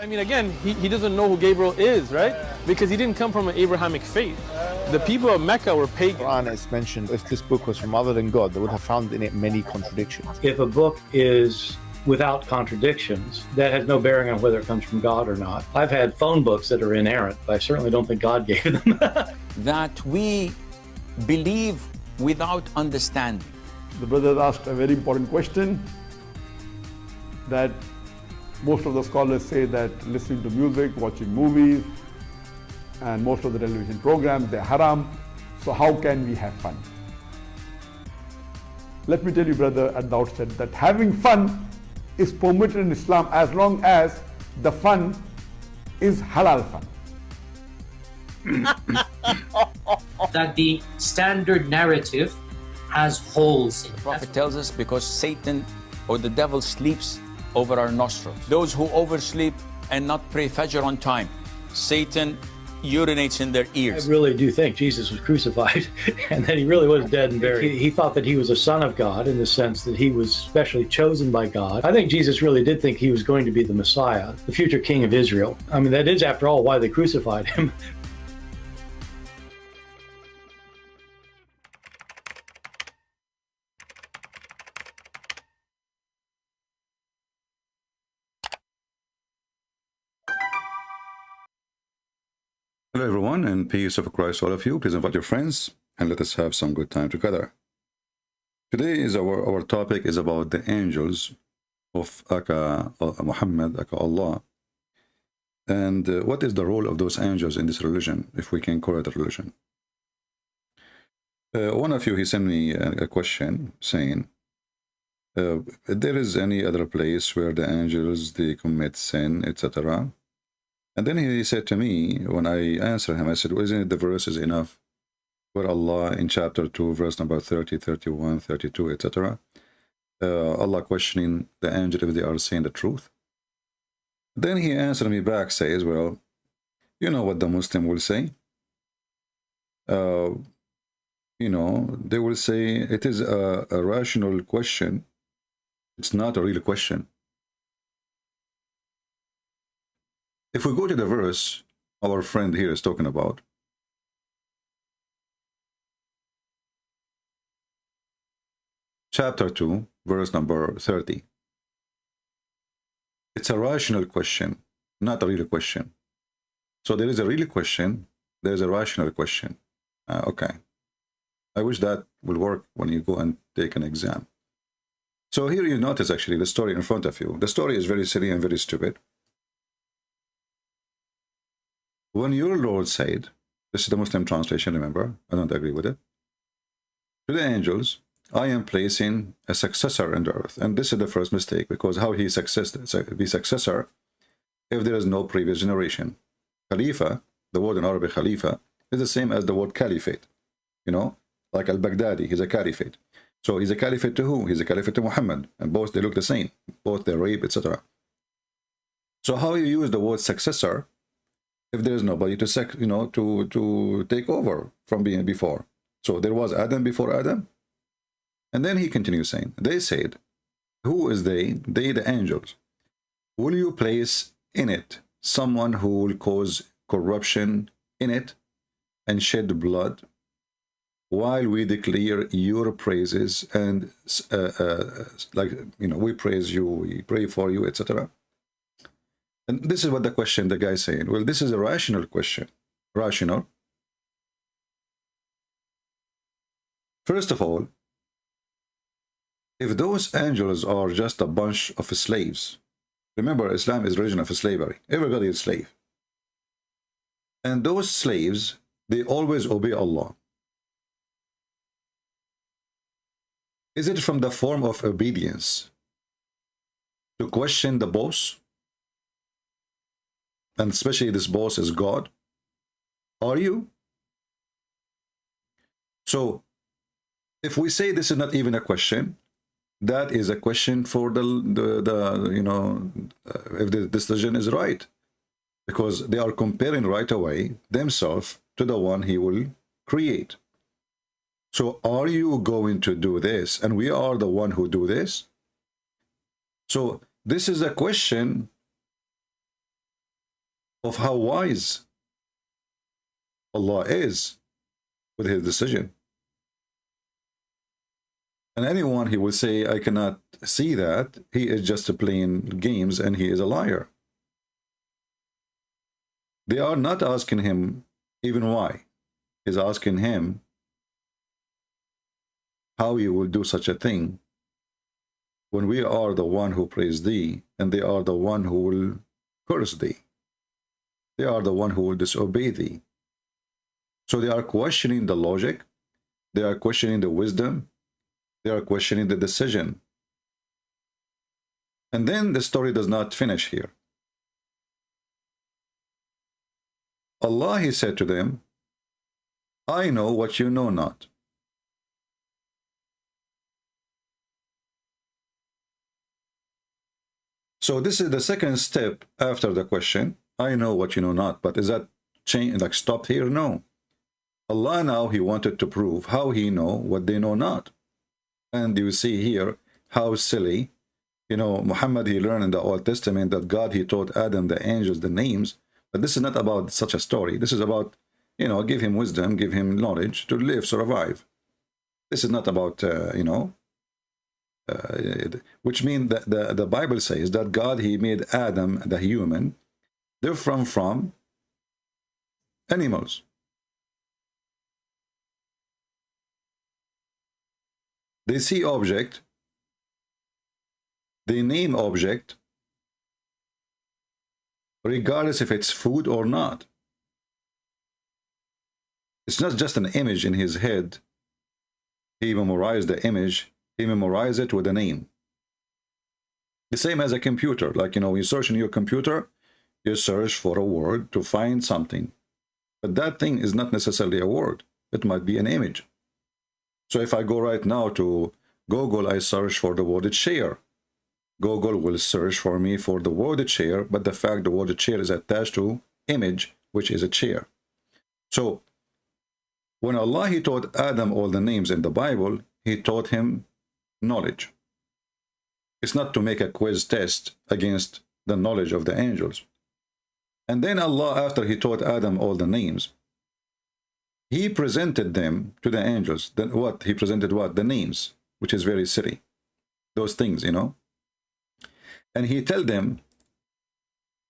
I mean, again, he doesn't know who Gabriel is, right? Because he didn't come from an Abrahamic faith. The people of Mecca were pagan. Quran is mentioned, if this book was from other than God, they would have found in it many contradictions. If a book is without contradictions, that has no bearing on whether it comes from God or not. I've had phone books that are inerrant, but I certainly don't think God gave them. That we believe without understanding. The brother asked a very important question, that most of the scholars say that listening to music, watching movies, and most of the television programs, they're haram. So how can we have fun? Let me tell you, brother, at the outset, that having fun is permitted in Islam as long as the fun is halal fun. That the standard narrative has holes in it. The Prophet tells us because Satan or the devil sleeps over our nostrils. Those who oversleep and not pray Fajr on time, Satan urinates in their ears. I really do think Jesus was crucified and that he really was dead and buried. He thought that he was a son of God in the sense that he was specially chosen by God. I think Jesus really did think he was going to be the Messiah, the future king of Israel. I mean, that is, after all, why they crucified him. Hello everyone, and peace of Christ all of you. Please invite your friends and let us have some good time together. Today is our topic is about the angels of Muhammad, Allah, and what is the role of those angels in this religion, if we can call it a religion. One of you, he sent me a question saying, there is any other place where the angels, they commit sin, etc. And then he said to me, when I answered him, I said, well, isn't it the verse is enough where Allah in chapter 2, verse number 30, 31, 32, etc. Allah questioning the angel if they are saying the truth. Then he answered me back, says, well, you know what the Muslim will say? You know, they will say it is a rational question. It's not a real question. If we go to the verse our friend here is talking about, chapter 2, verse number 30. It's a rational question, not a real question. So there is a real question, there is a rational question. Okay. I wish that will work when you go and take an exam. So here you notice actually the story in front of you. The story is very silly and very stupid. When your Lord said, this is the Muslim translation, remember, I don't agree with it, to the angels, I am placing a successor in the earth. And this is the first mistake, because how he be successor if there is no previous generation? Khalifa, the word in Arabic Khalifa, is the same as the word caliphate. You know, like al-Baghdadi, he's a caliphate. So he's a caliphate to who? He's a caliphate to Muhammad. And both, they look the same. Both the rape, etc. So how you use the word successor if there is nobody to to take over from being before? So there was Adam before Adam. And then he continues saying, they said, who is they? They, the angels. Will you place in it someone who will cause corruption in it and shed blood while we declare your praises and we praise you, we pray for you, etc. And this is what the question the guy is saying. Well, this is a rational question. Rational. First of all, if those angels are just a bunch of slaves, remember Islam is religion of slavery. Everybody is slave. And those slaves, they always obey Allah. Is it from the form of obedience to question the boss? And especially this boss is God. Are you? So, if we say this is not even a question, that is a question for if the decision is right. Because they are comparing right away themselves to the one he will create. So, are you going to do this? And we are the one who do this? So, this is a question of how wise Allah is with his decision. And anyone he will say, I cannot see that, he is just playing games and he is a liar. They are not asking him even why. He's asking him how he will do such a thing when we are the one who praise thee and they are the one who will curse thee. They are the one who will disobey thee. So they are questioning the logic, they are questioning the wisdom, they are questioning the decision. And then the story does not finish here. Allah, he said to them, I know what you know not. So this is the second step after the question, I know what you know not. But is that change, like stopped here? No. Allah now, he wanted to prove how he know what they know not. And you see here how silly, you know, Muhammad, he learned in the Old Testament that God, he taught Adam, the angels, the names. But this is not about such a story. This is about, you know, give him wisdom, give him knowledge to live, survive. This is not about, you know, which means that the Bible says that God, he made Adam, the human, different from animals. They see object, they name object, regardless if it's food or not. It's not just an image in his head. He memorized the image, he memorized it with a name. The same as a computer, like, you know, when you search in your computer, you search for a word to find something. But that thing is not necessarily a word. It might be an image. So if I go right now to Google, I search for the word chair. Google will search for me for the word chair, but the fact the word chair is attached to image, which is a chair. So when Allah, he taught Adam all the names in the Bible, he taught him knowledge. It's not to make a quiz test against the knowledge of the angels. And then Allah, after he taught Adam all the names, he presented them to the angels. Then what? He presented what? The names, which is very silly. Those things, you know. And he told them,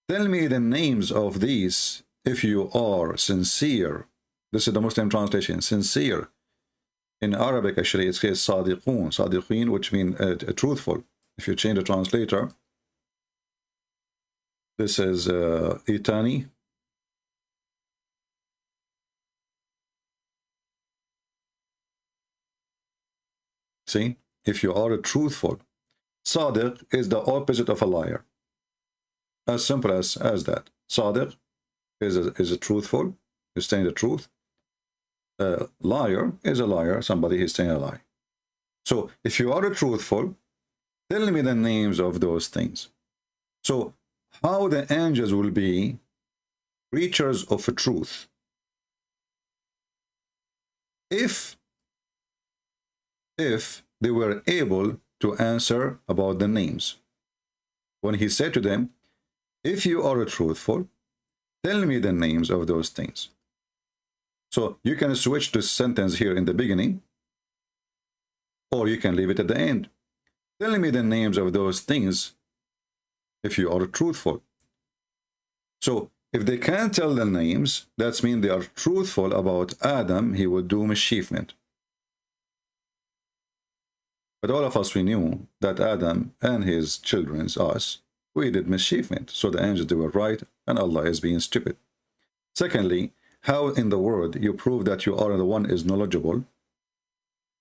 tell me the names of these if you are sincere. This is the Muslim translation, sincere. In Arabic, actually, it says sadiqun, sadiqin, which means truthful. If you change the translator, this is itani. See, if you are truthful, Sadiq is the opposite of a liar. As simple as that. Sadiq is a truthful, is saying the truth. Liar is a liar, somebody is saying a lie. So if you are truthful, tell me the names of those things. So how the angels will be preachers of truth if they were able to answer about the names. When he said to them, if you are truthful, tell me the names of those things. So you can switch the sentence here in the beginning, or you can leave it at the end. Tell me the names of those things if you are truthful. So if they can't tell the names, that means they are truthful about Adam, he will do mischievement. But all of us, we knew that Adam and his children, us, we did mischievement. So the angels, they were right, and Allah is being stupid. Secondly, how in the world you prove that you are the one is knowledgeable?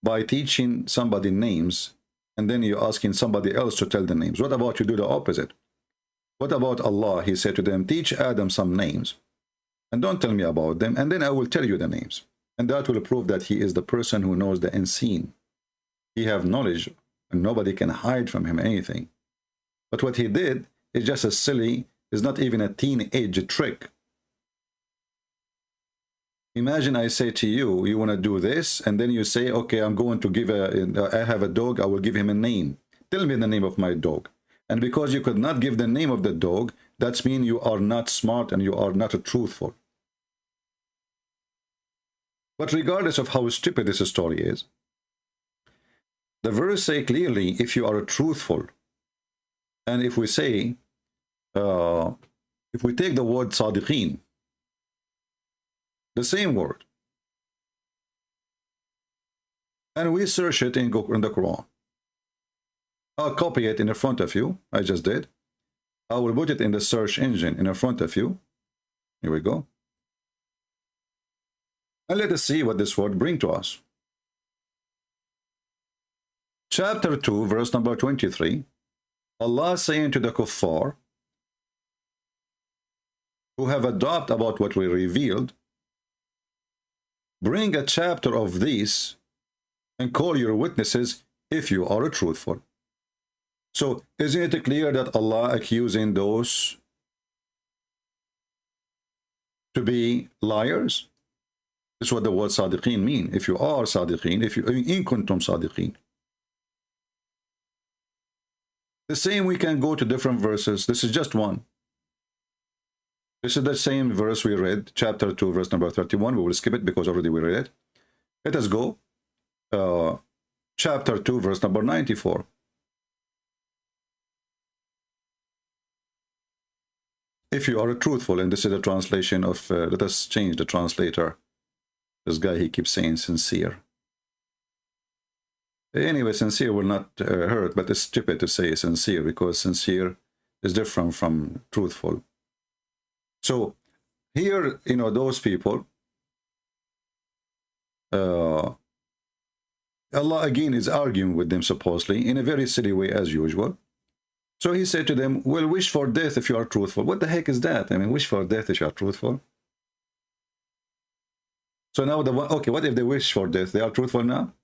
By teaching somebody names, and then you're asking somebody else to tell the names. What about you do the opposite? What about Allah? He said to them, teach Adam some names, and don't tell me about them, and then I will tell you the names. And that will prove that he is the person who knows the unseen. He have knowledge, and nobody can hide from him anything. But what he did is just a silly, is not even a teenage trick. Imagine I say to you, you want to do this, and then you say, okay, I'm going to give I have a dog, I will give him a name. Tell me the name of my dog. And because you could not give the name of the dog, That means you are not smart and you are not truthful. But regardless of how stupid this story is, the verse say clearly, if you are truthful, and if we say, if we take the word sadiqeen, the same word, and we search it in the Quran, I'll copy it in the front of you. I just did. I will put it in the search engine in the front of you. Here we go. And let us see what this word brings to us. Chapter 2, verse number 23. Allah saying to the kuffar who have a doubt about what we revealed, bring a chapter of these and call your witnesses if you are truthful. So isn't it clear that Allah accusing those to be liars? That's what the word sadiqeen mean. If you are sadiqeen, if you in kuntum sadiqeen. The same, we can go to different verses. This is just one. This is the same verse we read, chapter 2, verse number 31. We will skip it because already we read it. Let us go. Chapter 2, verse number 94. If you are truthful, and this is a translation of, let us change the translator. This guy, he keeps saying sincere. Anyway, sincere will not hurt, but it's stupid to say sincere because sincere is different from truthful. So here, you know, those people, Allah again is arguing with them supposedly in a very silly way as usual. So he said to them, well, wish for death if you are truthful. What the heck is that? I mean, wish for death if you are truthful. So now, okay, what if they wish for death? They are truthful now?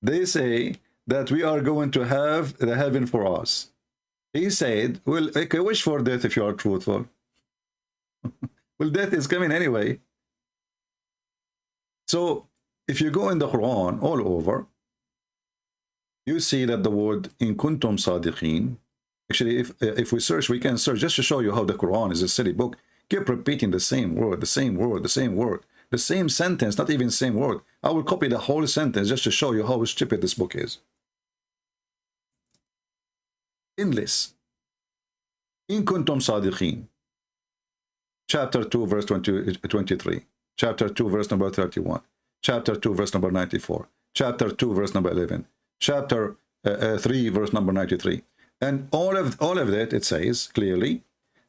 They say that we are going to have the heaven for us. He said, well, okay, wish for death if you are truthful. Well, death is coming anyway. So if you go in the Quran all over, you see that the word in kuntum sadiqeen, actually if we search, we can search just to show you how the Quran is a silly book. Keep repeating the same word, the same word, the same word, the same sentence, not even same word. I will copy the whole sentence just to show you how stupid this book is. Endless. In kuntum sadiqeen. Chapter 2, verse 23. Chapter 2, verse number 31. Chapter 2, verse number 94. Chapter 2, verse number 11. Chapter 3, verse number 93. And all of that, it says clearly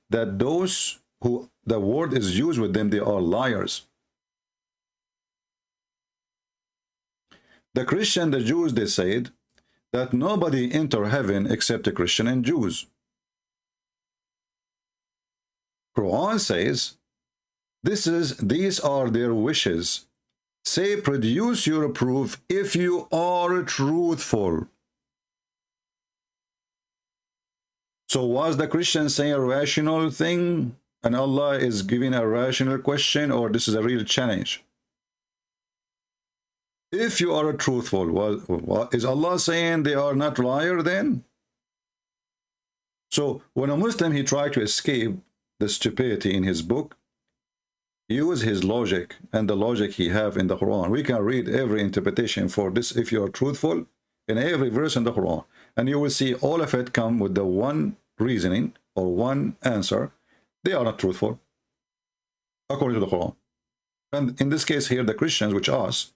that those who the word is used with them, they are liars. The Christian, the Jews, they said that nobody enter heaven except the Christian and Jews. Quran says, these are their wishes. Say, produce your proof if you are truthful. So was the Christian saying a rational thing and Allah is giving a rational question, or this is a real challenge? If you are truthful, well, is Allah saying they are not liar then? So when a Muslim, he tried to escape the stupidity in his book, use his logic and the logic he have in the Quran. We can read every interpretation for this if you are truthful in every verse in the Quran, and you will see all of it come with the one reasoning or one answer. They are not truthful according to the Quran. And in this case here, the Christians, which us,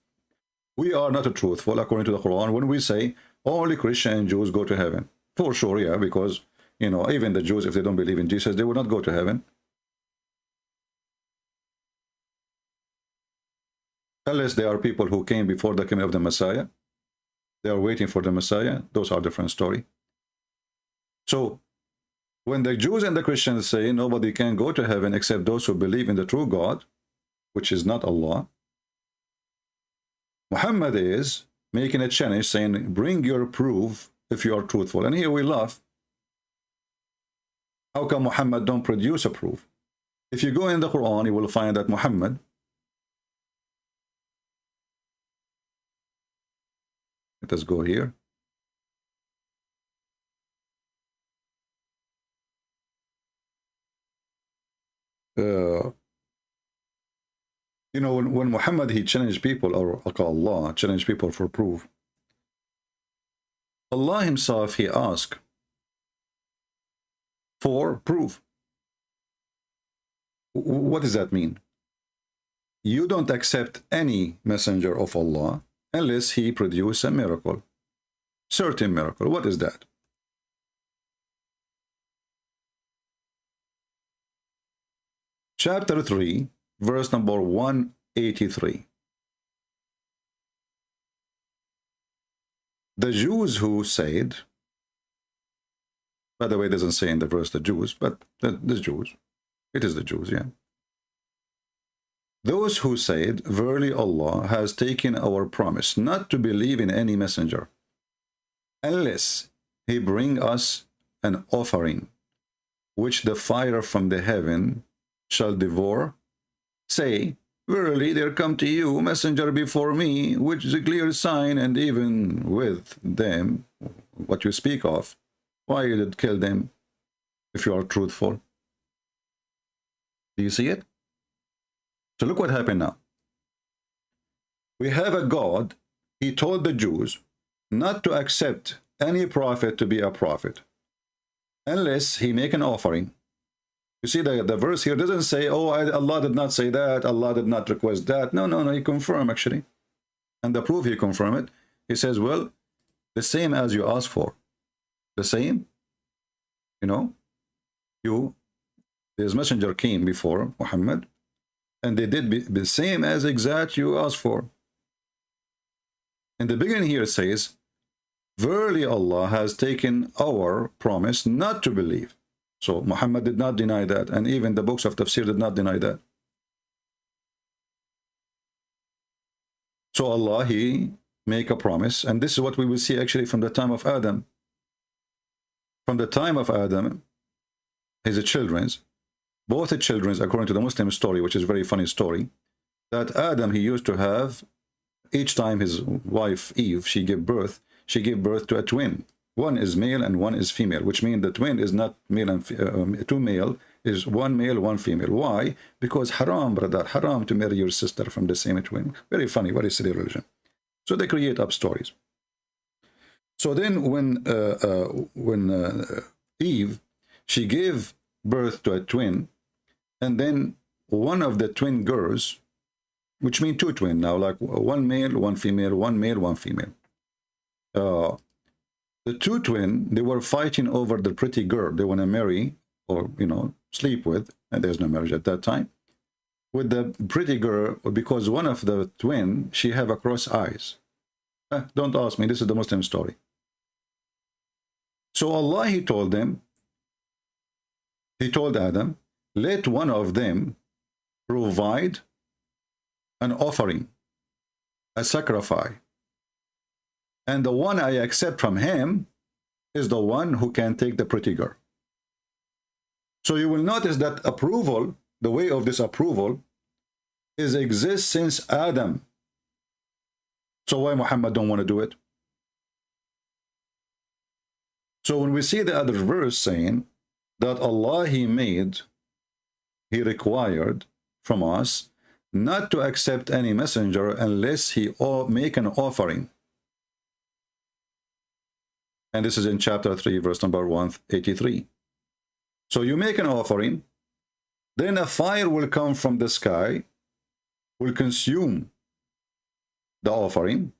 we are not truthful according to the Quran when we say only Christian and Jews go to heaven. For sure, yeah, because, you know, even the Jews, if they don't believe in Jesus, they will not go to heaven. Unless there are people who came before the coming of the Messiah. They are waiting for the Messiah. Those are different story. So when the Jews and the Christians say nobody can go to heaven except those who believe in the true God, which is not Allah, Muhammad is making a challenge saying, bring your proof if you are truthful. And here we laugh. How come Muhammad don't produce a proof? If you go in the Quran, you will find that Muhammad, Let us go here. You know, when Muhammad, he challenged people, or Allah challenged people for proof, Allah himself, he asked for proof. What does that mean? You don't accept any messenger of Allah unless he produce a miracle, certain miracle. What is that? Chapter 3, verse number 183. The Jews who said, by the way, it doesn't say in the verse the Jews, but the Jews, it is the Jews, yeah. Those who said, verily Allah has taken our promise not to believe in any messenger, unless he bring us an offering, which the fire from the heaven shall devour, say, verily there come to you messenger before me, which is a clear sign, and even with them, what you speak of, why you did kill them, if you are truthful? Do you see it? So look what happened now. We have a God, he told the Jews not to accept any prophet to be a prophet, unless he make an offering. You see, the verse here doesn't say, oh, Allah did not say that, Allah did not request that. No, no, no, he confirmed actually. And the proof he confirmed it, he says, well, the same as you asked for. The same, you know, this messenger came before Muhammad, and they did the same as exact you asked for. In the beginning here it says, verily Allah has taken our promise not to believe. So Muhammad did not deny that, and even the books of tafsir did not deny that. So Allah, he make a promise, and this is what we will see actually from the time of Adam. From the time of Adam, his children's, both the children's, according to the Muslim story, which is a very funny story, that Adam, he used to have, each time his wife Eve, she gave birth to a twin. One is male and one is female, which means the twin is not male and two male, is one male, one female. Why? Because haram, brother, haram to marry your sister from the same twin. Very funny, very silly religion. So they create up stories. So then when Eve, she gave birth to a twin, and then one of the twin girls, which means two twins now, like one male, one female, one male, one female. The two twins, they were fighting over the pretty girl they want to marry, or, you know, sleep with, and there's no marriage at that time, with the pretty girl, because one of the twin, she have a cross eyes. Don't ask me, this is the Muslim story. So Allah, he told them, he told Adam, let one of them provide an offering, a sacrifice. And the one I accept from him is the one who can take the pretty girl. So you will notice that approval, the way of this approval, exists since Adam. So why Muhammad don't want to do it? So when we see the other verse saying that Allah, he required from us not to accept any messenger unless he make an offering. And this is in chapter 3, verse number 183. So you make an offering, then a fire will come from the sky, will consume the offering,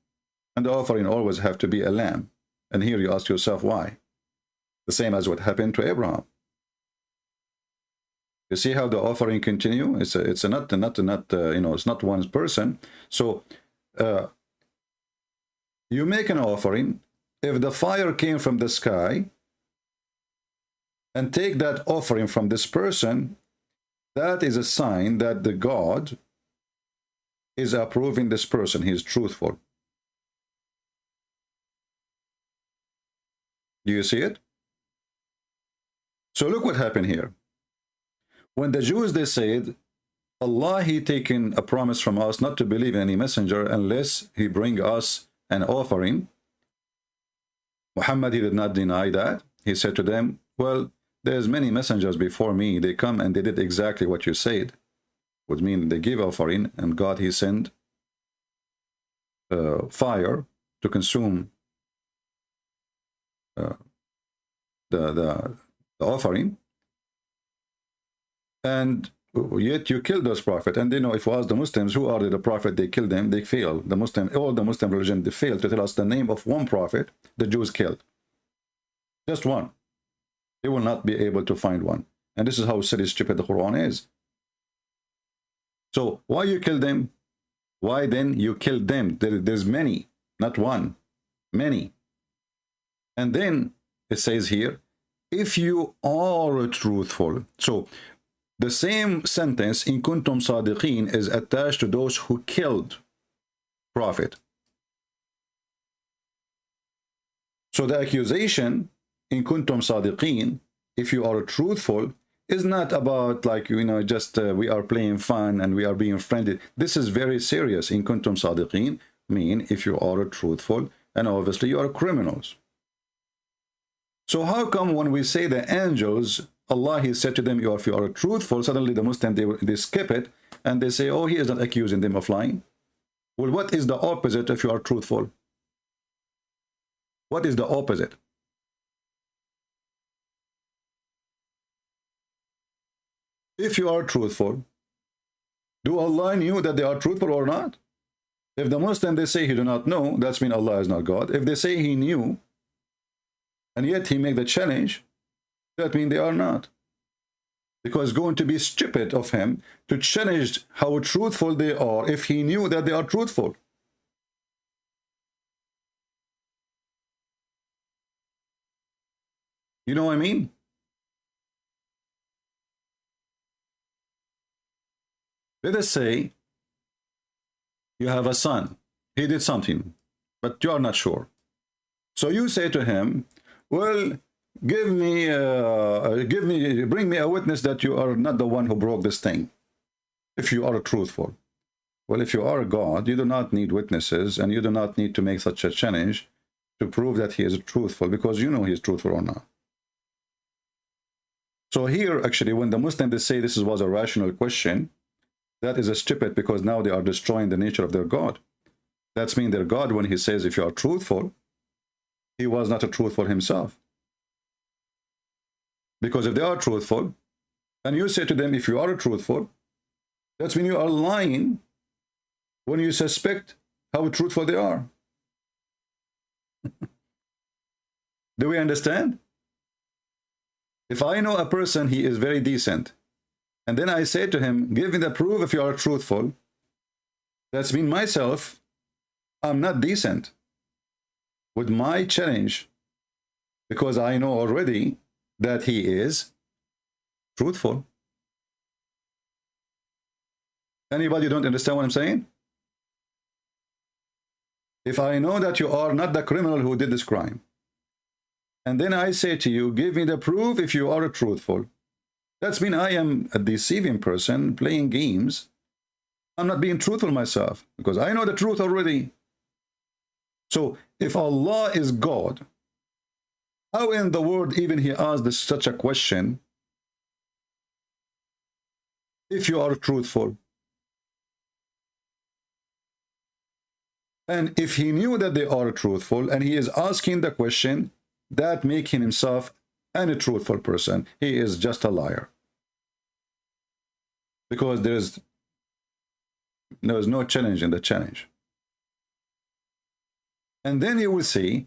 and the offering always have to be a lamb. And here you ask yourself why. The same as what happened to Abraham. You see how the offering continue? It's not you know, it's not one person. So you make an offering. If the fire came from the sky and take that offering from this person, that is a sign that the God is approving this person. He is truthful. Do you see it? So look what happened here. When the Jews, they said, Allah, he taken a promise from us not to believe in any messenger unless he bring us an offering. Muhammad, he did not deny that. He said to them, well, there's many messengers before me. They come and they did exactly what you said. Would mean they give offering, and God, he sent fire to consume the offering, and yet you killed those prophets. And you know, if we ask the Muslims who are the prophet they killed them, they fail. The Muslim, all the Muslim religion, they fail to tell us the name of one prophet the Jews killed. Just one. They will not be able to find one. And this is how silly, stupid the Quran is. So why you kill them? Why then you kill them? There's many, not one, many. And then it says here, if you are truthful. So the same sentence in kuntum sadiqeen is attached to those who killed prophet. So the accusation in kuntum sadiqeen, if you are truthful, is not about like, you know, just we are playing fun and we are being friendly. This is very serious. In kuntum sadiqeen mean if you are truthful, and obviously you are criminals. So how come when we say the angels, Allah, he said to them, if you are truthful, suddenly the Muslims, they skip it and they say, oh, he is not accusing them of lying. Well, what is the opposite if you are truthful? What is the opposite? If you are truthful, do Allah knew that they are truthful or not? If the Muslim, they say he do not know, that's mean Allah is not God. If they say he knew, and yet he make the challenge, that means they are not. Because it's going to be stupid of him to challenge how truthful they are if he knew that they are truthful. You know what I mean? Let us say you have a son. He did something, but you are not sure. So you say to him, well, bring me a witness that you are not the one who broke this thing, if you are truthful. Well, if you are God, you do not need witnesses, and you do not need to make such a challenge to prove that he is truthful, because you know he is truthful or not. So here, actually, when the Muslims, they say this was a rational question, that is a stupid, because now they are destroying the nature of their God. That's mean their God, when he says, if you are truthful, he was not a truthful himself. Because if they are truthful, and you say to them, if you are truthful, that's when you are lying when you suspect how truthful they are. Do we understand? If I know a person, he is very decent, and then I say to him, give me the proof if you are truthful, that's mean myself, I'm not decent with my challenge, because I know already that he is truthful. Anybody don't understand what I'm saying? If I know that you are not the criminal who did this crime, and then I say to you, give me the proof if you are truthful, that's mean I am a deceiving person playing games. I'm not being truthful myself, because I know the truth already. So if Allah is God, how in the world even he asked such a question, if you are truthful? And if he knew that they are truthful and he is asking the question, that make him himself a truthful person. He is just a liar. Because there is no challenge in the challenge. And then you will see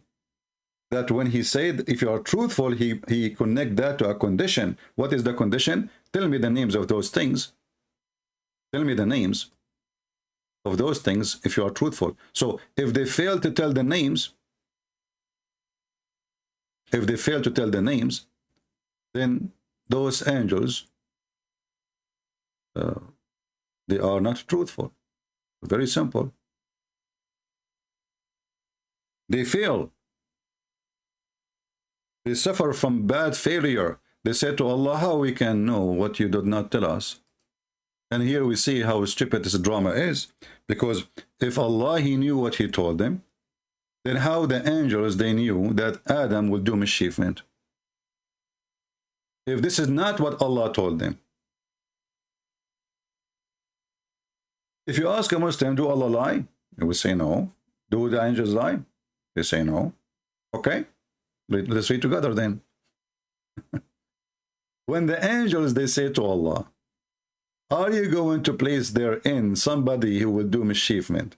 that when he said, if you are truthful, he connect that to a condition. What is the condition? Tell me the names of those things. Tell me the names of those things if you are truthful. So if they fail to tell the names, then those angels, they are not truthful. Very simple. They fail. They suffer from bad failure. They say to Allah, how we can know what you did not tell us? And here we see how stupid this drama is. Because if Allah, he knew what he told them, then how the angels, they knew that Adam will do mischievement? If this is not what Allah told them. If you ask a Muslim, do Allah lie? They will say no. Do the angels lie? They say no. Okay, let's read together then. When the angels, they say to Allah, are you going to place therein somebody who will do mischievement?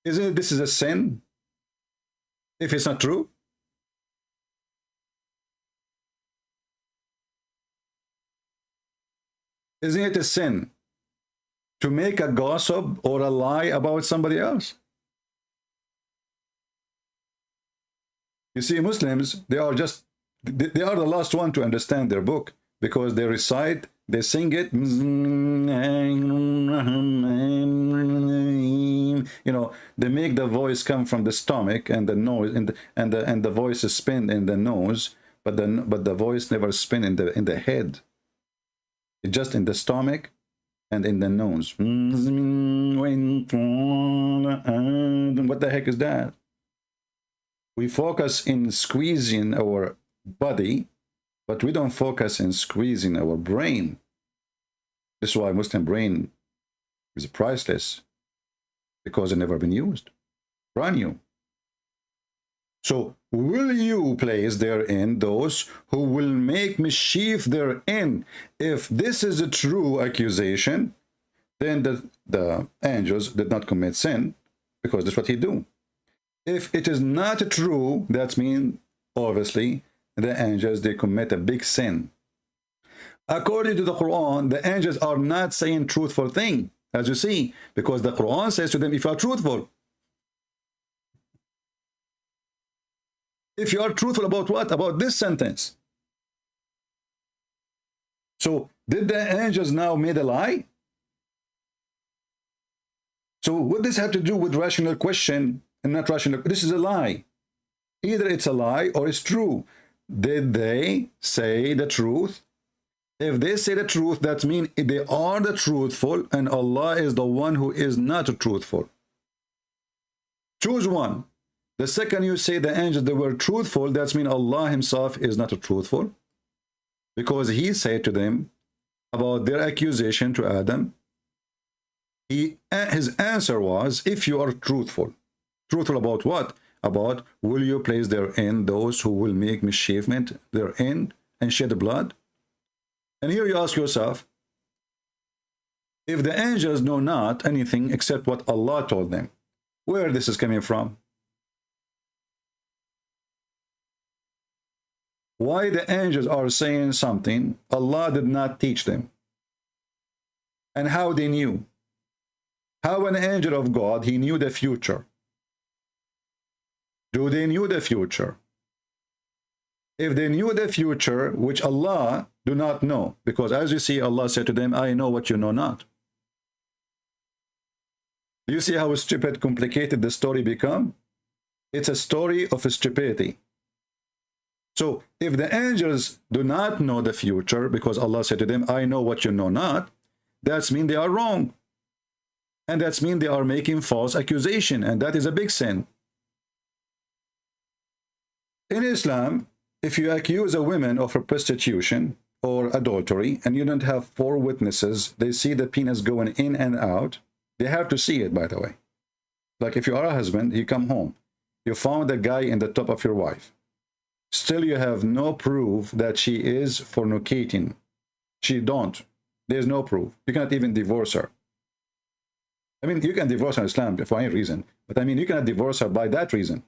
Isn't it this is a sin if it's not true? Isn't it a sin to make a gossip or a lie about somebody else? You see, Muslims, they are the last one to understand their book, because they recite, they sing it, you know, they make the voice come from the stomach and the nose, and the voice is spin in the nose, but the voice never spin in the head. It's just in the stomach and in the nose. What the heck is that? We focus in squeezing our body, but we don't focus in squeezing our brain. This is why Muslim brain is priceless, because it's never been used. Brand new. So, will you place therein those who will make mischief therein? If this is a true accusation, then the angels did not commit sin, because that's what he do. If it is not true, that means, obviously, the angels, they commit a big sin. According to the Quran, the angels are not saying truthful thing, as you see, because the Quran says to them, if you are truthful. If you are truthful about what? About this sentence. So, did the angels now made a lie? So, what does this have to do with rational question and not rational? This is a lie. Either it's a lie or it's true. Did they say the truth? If they say the truth, that means they are the truthful, and Allah is the one who is not truthful. Choose one. The second you say the angels, they were truthful, that means Allah himself is not truthful, because he said to them about their accusation to Adam, his answer was, if you are truthful. Truthful about what? About, will you place therein those who will make mischievement therein and shed blood? And here you ask yourself, if the angels know not anything except what Allah told them, where this is coming from? Why the angels are saying something Allah did not teach them? And how they knew? How an angel of God, he knew the future? Do they knew the future? If they knew the future, which Allah do not know, because as you see, Allah said to them, I know what you know not. Do you see how stupid, complicated the story become? It's a story of stupidity. So, if the angels do not know the future, because Allah said to them, I know what you know not, that means they are wrong. And that means they are making false accusation, and that is a big sin. In Islam, if you accuse a woman of her prostitution or adultery, and you don't have 4 witnesses, they see the penis going in and out, they have to see it, by the way. Like if you are a husband, you come home, you found a guy in the top of your wife. Still, you have no proof that she is fornicating. She don't. There's no proof. You cannot even divorce her. I mean, you can divorce her in Islam for any reason, but I mean, you cannot divorce her by that reason.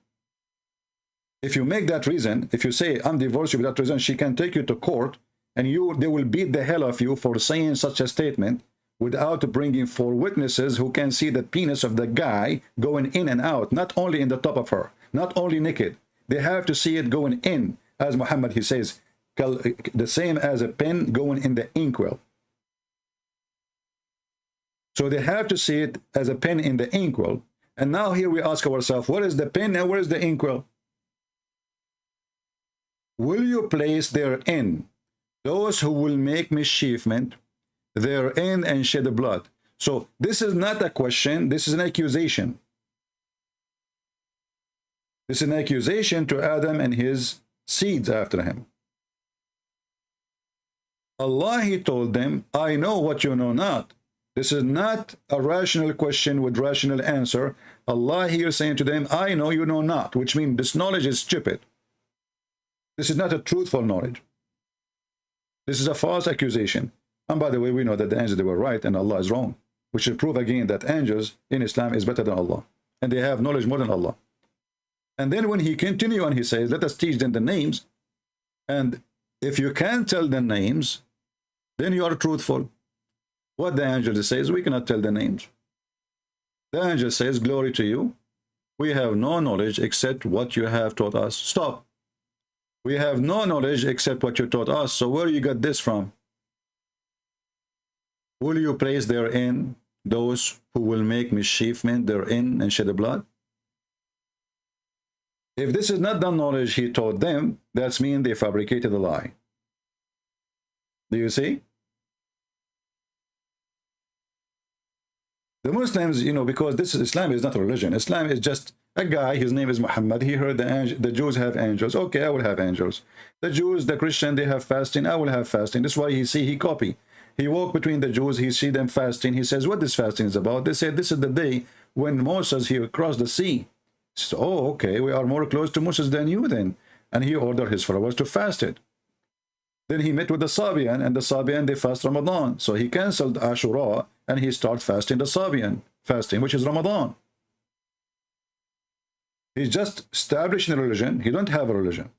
If you make that reason, if you say, I'm divorced you with that reason, she can take you to court, and they will beat the hell of you for saying such a statement without bringing 4 witnesses who can see the penis of the guy going in and out, not only in the top of her, not only naked. They have to see it going in, as Muhammad, he says, the same as a pen going in the inkwell. So they have to see it as a pen in the inkwell. And now here we ask ourselves, what is the pen and where is the inkwell? Will you place therein those who will make mischievement therein and shed blood? So this is not a question, this is an accusation. This is an accusation to Adam and his seeds after him. Allah, he told them, I know what you know not. This is not a rational question with rational answer. Allah here saying to them, I know you know not, which means this knowledge is stupid. This is not a truthful knowledge. This is a false accusation. And by the way, we know that the angels, they were right and Allah is wrong, which should prove again that angels in Islam is better than Allah. And they have knowledge more than Allah. And then when he continues and he says, let us teach them the names. And if you can't tell the names, then you are truthful. What the angel says, we cannot tell the names. The angel says, glory to you. We have no knowledge except what you have taught us. Stop. We have no knowledge except what you taught us. So where you got this from? Will you place therein those who will make mischievement therein and shed the blood? If this is not the knowledge he taught them, that's mean they fabricated a lie. Do you see? The Muslims, you know, because this is Islam is not a religion. Islam is just a guy, his name is Muhammad. He heard the Jews have angels. Okay, I will have angels. The Jews, the Christian, they have fasting. I will have fasting. That's why he copy. He walked between the Jews. He see them fasting. He says, what this fasting is about? They said, this is the day when Moses, he crossed the sea. He says, oh, okay, we are more close to Moses than you then. And he ordered his followers to fast it. Then he met with the Sabian, and the Sabian, they fast Ramadan. So he canceled Ashura, and he started fasting the Sabian fasting, which is Ramadan. He's just establishing a religion. He don't have a religion.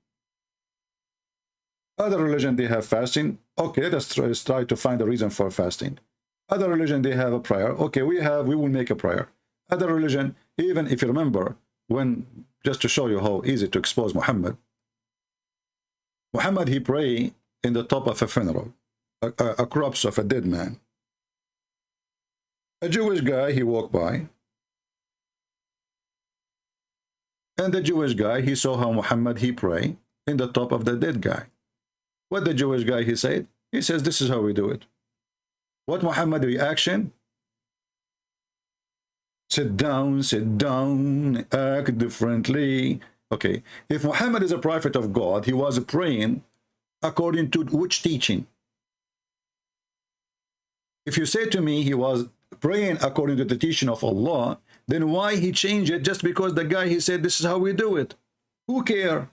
Other religion, they have fasting. Okay, let's try to find a reason for fasting. Other religion, they have a prayer. Okay, we will make a prayer. Other religion, even if you remember, when, just to show you how easy to expose Muhammad, he prayed in the top of a funeral, a corpse of a dead man. A Jewish guy, he walked by, and the Jewish guy, he saw how Muhammad, he prayed in the top of the dead guy. What the Jewish guy, he said? He says, this is how we do it. What Muhammad reaction? Sit down, act differently. Okay, if Muhammad is a prophet of God, he was praying according to which teaching? If you say to me he was praying according to the teaching of Allah, then why he changed it just because the guy, he said, this is how we do it? Who care?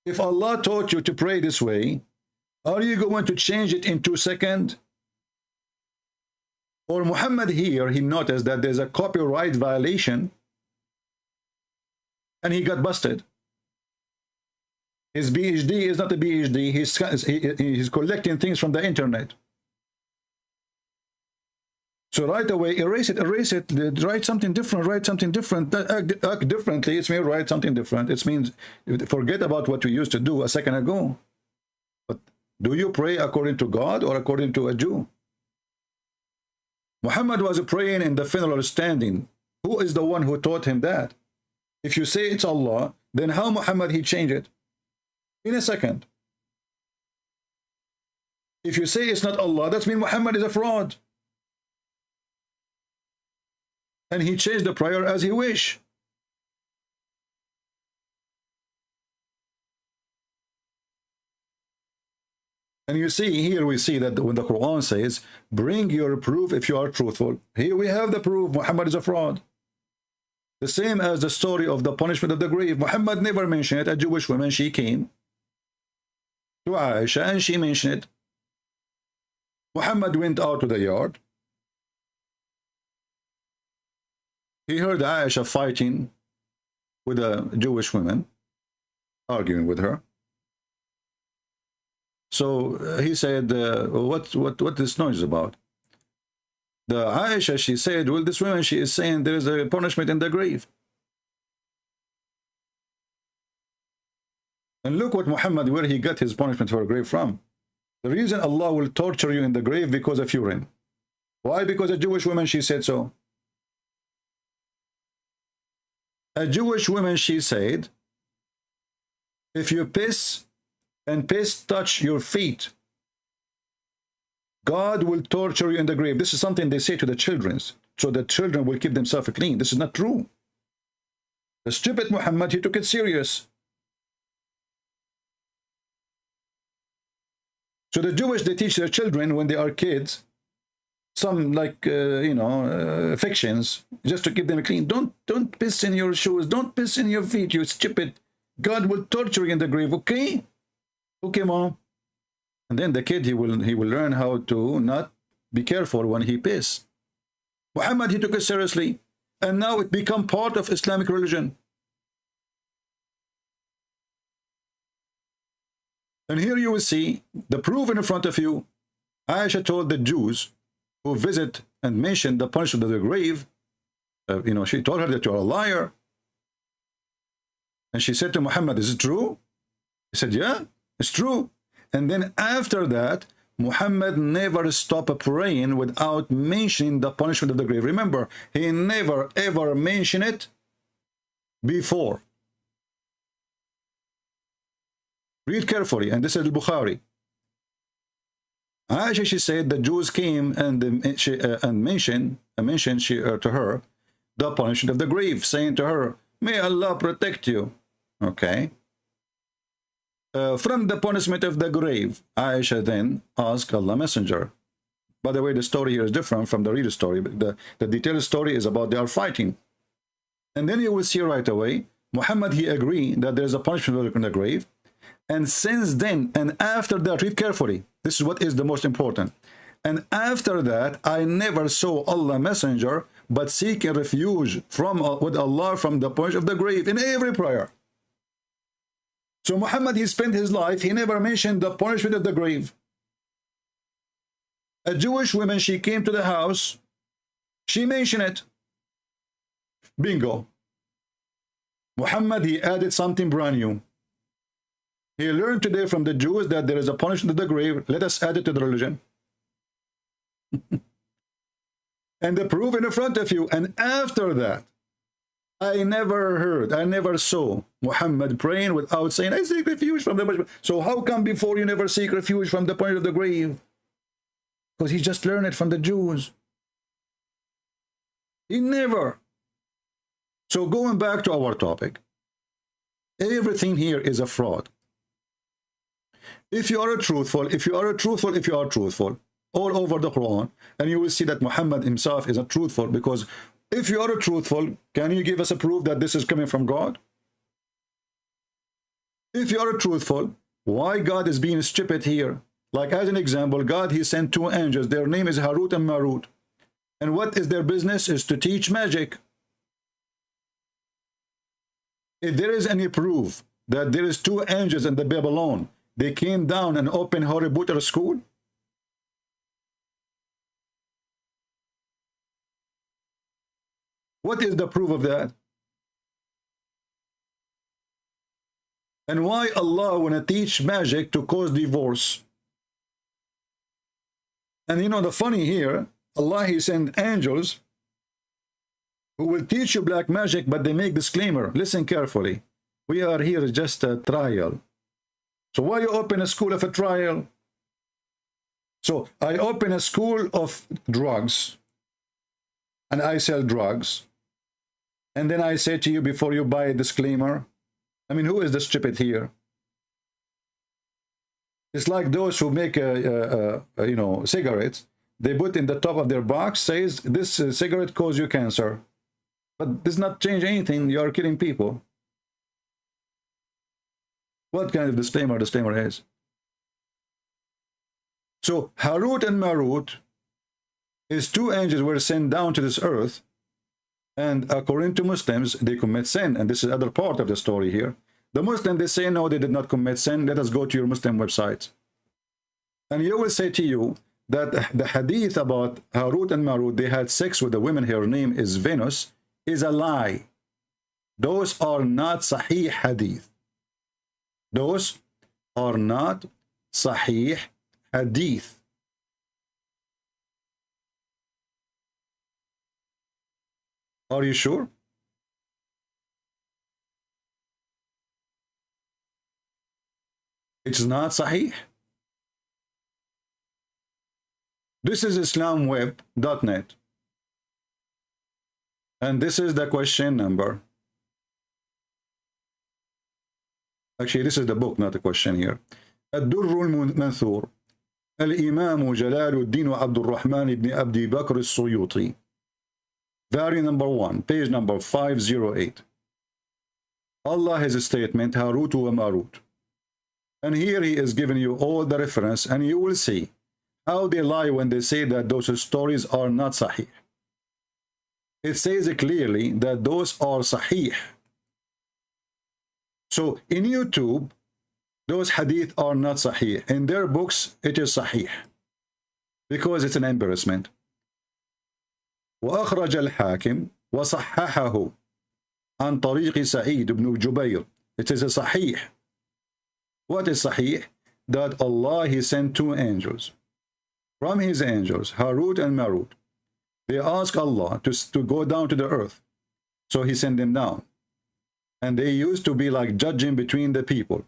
If Allah taught you to pray this way, are you going to change it in 2 seconds? Or Muhammad here, he noticed that there's a copyright violation and he got busted. His PhD is not a PhD, he's collecting things from the internet. So right away, erase it, write something different, act differently. It means write something different. It means forget about what you used to do a second ago. But do you pray according to God or according to a Jew? Muhammad was praying in the funeral standing. Who is the one who taught him that? If you say it's Allah, then how Muhammad he changed it? In a second. If you say it's not Allah, that means Muhammad is a fraud. And he changed the prayer as he wish. And you see, here we see that when the Quran says, bring your proof if you are truthful. Here we have the proof, Muhammad is a fraud. The same as the story of the punishment of the grave. Muhammad never mentioned it. A Jewish woman, she came to Aisha and she mentioned it. Muhammad went out to the yard. He heard Aisha fighting with a Jewish woman, arguing with her. So he said, what this noise is about? The Aisha, she said, well, this woman, she is saying there is a punishment in the grave. And look what Muhammad, where he got his punishment for a grave from. The reason Allah will torture you in the grave because of urine. Why? Because a Jewish woman, she said so. A Jewish woman, she said, if you piss and piss touch your feet, God will torture you in the grave. This is something they say to the children, so the children will keep themselves clean. This is not true. The stupid Muhammad, he took it serious. So the Jewish, they teach their children when they are kids, some like, fictions, just to keep them clean. Don't piss in your shoes. Don't piss in your feet, you stupid. God will torture you in the grave, okay? Okay, mom. And then the kid, he will learn how to not be careful when he piss. Muhammad, he took it seriously. And now it become part of Islamic religion. And here you will see the proof in front of you. Aisha told the Jews who visit and mention the punishment of the grave, she told her that you're a liar. And she said to Muhammad, is it true? He said, yeah, it's true. And then after that, Muhammad never stopped praying without mentioning the punishment of the grave. Remember, he never ever mentioned it before. Read carefully, and this is Bukhari. Aisha, she said the Jews came and mentioned to her the punishment of the grave, saying to her, may Allah protect you. Okay. From the punishment of the grave, Aisha then asked Allah Messenger. By the way, the story here is different from the reader story. The detailed story is about they are fighting. And then you will see right away, Muhammad, he agreed that there is a punishment in the grave. And since then, and after that, read carefully. This is what is the most important. And after that, I never saw Allah Messenger, but seeking refuge with Allah from the punishment of the grave in every prayer. So Muhammad, he spent his life, he never mentioned the punishment of the grave. A Jewish woman, she came to the house, she mentioned it. Bingo. Muhammad, he added something brand new. He learned today from the Jews that there is a punishment of the grave. Let us add it to the religion. And the proof in front of you. And after that, I never heard, I never saw Muhammad praying without saying, I seek refuge from the punishment. So how come before you never seek refuge from the punishment of the grave? Because he just learned it from the Jews. He never. So going back to our topic, everything here is a fraud. If you are truthful, all over the Quran, and you will see that Muhammad himself is not truthful, because if you are truthful, can you give us a proof that this is coming from God? If you are truthful, why God is being stupid here? Like as an example, God, he sent two angels. Their name is Harut and Marut. And what is their business? Is to teach magic. If there is any proof that there is two angels in the Babylon, they came down and opened Harry Potter school? What is the proof of that? And why Allah wanna teach magic to cause divorce? And you know the funny here, Allah, he sent angels who will teach you black magic, but they make disclaimer. Listen carefully. We are here just a trial. So why you open a school of a trial? So I open a school of drugs and I sell drugs. And then I say to you before you buy a disclaimer. I mean, who is the stupid here? It's like those who make cigarettes. They put in the top of their box says this cigarette causes you cancer. But does not change anything. You are killing people. What kind of disclaimer is? So Harut and Marut is two angels were sent down to this earth, and according to Muslims, they commit sin. And this is other part of the story here. The Muslims, they say, no, they did not commit sin. Let us go to your Muslim website. And you will say to you that the hadith about Harut and Marut, they had sex with a woman, her name is Venus, is a lie. Those are not Sahih hadith. Those are not Sahih hadith. Are you sure? It's not Sahih. This is islamweb.net. And this is the question number. Actually, this is the book, not the question here. الدر المنثور الإمام جلال الدين عبد الرحمن بن عبد بكر السيوطي. Volume number 1, page number 508. Allah has a statement, Harut wa Marut. And here he is giving you all the reference, and you will see how they lie when they say that those stories are not sahih. It says clearly that those are sahih. So in YouTube, those hadith are not sahih. In their books, it is sahih. Because it's an embarrassment. وأخرج الحاكم وصححه عن طريق سعيد بن جبير. It is a sahih. What is sahih? That Allah, he sent 2 angels. From his angels, Harut and Marut. They ask Allah to go down to the earth. So he sent them down. And they used to be like judging between the people.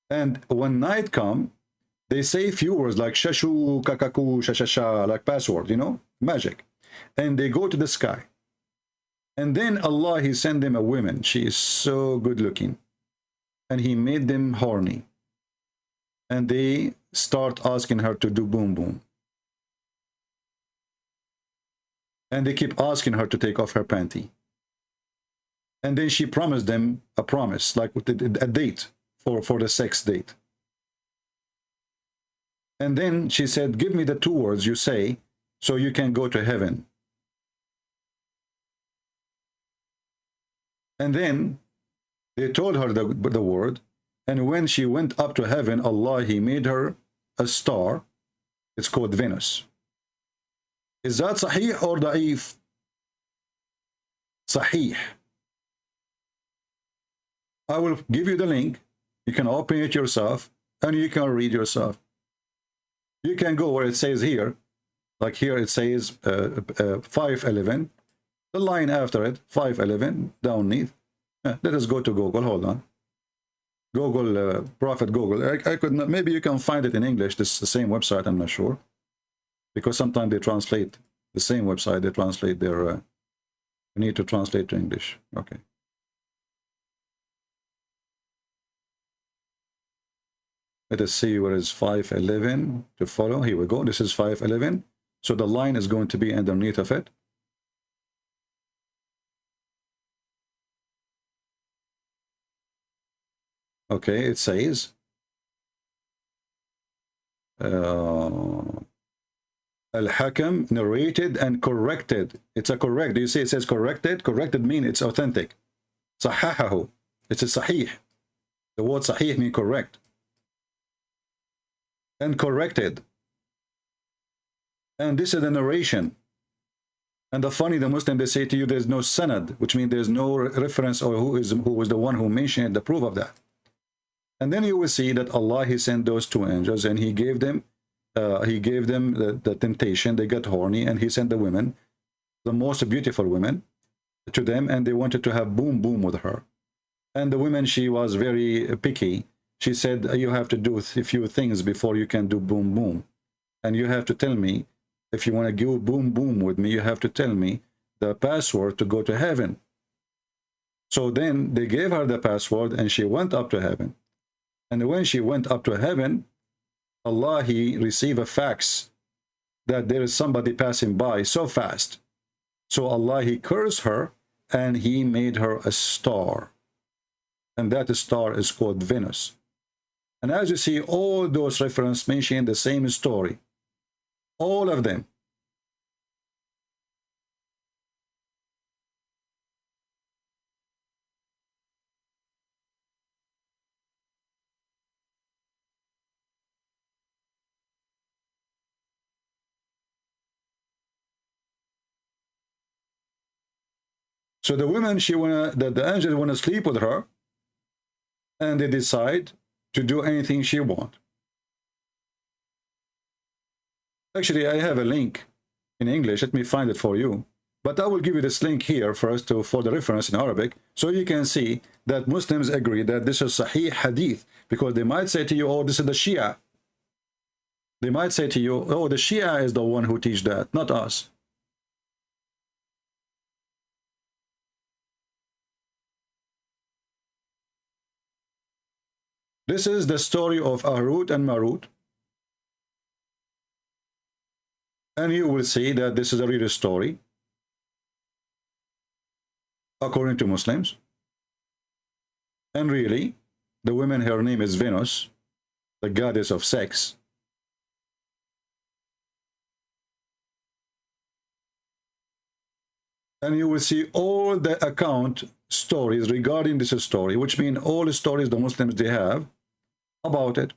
And when night come, they say few words like shashu, kakaku, shashasha, like password, you know, magic. And they go to the sky. And then Allah, he sent them a woman. She is so good looking. And he made them horny. And they start asking her to do boom boom. And they keep asking her to take off her panty. And then she promised them a promise, like a date for the sex date. And then she said, give me the 2 words you say so you can go to heaven. And then they told her the word. And when she went up to heaven, Allah, he made her a star. It's called Venus. Is that sahih or da'if? Sahih. I will give you the link. You can open it yourself and you can read yourself. You can go where it says here, like here it says 511, the line after it, 511, down beneath. Let us go to Google, hold on. Google, Prophet Google. I could not, maybe you can find it in English, this is the same website, I'm not sure. Because sometimes they translate the same website, they translate their, you need to translate to English, okay. Let us see where is 511 to follow. Here we go. This is 511. So the line is going to be underneath of it. Okay, it says Al-Hakam narrated and corrected. It's a correct. Do you see it says corrected? Corrected means it's authentic. Sahahahu. It's a sahih. The word sahih means correct. And corrected. And this is the narration. And the Muslim, they say to you there's no sanad, which means there's no reference or who was the one who mentioned the proof of that. And then you will see that Allah, he sent those 2 angels and he gave them the temptation. They got horny and he sent the women, the most beautiful women, to them, and they wanted to have boom boom with her. And the woman, she was very picky. She said, you have to do a few things before you can do boom boom. And you have to tell me, if you want to go boom boom with me, you have to tell me the password to go to heaven. So then they gave her the password and she went up to heaven. And when she went up to heaven, Allah, he received a fax that there is somebody passing by so fast. So Allah, he cursed her and he made her a star. And that star is called Venus. And as you see, all those references mention the same story. All of them. So the women, the angels want to sleep with her, and they decide to do anything she wants. Actually, I have a link in English. Let me find it for you. But I will give you this link here first for the reference in Arabic, so you can see that Muslims agree that this is Sahih Hadith, because they might say to you, oh, this is the Shia. They might say to you, oh, the Shia is the one who teach that, not us. This is the story of Harut and Marut. And you will see that this is a real story, according to Muslims. And really, the woman, her name is Venus, the goddess of sex. And you will see all the account stories regarding this story, which mean all the stories the Muslims they have about it.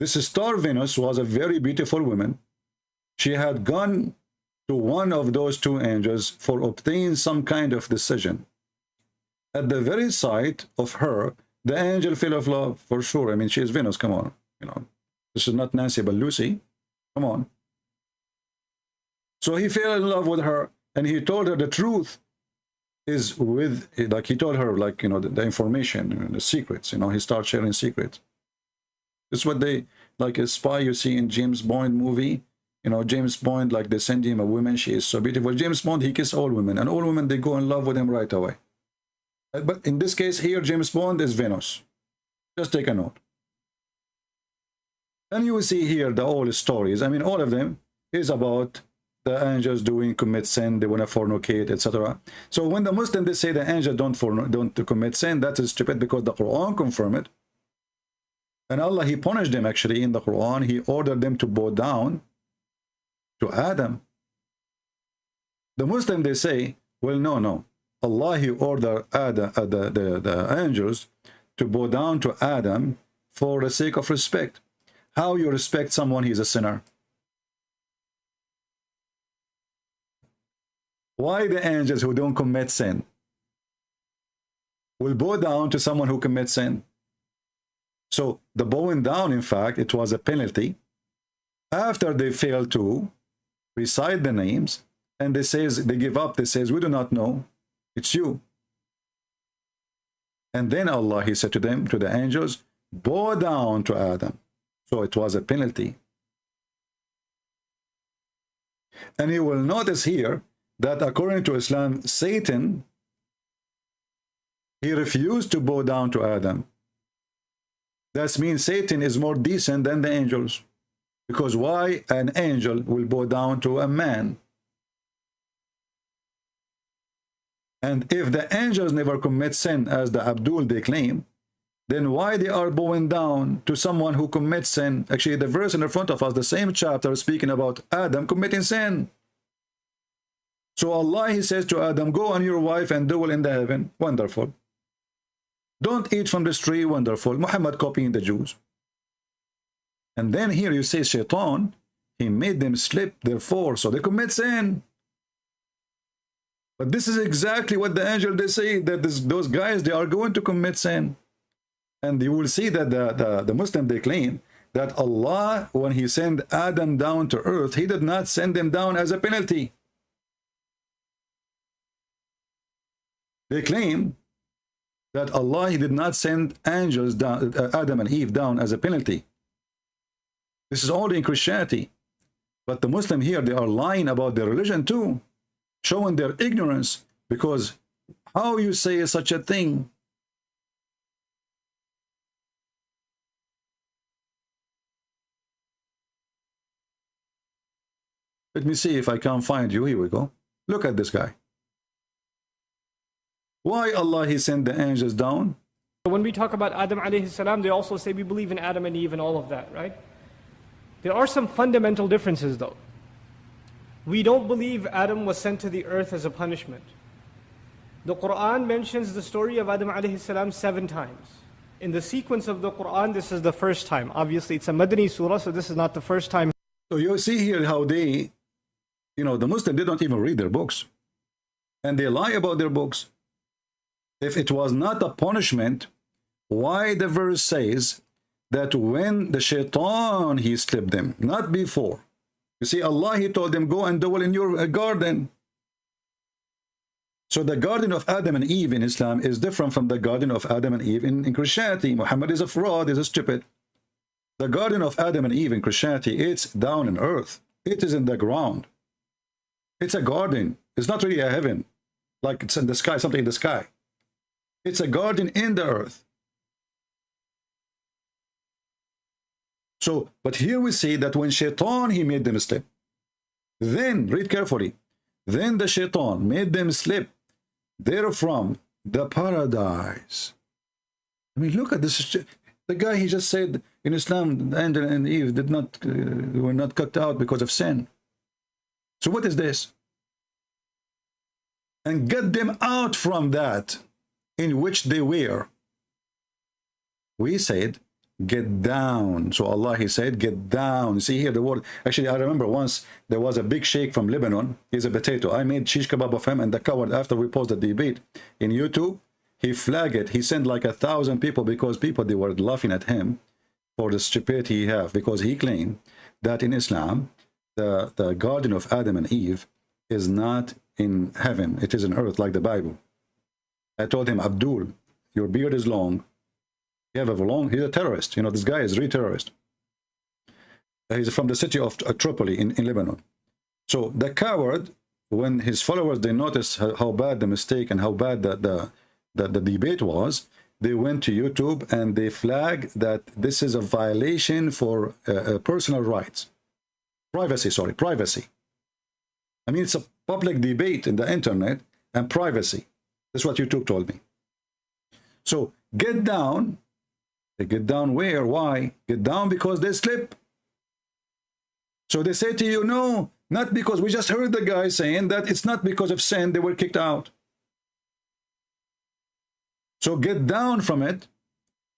This star Venus was a very beautiful woman. She had gone to one of those two angels for obtaining some kind of decision. At the very sight of her, the angel fell of love, for sure. I mean, she is Venus, come on. You know, this is not Nancy, but Lucy. Come on. So he fell in love with her, and he told her the truth is with, like he told her, like, you know, the information, the secrets, you know, he starts sharing secrets. It's what they, like a spy you see in James Bond movie. You know, James Bond, like they send him a woman, she is so beautiful. James Bond, he kisses all women, and all women, they go in love with him right away. But in this case here, James Bond is Venus. Just take a note. And you will see here the old stories. I mean, all of them is about the angels doing commit sin, they want to fornicate, etc. So when the Muslims, they say the angels don't commit sin, that is stupid, because the Quran confirm it. And Allah, he punished them actually in the Quran. He ordered them to bow down to Adam. The Muslim, they say, well, no. Allah, he ordered Adam, the angels to bow down to Adam for the sake of respect. How you respect someone, he's a sinner? Why the angels who don't commit sin will bow down to someone who commits sin? So the bowing down, in fact, it was a penalty. After they fail to recite the names, and they give up, they says, we do not know, it's you. And then Allah, he said to them, to the angels, bow down to Adam. So it was a penalty. And you will notice here that according to Islam, Satan, he refused to bow down to Adam. That means Satan is more decent than the angels. Because why an angel will bow down to a man? And if the angels never commit sin, as the Abdul they claim, then why they are bowing down to someone who commits sin? Actually, the verse in the front of us, the same chapter, speaking about Adam committing sin. So Allah, he says to Adam, go on your wife and dwell in the heaven. Wonderful. Don't eat from this tree. Wonderful. Muhammad copying the Jews. And then here you say Shaitan, he made them slip, therefore, so they commit sin. But this is exactly what the angel, they say, that those guys, they are going to commit sin. And you will see that the Muslim, they claim that Allah, when he sent Adam down to earth, he did not send them down as a penalty. They claim that Allah, he did not send angels down, Adam and Eve down as a penalty. This is only in Christianity. But the Muslim here, they are lying about their religion too, showing their ignorance, because how you say such a thing? Let me see if I can find you. Here we go. Look at this guy. Why Allah, he sent the angels down? When we talk about Adam alayhi salam, they also say we believe in Adam and Eve and all of that, right? There are some fundamental differences though. We don't believe Adam was sent to the earth as a punishment. The Quran mentions the story of Adam alayhi salam 7 times. In the sequence of the Quran, this is the first time. Obviously, it's a Madani surah, so this is not the first time. So you see here how they, you know, the Muslims, they don't even read their books. And they lie about their books. If it was not a punishment, why the verse says that when the Shaitan, he slipped them, not before. You see, Allah, he told them, go and dwell in your garden. So the garden of Adam and Eve in Islam is different from the garden of Adam and Eve in Christianity. Muhammad is a fraud, is a stupid. The garden of Adam and Eve in Christianity, it's down in earth. It is in the ground. It's a garden. It's not really a heaven, like it's in the sky, something in the sky. It's a garden in the earth. So, but here we see that when Shaitan, he made them slip. Then, read carefully, then the Shaitan made them slip therefrom the paradise. I mean, look at this. The guy, he just said in Islam, Adam and Eve did not, were not cut out because of sin. So what is this? And get them out from that in which they were. We said, get down. So Allah, he said, get down. You see here the word. Actually, I remember once there was a big sheikh from Lebanon. He's a potato. I made shish kebab of him, and the coward, after we posted the debate in YouTube, he flagged it. He sent like 1,000 people because people, they were laughing at him for the stupidity he have, because he claimed that in Islam, the garden of Adam and Eve is not in heaven. It is in earth, like the Bible. I told him, Abdul, your beard is long. You have a long, he's a terrorist. You know, this guy is a real terrorist. He's from the city of Tripoli in Lebanon. So the coward, when his followers, they noticed how bad the mistake and how bad the debate was, they went to YouTube and they flagged that this is a violation for personal rights. Privacy. I mean, it's a public debate in the internet and privacy. That's what YouTube told me. So get down. They get down where? Why? Get down because they slip. So they say to you, no, not because we just heard the guy saying that it's not because of sin they were kicked out. So get down from it.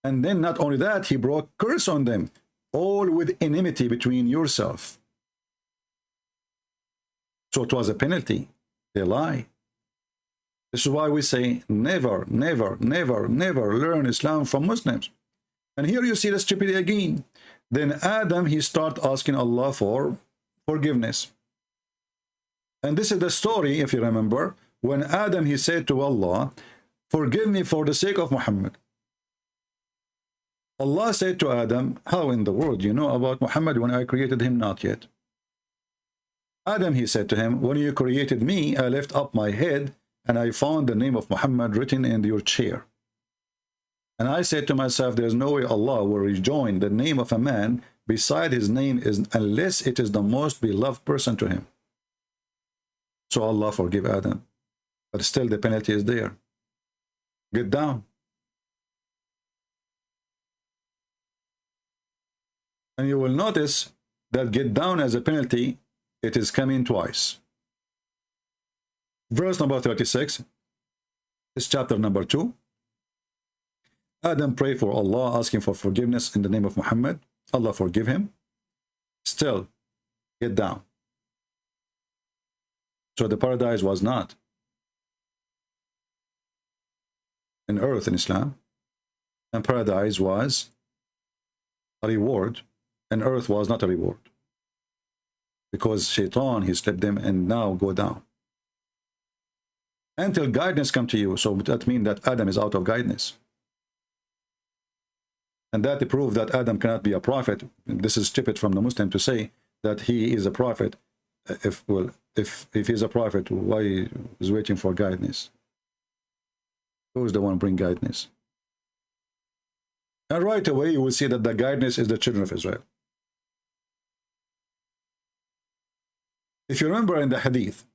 And then not only that, he brought curse on them, all with enmity between yourself. So it was a penalty. They lie. This is why we say never, never, never, never learn Islam from Muslims. And here you see the stupidity again. Then Adam, he started asking Allah for forgiveness. And this is the story, if you remember, when Adam, he said to Allah, forgive me for the sake of Muhammad. Allah said to Adam, how in the world you know about Muhammad when I created him? Not yet. Adam, he said to him, when you created me, I left up my head and I found the name of Muhammad written in your chair. And I said to myself, there's no way Allah will rejoin the name of a man beside his name is unless it is the most beloved person to him. So Allah forgive Adam. But still the penalty is there. Get down. And you will notice that get down as a penalty, it is coming twice. Verse number 36 is chapter number 2. Adam prayed for Allah, asking for forgiveness in the name of Muhammad. Allah forgive him. Still, get down. So the paradise was not in earth in Islam, and paradise was a reward, and earth was not a reward. Because Shaitan, he slipped them and now go down. Until guidance come to you. So that means that Adam is out of guidance. And that proves that Adam cannot be a prophet. This is stupid from the Muslim to say that he is a prophet. If he's a prophet, why is waiting for guidance? Who is the one bring guidance? And right away you will see that the guidance is the children of Israel. If you remember in the hadith,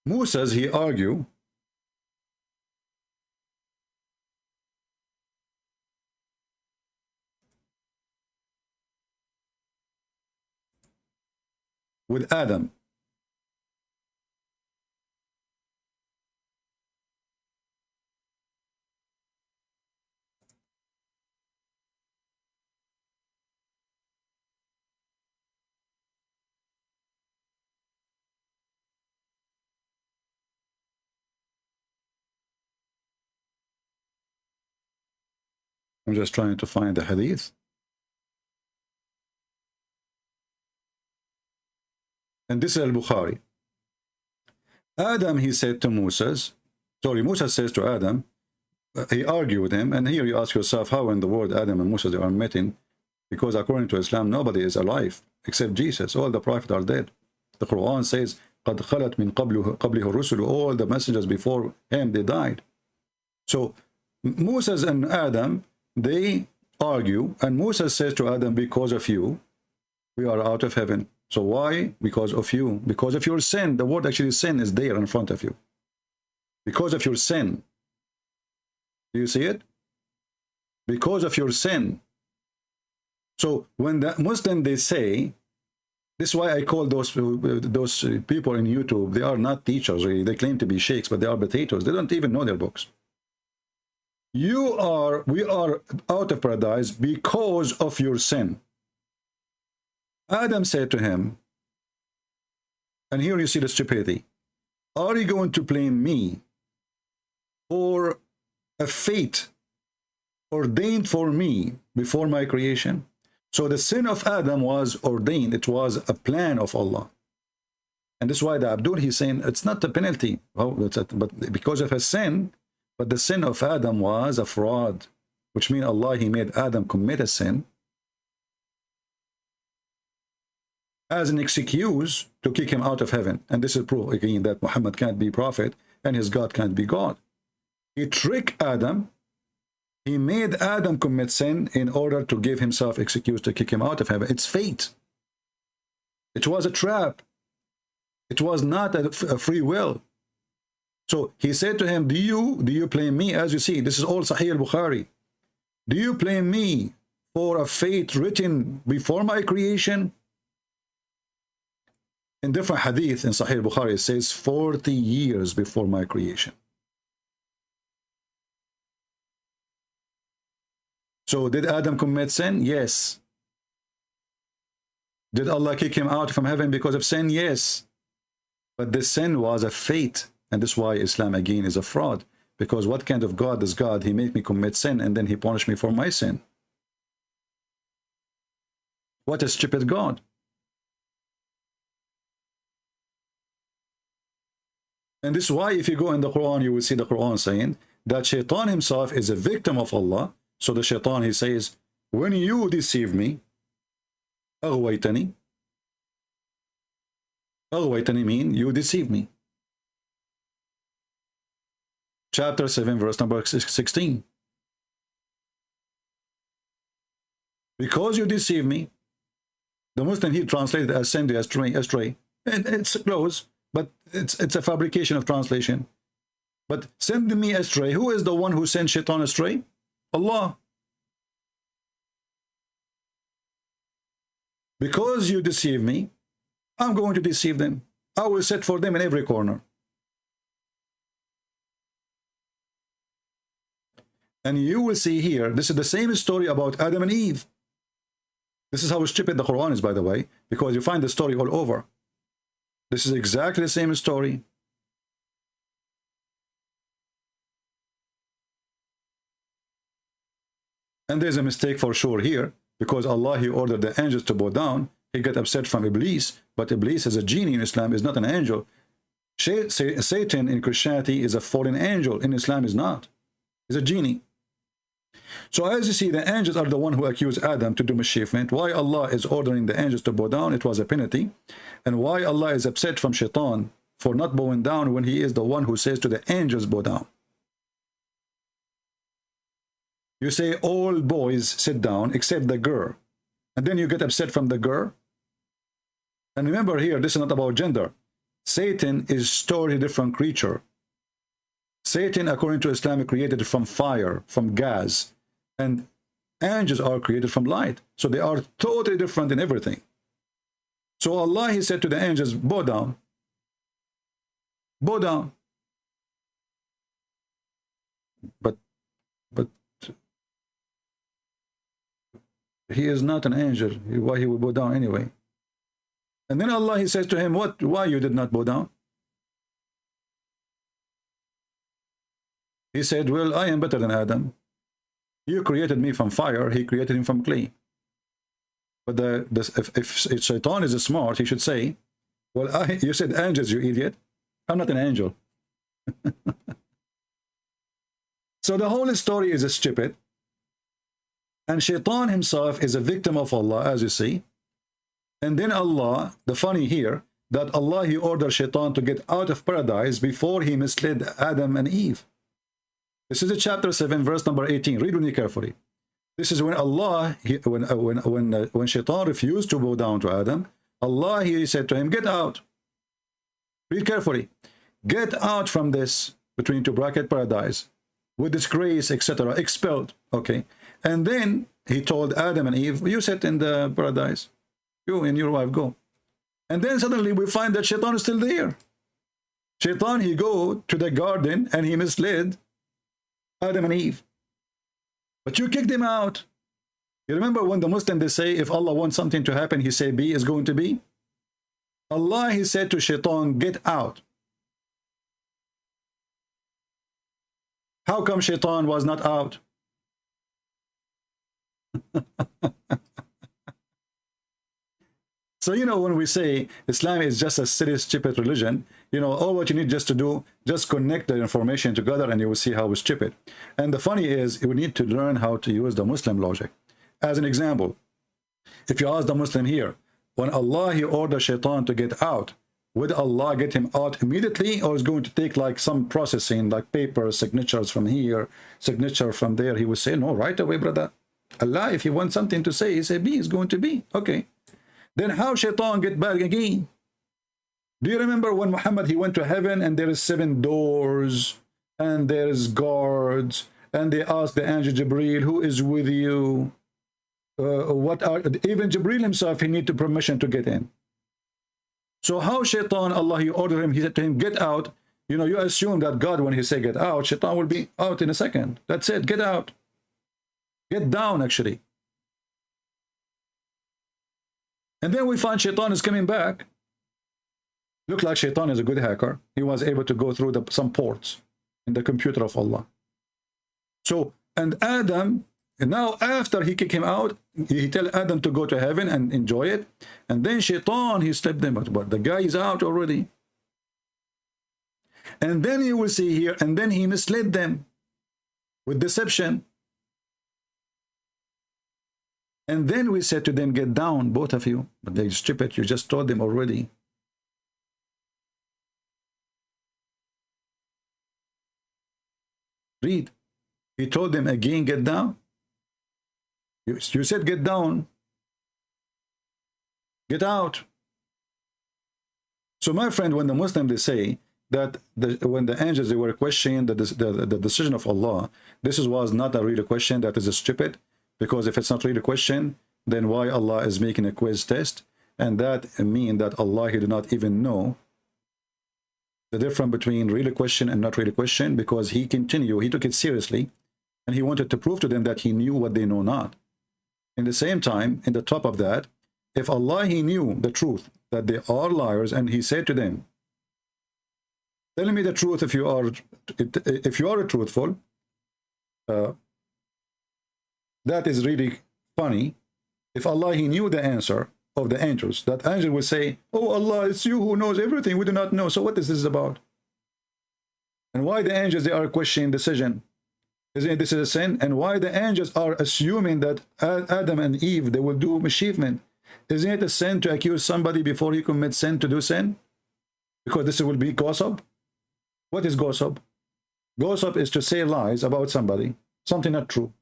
Moses, he argued with Adam. I'm just trying to find the hadith. And this is al-Bukhari. Adam, he said to Moses, Sorry, Musa says to Adam, he argued with him, and here you ask yourself, how in the world Adam and Musa they are meeting? Because according to Islam, nobody is alive except Jesus. All the prophets are dead. The Quran says, قَدْ خَلَتْ مِنْ قَبْلِهُ الرُّسُلُ. All the messengers before him, they died. So Moses and Adam, they argue, and Musa says to Adam, because of you, we are out of heaven. So why? Because of you. Because of your sin. The word actually sin is there in front of you. Because of your sin. Do you see it? Because of your sin. So when the Muslim, they say, this is why I call those people in YouTube, they are not teachers really. They claim to be sheikhs, but they are potatoes. They don't even know their books. We are out of paradise because of your sin. Adam said to him, and here you see the stupidity, are you going to blame me for a fate ordained for me before my creation? So the sin of Adam was ordained. It was a plan of Allah. And this is why the Abdul, he's saying it's not a penalty, but because of a sin, but the sin of Adam was a fraud, which means Allah, he made Adam commit a sin as an excuse to kick him out of heaven. And this is proof again that Muhammad can't be prophet and his God can't be God. He tricked Adam. He made Adam commit sin in order to give himself excuse to kick him out of heaven. It's fate. It was a trap. It was not a free will. So he said to him, do you blame me? As you see, this is all Sahih al-Bukhari. Do you blame me for a fate written before my creation? In different hadith in Sahih al-Bukhari, it says 40 years before my creation. So did Adam commit sin? Yes. Did Allah kick him out from heaven because of sin? Yes. But this sin was a fate. And this is why Islam again is a fraud. Because what kind of God is God? He made me commit sin and then he punished me for my sin. What a stupid God. And this is why if you go in the Quran, you will see the Quran saying that Shaitan himself is a victim of Allah. So the Shaitan, he says, when you deceive me, أغويتني. أغويتني mean you deceive me. Chapter 7, verse number 16. Because you deceive me, the Muslim he translated as send you astray. And it's close, but it's a fabrication of translation. But send me astray. Who is the one who sent Shaitan astray? Allah. Because you deceive me, I'm going to deceive them. I will set for them in every corner. And you will see here, this is the same story about Adam and Eve. This is how stupid the Quran is, by the way, because you find the story all over. This is exactly the same story. And there's a mistake for sure here, because Allah, he ordered the angels to bow down. He got upset from Iblis, but Iblis is a genie in Islam, is not an angel. Satan in Christianity is a fallen angel. In Islam is not. He's a genie. So as you see, the angels are the one who accused Adam to do mischievement. Why Allah is ordering the angels to bow down? It was a penalty. And why Allah is upset from Shaitan for not bowing down when he is the one who says to the angels bow down. You say all boys sit down except the girl. And then you get upset from the girl. And remember here, this is not about gender. Satan is totally different creature. Satan, according to Islam, created from fire, from gas. And angels are created from light. So they are totally different in everything. So Allah, he said to the angels, bow down. Bow down. But he is not an angel. Why he would bow down anyway? And then Allah, he says to him, what? Why you did not bow down? He said, well, I am better than Adam. You created me from fire. He created him from clay. But if Shaitan is smart, he should say, well, you said angels, you idiot. I'm not an angel. So the whole story is stupid. And Shaitan himself is a victim of Allah, as you see. And then Allah, the funny here, that Allah, he ordered Shaitan to get out of paradise before he misled Adam and Eve. This is chapter 7, verse number 18. Read with me carefully. This is when Allah, when Shaitan refused to bow down to Adam, Allah, he said to him, get out. Read carefully. Get out from this, between two bracket, paradise, with disgrace, etc., expelled. Okay. And then he told Adam and Eve, you sit in the paradise. You and your wife go. And then suddenly we find that Shaitan is still there. Shaitan, he go to the garden and he misled Adam and Eve. But you kicked him out. You remember when the Muslims, they say, if Allah wants something to happen, he say be is going to be. Allah, he said to Shaitan, get out. How come Shaitan was not out? So, you know, when we say Islam is just a silly, stupid religion, you know, all what you need just to do, just connect the information together and you will see how it's stupid. And the funny is, you need to learn how to use the Muslim logic. As an example, if you ask the Muslim here, when Allah, he ordered Shaitan to get out, would Allah get him out immediately, or is going to take like some processing, like papers, signatures from here, signature from there? He would say, no, right away, brother. Allah, if he wants something to say, he say be, is going to be. Okay. Then how Shaitan get back again? Do you remember when Muhammad, he went to heaven and there is 7 doors and there is guards, and they asked the angel Jibreel, who is with you? Even Jibreel himself, he need permission to get in. So how Shaitan, Allah, he ordered him, he said to him, get out. You know, you assume that God, when he say get out, Shaitan will be out in a second. That's it, get out. Get down, actually. And then we find Shaitan is coming back. Look like Shaitan is a good hacker. He was able to go through some ports in the computer of Allah. So, and Adam, and now after he kicked him out, he tell Adam to go to heaven and enjoy it. And then Shaitan, he stepped them out. But the guy is out already. And then you will see here, and then he misled them with deception. And then we said to them, get down, both of you. But they stupid, you just told them already. Read. He told them again, get down. You said get down. Get out. So my friend, when the Muslims, they say that when the angels, they were questioning the decision of Allah, this was not a real question, that is a stupid. Because if it's not really a question, then why Allah is making a quiz test? And that means that Allah, he did not even know the difference between really question and not really question, because he took it seriously, and he wanted to prove to them that he knew what they know not. In the same time, in the top of that, if Allah, he knew the truth, that they are liars, and he said to them, tell me the truth if you are truthful, that is really funny. If Allah, he knew the answer of the angels, that angel will say, oh Allah, it's you who knows everything, we do not know. So what is this about? And why the angels, they are questioning decision? Isn't it this is a sin? And why the angels are assuming that Adam and Eve, they will do mischievement? Isn't it a sin to accuse somebody before he commits sin to do sin? Because this will be gossip. What is gossip? Gossip is to say lies about somebody, something not true.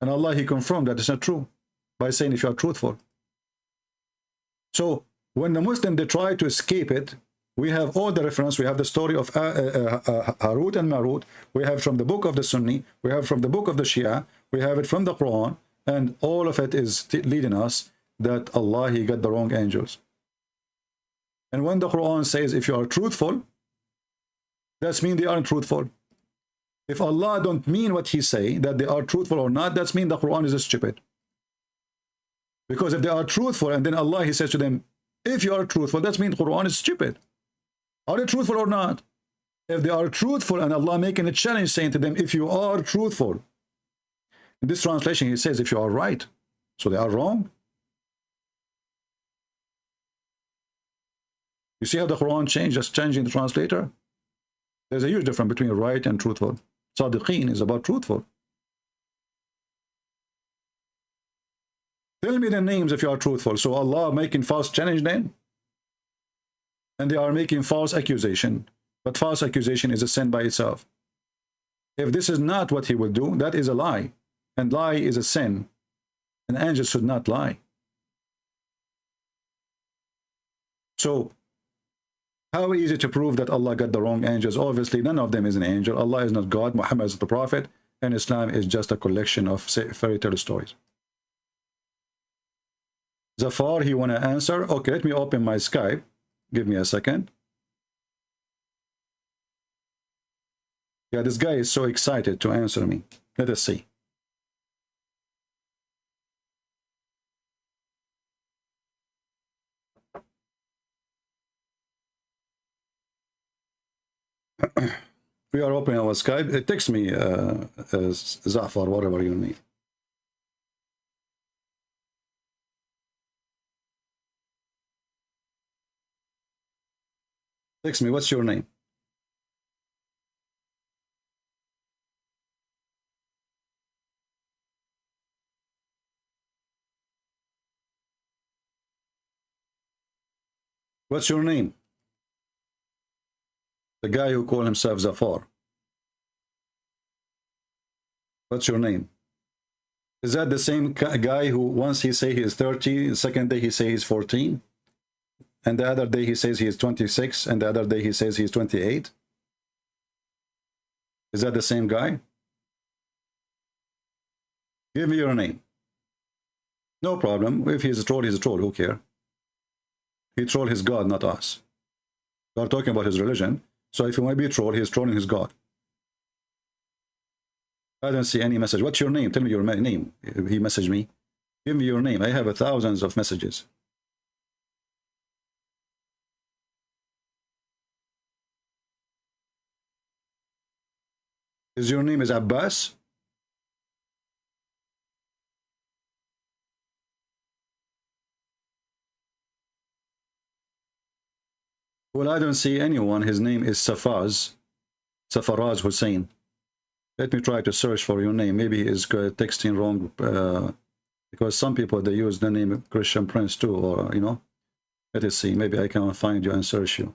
And Allah, he confirmed that it's not true by saying if you are truthful. So when the Muslim, they try to escape it, we have all the reference. We have the story of Harut and Marut. We have from the book of the Sunni. We have from the book of the Shia. We have it from the Quran. And all of it is leading us that Allah, he got the wrong angels. And when the Quran says if you are truthful, that means they aren't truthful. If Allah don't mean what he say, that they are truthful or not, that means the Quran is stupid. Because if they are truthful, and then Allah, he says to them, if you are truthful, that means Quran is stupid. Are they truthful or not? If they are truthful, and Allah making a challenge saying to them, if you are truthful. In this translation, he says, if you are right. So they are wrong. You see how the Quran changed, just changing the translator? There's a huge difference between right and truthful. Sadiqeen is about truthful. Tell me the names if you are truthful. So Allah making false challenge then? And they are making false accusation. But false accusation is a sin by itself. If this is not what he will do, that is a lie. And lie is a sin. An angel should not lie. So, how easy to prove that Allah got the wrong angels? Obviously, none of them is an angel. Allah is not God. Muhammad is the prophet. And Islam is just a collection of fairy tale stories. Zafar, he want to answer? Okay, let me open my Skype. Give me a second. Yeah, this guy is so excited to answer me. Let us see. We are opening our Skype. Text me, Zafar, whatever you need. Text me, what's your name? What's your name? The guy who called himself Zafar. What's your name? Is that the same guy who once he say he is 30, the second day he say he's 14, and the other day he says he is 26, and the other day he says he's 28? Is that the same guy? Give me your name. No problem. If he's a troll, he's a troll. Who cares? He trolled his God, not us. We are talking about his religion. So if he might be a troll, he's trolling his God. I don't see any message. What's your name? Tell me your name. He messaged me. Give me your name. I have thousands of messages. Is your name is Abbas? Well, I don't see anyone. His name is Safaraz Hussein. Let me try to search for your name. Maybe he is texting wrong, because some people, they use the name Christian Prince too, or, you know. Let us see. Maybe I can find you and search you.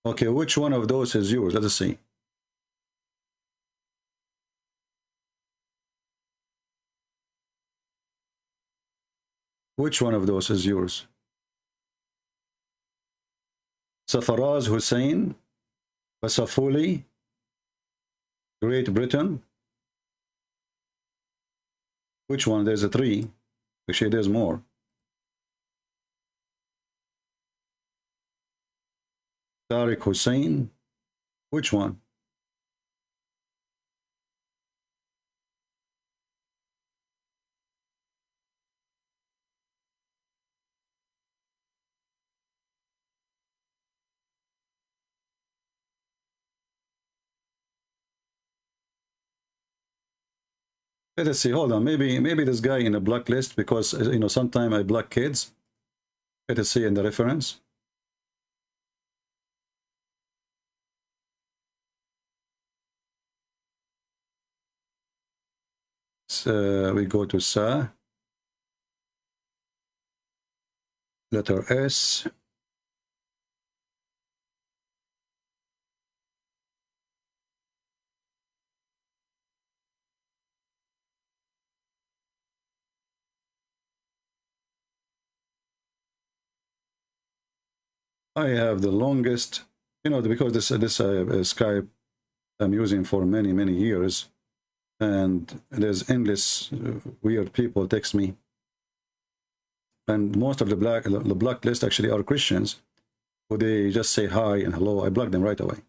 Okay, which one of those is yours? Let us see. Which one of those is yours? Safaraz Hussein, Basafuli, Great Britain. Which one? There's a 3. Actually, there's more. Tariq Hussein. Which one? Let us see. Hold on. Maybe this guy in a blacklist, because you know sometimes I block kids. Let us see in the reference. We go to Sa, letter S. I have the longest, you know, because this Skype I'm using for many years. And there's endless weird people text me, and most of the blacklist actually are Christians, who they just say hi and hello. I block them right away.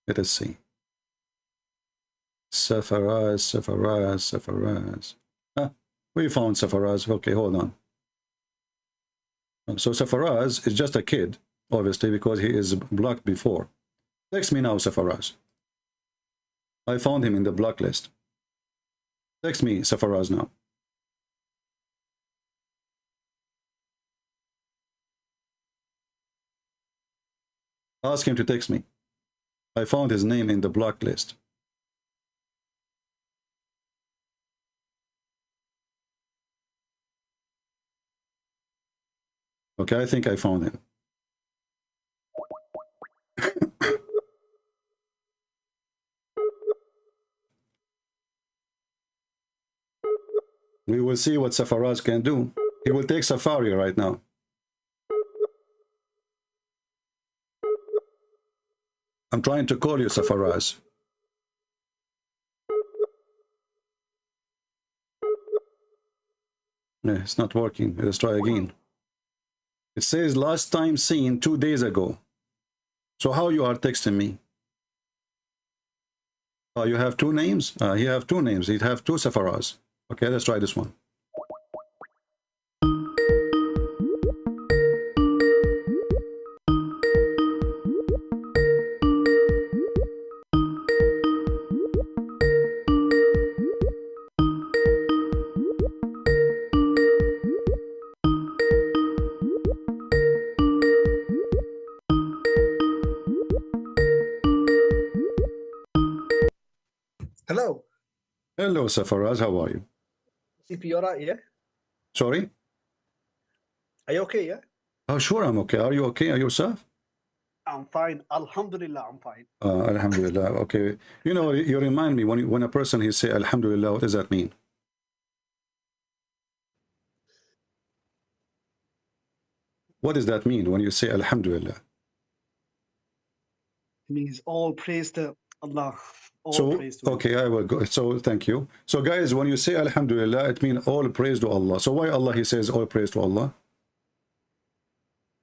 Let us see. Safaraz. Ah, we found Safaraz. Okay, hold on. So Safaraz is just a kid, obviously, because he is blocked before. Text me now, Safaraz. I found him in the block list. Text me, Safaraz, now. Ask him to text me. I found his name in the blocked list. Okay, I think I found him. We will see what Safaraz can do. He will take Safari right now. I'm trying to call you, Safaraz. Yeah, it's not working. Let's try again. It says last time seen 2 days ago. So how you are texting me? Oh, you have two names? He have two names. He have two Safaraz. Okay, let's try this one. Hello. Hello, Safaraz. How are you? CP, you alright, yeah? Sorry? Are you okay, yeah? Oh, sure, I'm okay. Are you okay? Are you yourself? I'm fine. Alhamdulillah, I'm fine. Alhamdulillah. Okay. You know, you remind me when a person he say Alhamdulillah, what does that mean? What does that mean when you say Alhamdulillah? It means all praise to Allah. All So, praise to okay, I will go. So, thank you. So, guys, when you say Alhamdulillah, it means all praise to Allah. So, why Allah, he says all praise to Allah?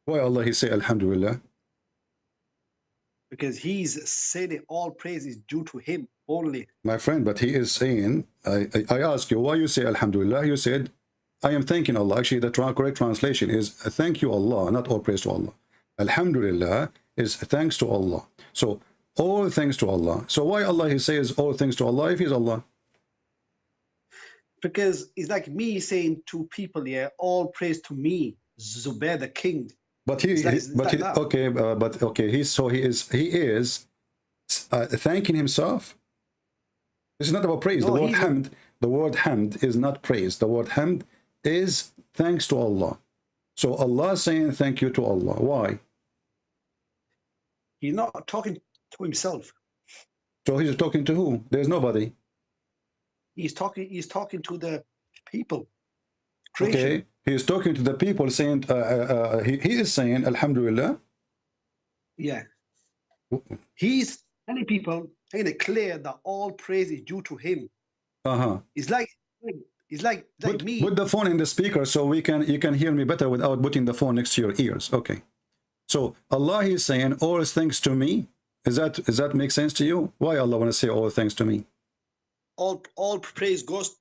Why Allah, he say Alhamdulillah? Because he's saying it, all praise is due to him only. My friend, but he is saying, I ask you, why you say Alhamdulillah? You said, I am thanking Allah. Actually, the correct translation is thank you Allah, not all praise to Allah. Alhamdulillah is thanks to Allah. So, all thanks to Allah. So why Allah, he says all thanks to Allah if he's Allah? Because it's like me saying to people, yeah, all praise to me, Zubair the king. But he, he is thanking himself. This is not about praise. No, the word hamd is not praise. The word hamd is thanks to Allah. So Allah saying thank you to Allah. Why? He's not talking to himself. So he's talking to who? There's nobody. He's talking to the people. Creation. Okay, he's talking to the people saying, he is saying, Alhamdulillah. Yeah. He's telling people, making it clear that all praise is due to him. It's like me. Put the phone in the speaker so you can hear me better without putting the phone next to your ears. Okay. So Allah is saying all thanks to me. Does that make sense to you? Why Allah want to say all thanks to me? All praise goes.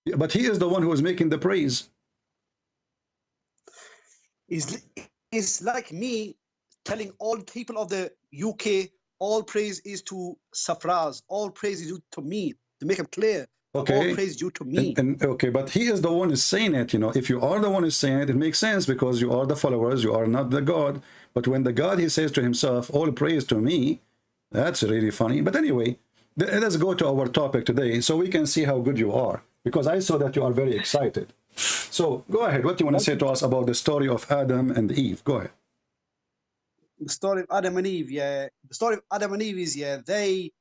Yeah, but he is the one who is making the praise. It's like me telling all people of the UK, all praise is to Safraz, all praise is due to me, to make it clear. Okay. All praise due to me. Okay, but he is the one who is saying it, you know. If you are the one who is saying it, it makes sense because you are the followers, you are not the God. But when the God, he says to himself, all praise to me, that's really funny. But anyway, let's go to our topic today so we can see how good you are. Because I saw that you are very excited. So go ahead. What do you want to say to us about the story of Adam and Eve? Go ahead. The story of Adam and Eve, yeah. The story of Adam and Eve is, yeah, they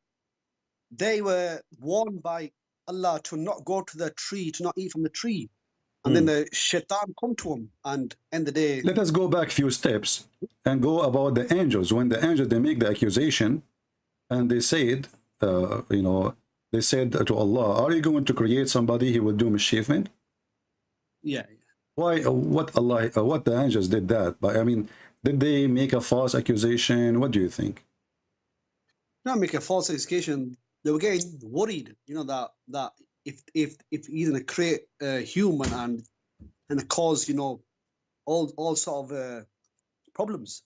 were warned by Allah to not go to the tree, to not eat from the tree. And then the shaitan come to him and end the day. Let us go back a few steps and go about the angels. When the angels, they make the accusation and they said, you know, they said to Allah, are you going to create somebody who will do mischievement? Yeah. Why? What the angels did that? But I mean, did they make a false accusation? What do you think? Not make a false accusation. They were getting worried, you know, that if he's gonna create a human and cause, you know, all sort of problems.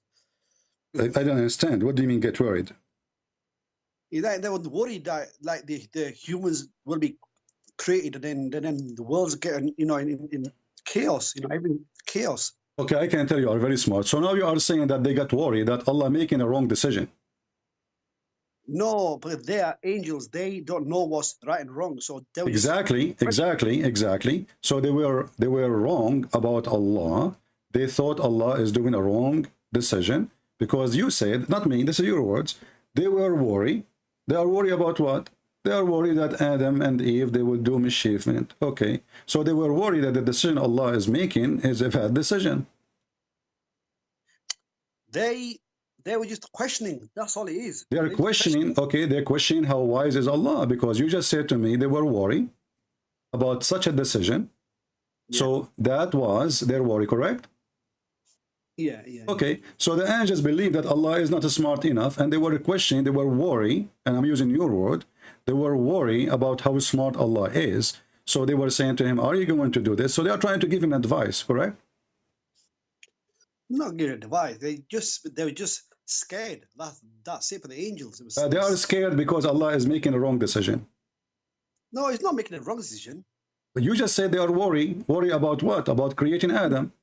I don't understand. What do you mean get worried? They were worried that like the humans will be created and then the world's getting, you know, in chaos, you know, everything chaos. Okay, I can tell you are very smart. So now you are saying that they got worried that Allah making a wrong decision. No, but they are angels. They don't know what's right and wrong. So they were Exactly. So they were wrong about Allah. They thought Allah is doing a wrong decision because you said, not me, this is your words. They were worried. They are worried about what? They are worried that Adam and Eve, they will do mischievement. Okay. So they were worried that the decision Allah is making is a bad decision. They were just questioning. That's all it is. They are questioning. Okay, they're questioning how wise is Allah, because you just said to me they were worried about such a decision. Yeah. So that was their worry, correct? Yeah. Okay, so the angels believe that Allah is not smart enough, and they were questioning, they were worried, and I'm using your word, they were worried about how smart Allah is. So they were saying to him, are you going to do this? So they are trying to give him advice, correct? Not giving advice. They were just scared. That's it for the angels. They are scared because Allah is making a wrong decision. No, he's not making a wrong decision. But you just said they are worried what? About creating Adam.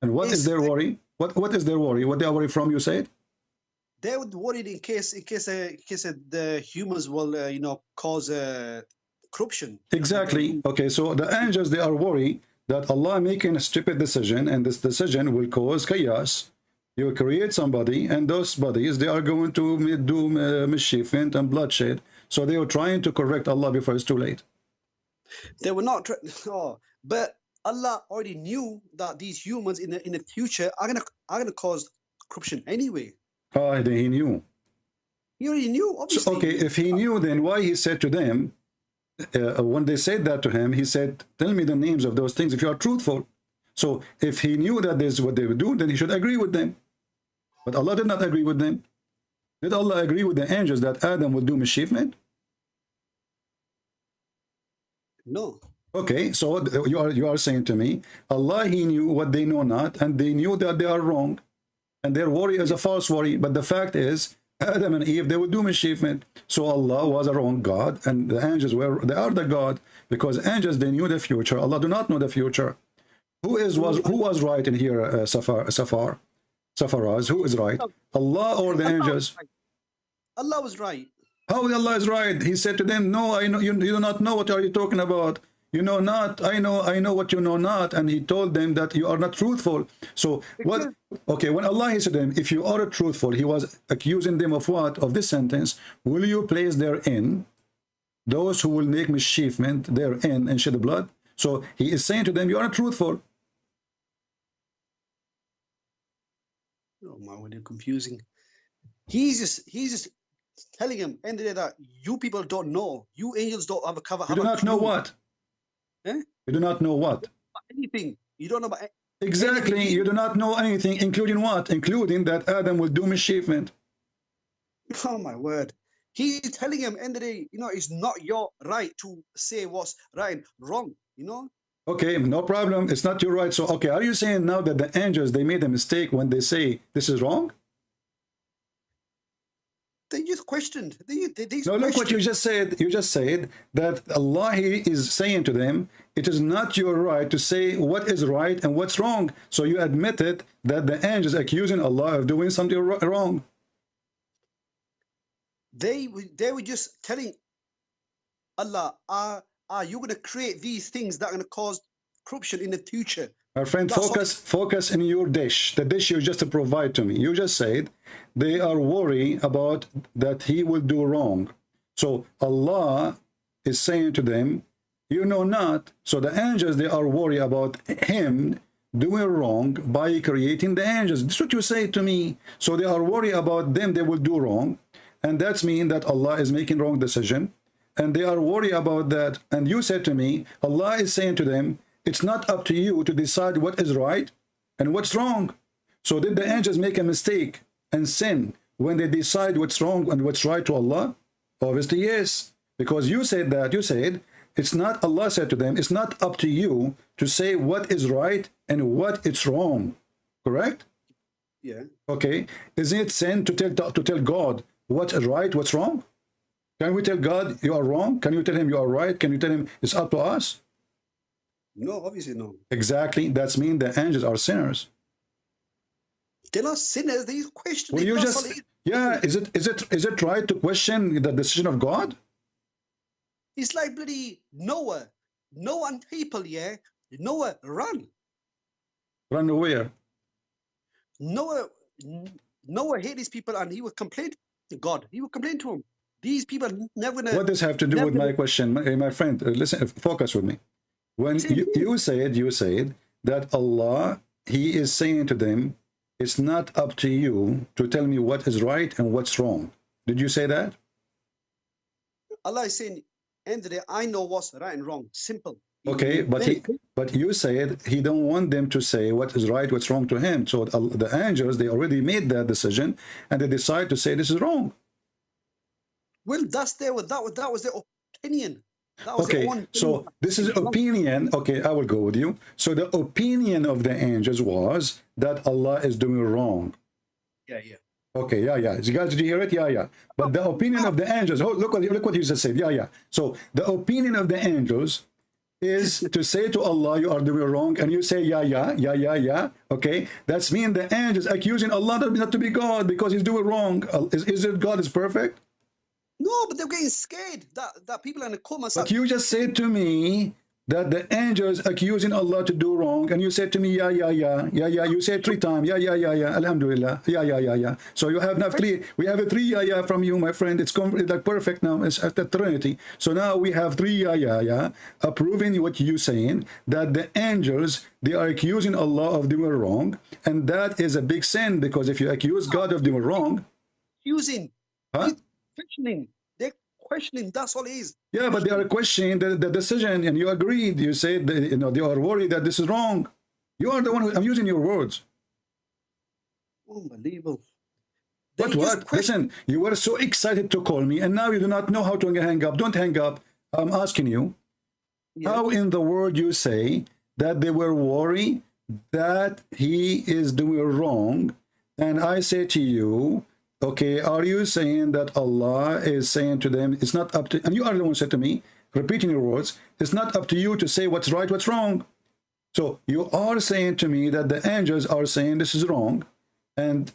And what is their worry? What is their worry? What they are worried from, you said? They were worried in case the humans will, you know, cause corruption. Exactly. Okay, so the angels, they are worried that Allah making a stupid decision, and this decision will cause chaos. You will create somebody, and those bodies, they are going to do mischief and bloodshed. So they are trying to correct Allah before it's too late. They were not. But Allah already knew that these humans in the future are gonna cause corruption anyway. He knew. He already knew, obviously. So, okay, if he knew, then why he said to them, when they said that to him, he said, tell me the names of those things if you are truthful. So if he knew that this is what they would do, then he should agree with them. But Allah did not agree with them. Did Allah agree with the angels that Adam would do mischievement? No. Okay, so you are saying to me, Allah, he knew what they know not, and they knew that they are wrong. And their worry is a false worry. But the fact is, Adam and Eve, they would do mischievement. So Allah was a wrong God, and the angels they are the God, because angels, they knew the future. Allah do not know the future. Who was right in here, Safaraz? Who is right? Allah or the angels? Allah was right. How Allah is right? He said to them, no, I know you do not know what are you talking about. You know not, I know what you know not. And he told them that you are not truthful. So what? Okay, when Allah said to them, if you are truthful, he was accusing them of what? Of this sentence, will you place therein those who will make mischievement therein and shed blood? So he is saying to them, you are not truthful. Oh my, what are confusing. He's just telling him end of the day that you people don't know. You angels don't have a cover. You do not know what? Eh? You do not know what? Anything. You don't know about exactly. Anything. You do not know anything, including what? Including that Adam will do mischievement. Oh my word. He's telling him end of the day, you know, it's not your right to say what's right and wrong, you know? Okay, no problem. It's not your right. So, okay, are you saying now that the angels, they made a mistake when they say this is wrong? They just questioned. No, look what you just said. You just said that Allah is saying to them, it is not your right to say what is right and what's wrong. So you admitted that the angels accusing Allah of doing something wrong. They were just telling Allah, are you going to create these things that are going to cause corruption in the future? My friend, focus in your dish, the dish you just provide to me. You just said they are worried about that he will do wrong. So Allah is saying to them, you know not. So the angels, they are worried about him doing wrong by creating the angels. This is what you say to me. So they are worried about them, they will do wrong. And that's mean that Allah is making wrong decision. And they are worried about that. And you said to me, Allah is saying to them, it's not up to you to decide what is right and what's wrong. So did the angels make a mistake and sin when they decide what's wrong and what's right to Allah? Obviously, yes. Because you said that, you said, it's not, Allah said to them, it's not up to you to say what is right and what is wrong. Correct? Yeah. Okay. Is it sin to tell God what's right, what's wrong? Can we tell God you are wrong? Can you tell him you are right? Can you tell him it's up to us? No, obviously no. Exactly. That's mean the angels are sinners. They're not sinners. They question. Well, you just, yeah. Is it right to question the decision of God? It's like bloody Noah. Noah and people, yeah. Noah run. Run where? Noah hate these people, and he would complain to God. He would complain to him. These people never. What does have to do with my question, my friend? Listen, focus with me. When you said that Allah, He is saying to them, it's not up to you to tell me what is right and what's wrong. Did you say that? Allah is saying, end of the day, I know what's right and wrong. Simple. Okay, but you said He don't want them to say what is right, what's wrong to Him. So the angels, they already made that decision, and they decide to say this is wrong. Well, that was their opinion. Okay, so this is opinion. Okay, I will go with you. So the opinion of the angels was that Allah is doing wrong. Yeah. Okay, yeah. You guys, did you hear it? Yeah. But the opinion of the angels, look what you just said. Yeah. So the opinion of the angels is to say to Allah, you are doing wrong, and you say, yeah. Okay, that's mean the angels accusing Allah not to be God because He's doing wrong. Is it God is perfect? No, but they're getting scared that people are in the coma. But you just said to me that the angels accusing Allah to do wrong, and you said to me, yeah. You said 3 times, yeah. Alhamdulillah, yeah. So you have now 3. We have a 3 yeah from you, my friend. It's like perfect now. It's at the Trinity. So now we have 3 yeah, approving what you saying that the angels, they are accusing Allah of doing wrong, and that is a big sin, because if you accuse God of doing wrong, they're questioning, that's all it is. Yeah, but they are questioning the decision, and you agreed. You said that, they are worried that this is wrong. You are the one who, I'm using your words. Unbelievable. But what? Listen, you were so excited to call me, and now you do not know how to hang up. Don't hang up. I'm asking you, how in the world you say that they were worried that he is doing wrong, and I say to you, okay, are you saying that Allah is saying to them, it's not up to, and you are the one who said to me, repeating your words, it's not up to you to say what's right, what's wrong. So you are saying to me that the angels are saying this is wrong, and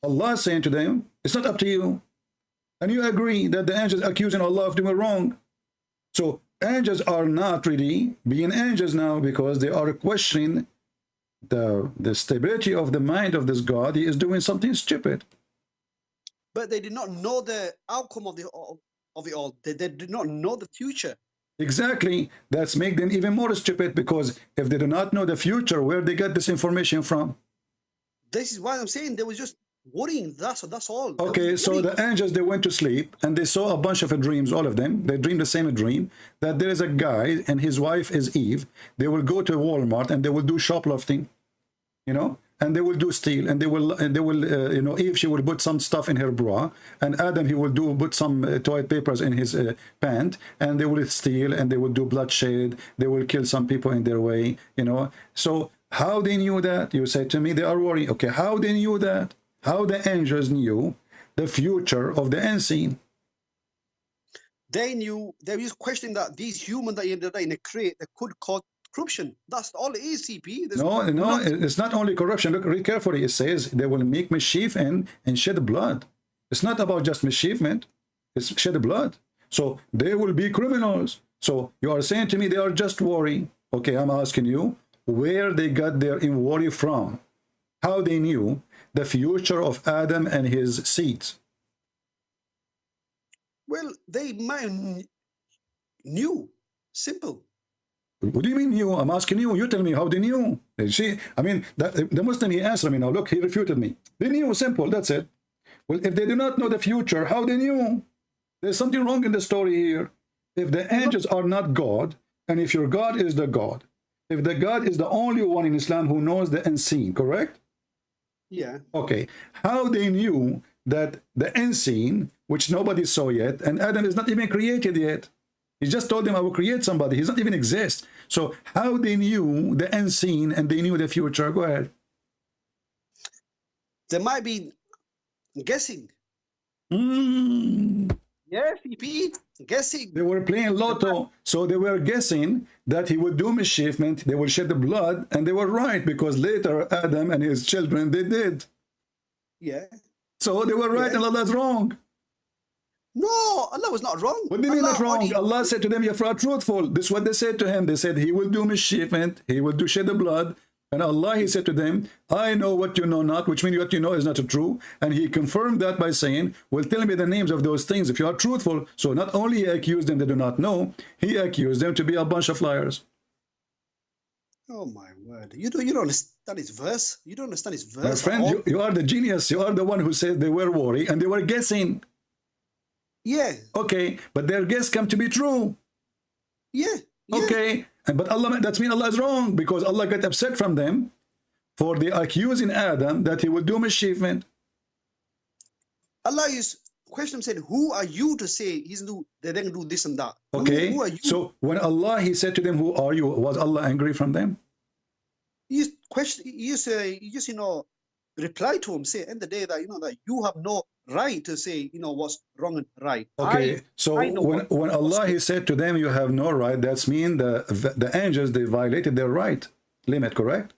Allah is saying to them, it's not up to you. And you agree that the angels are accusing Allah of doing wrong. So angels are not really being angels now, because they are questioning the stability of the mind of this God. He is doing something stupid. But they did not know the outcome of it all. They did not know the future. Exactly. That's make them even more stupid, because if they do not know the future, where they get this information from? This is why I'm saying they were just worrying. That's all. Okay, so the angels, they went to sleep, and they saw a bunch of dreams, all of them. They dreamed the same dream, that there is a guy and his wife is Eve. They will go to Walmart and they will do shoplifting, and they will do steal, and they will Eve, she will put some stuff in her bra, and Adam, he will put some toilet papers in his pant, and they will steal, and they will do bloodshed, they will kill some people in their way, So how they knew that? You said to me they are worried. Okay, how they knew that? How the angels knew the future of the unseen? They knew, they were just questioning that these humans that they create, that could cause corruption. That's all it is, CP. No, it's not only corruption. Look, read carefully. It says they will make mischief and shed blood. It's not about just mischievement. It's shed blood. So they will be criminals. So you are saying to me they are just worried. Okay, I'm asking you where they got their worry from. How they knew the future of Adam and his seeds. Well, they knew. Simple. What do you mean knew? I'm asking you. You tell me how they knew. See, I mean, the Muslim, he answered me now. Look, he refuted me. They knew, simple, that's it. Well, if they do not know the future, how they knew? There's something wrong in the story here. If the angels are not God, and if your God is the God, if the God is the only one in Islam who knows the unseen, correct? Yeah. Okay. How they knew that the unseen, which nobody saw yet, and Adam is not even created yet. He just told them, I will create somebody. He's not even exist. So how they knew the unseen and they knew the future? Go ahead. They might be guessing. Yeah, CP, guessing. They were playing lotto, so they were guessing that he would do mischievement, they will shed the blood, and they were right, because later Adam and his children, they did. Yeah. So they were right and Allah's wrong. No, Allah was not wrong. What do you mean not wrong? Allah said to them, "You are truthful." This is what they said to him. They said, "He will do mischievement, he will do shed the blood." And Allah, he said to them, "I know what you know not," which means what you know is not true. And he confirmed that by saying, "Well, tell me the names of those things if you are truthful." So not only he accused them they do not know, he accused them to be a bunch of liars. Oh my word! You don't understand his verse. You don't understand his verse. My friend, you are the genius. You are the one who said they were worried and they were guessing. Yeah. Okay, but their guess come to be true. Yeah. Okay, but Allah, that means Allah is wrong, because Allah got upset from them for the accusing Adam that he would do mischievement. Allah is question said, "Who are you to say they didn't do this and that?" Okay, who are you? So when Allah, he said to them, "Who are you?" Was Allah angry from them? You question. You say, you just reply to him. Say, end the day that that you have no right to say what's wrong and right. Okay, so when Allah, he said to them, "You have no right," that's mean the angels, they violated their right limit, correct?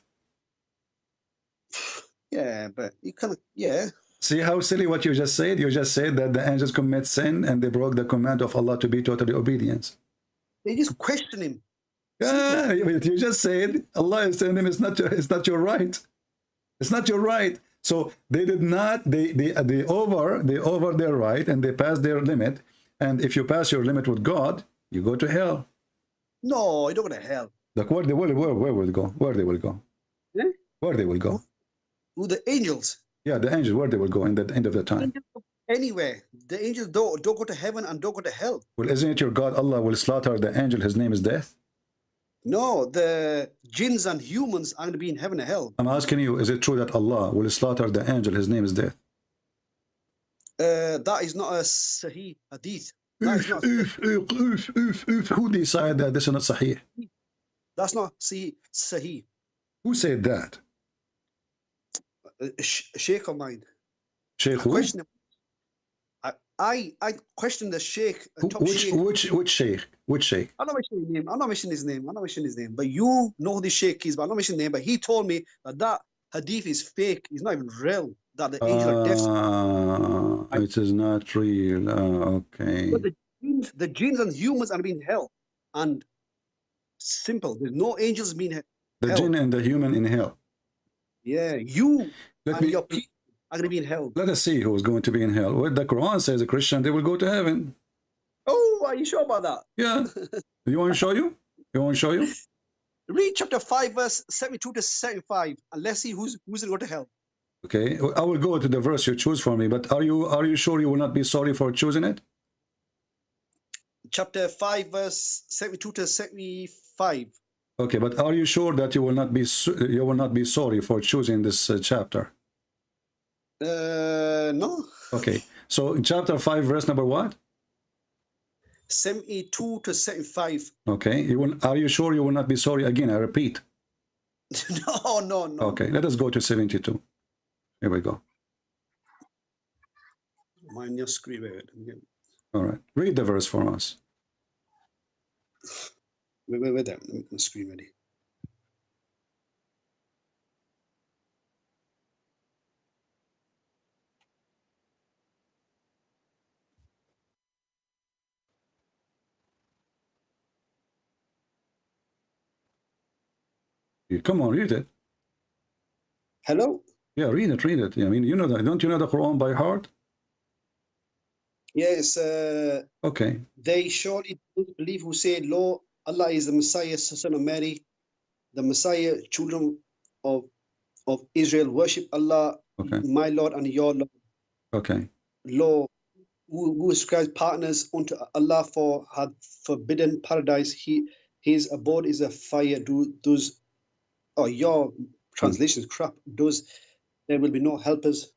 Yeah, but you kind of See how silly what you just said? You just said that the angels commit sin and they broke the command of Allah to be totally obedient. They just question him. Yeah, you just said Allah is telling them it's not your right. It's not your right. So they did not, they over their right and they passed their limit. And if you pass your limit with God, you go to hell. No, you don't go to hell. Like where they will go? Where they will go? Yeah? Where they will go? Who the angels? Yeah, the angels, where they will go in the end of the time. Anywhere. The angels don't go to heaven and don't go to hell. Well, isn't it your God Allah will slaughter the angel? His name is death. No, the jinns and humans are going to be in heaven and hell. I'm asking you, is it true that Allah will slaughter the angel? His name is death. That is not a Sahih hadith. Who decided that this is not Sahih? That's not Sahih. Who said that? Sheikh of mine. Sheikh who? I question the Sheikh. Which Sheikh? Which Sheikh? I'm not mentioning his name. But you know who the Sheikh is, but I'm not mentioning his name. But he told me that hadith is fake. It's not even real. That the angels are deaf. It is not real. Okay. But the jinns and humans are being hell. And simple. There's no angels being hell. The jinn and the human in hell. Yeah, you and your people are going to be in hell. Let us see who is going to be in hell. Well, the Quran says a Christian, they will go to heaven. Oh, are you sure about that? Yeah. You want to show you? You want to show you? Read chapter 5, verse 72 to 75, and let's see who's going to go to hell. Okay, I will go to the verse you choose for me, but are you sure you will not be sorry for choosing it? Chapter 5, verse 72 to 75. Okay, but are you sure that you will not be sorry for choosing this chapter? No. Okay, so in chapter 5, verse number what? 72 to 75. Okay, are you sure you will not be sorry again? I repeat. No. Okay, let us go to 72. Here we go. Mind your screen. All right, read the verse for us. Wait, let me make my screen ready. Come on, read it. Hello? Yeah, read it. I mean, you know that. Don't you know the Quran by heart? Yes. Okay. They surely don't believe who say, "Lo, Allah is the Messiah, son of Mary, the Messiah, children of Israel, worship Allah, my Lord and your Lord." Okay. Lo, who ascribes partners unto Allah for had forbidden paradise. His abode is a fire. Your translation is crap. There will be no helpers.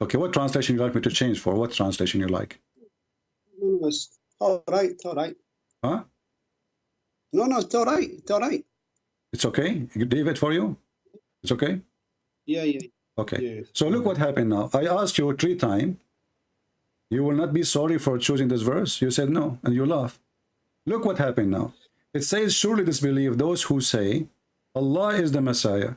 Okay, what translation you like me to change for? What translation you like? All right. Huh? No, it's all right. It's okay? David, for you? It's okay? Yeah. Okay. Yeah. So look what happened now. I asked you 3 times You will not be sorry for choosing this verse? You said no, and you laugh. Look what happened now. It says, surely disbelieve those who say Allah is the Messiah.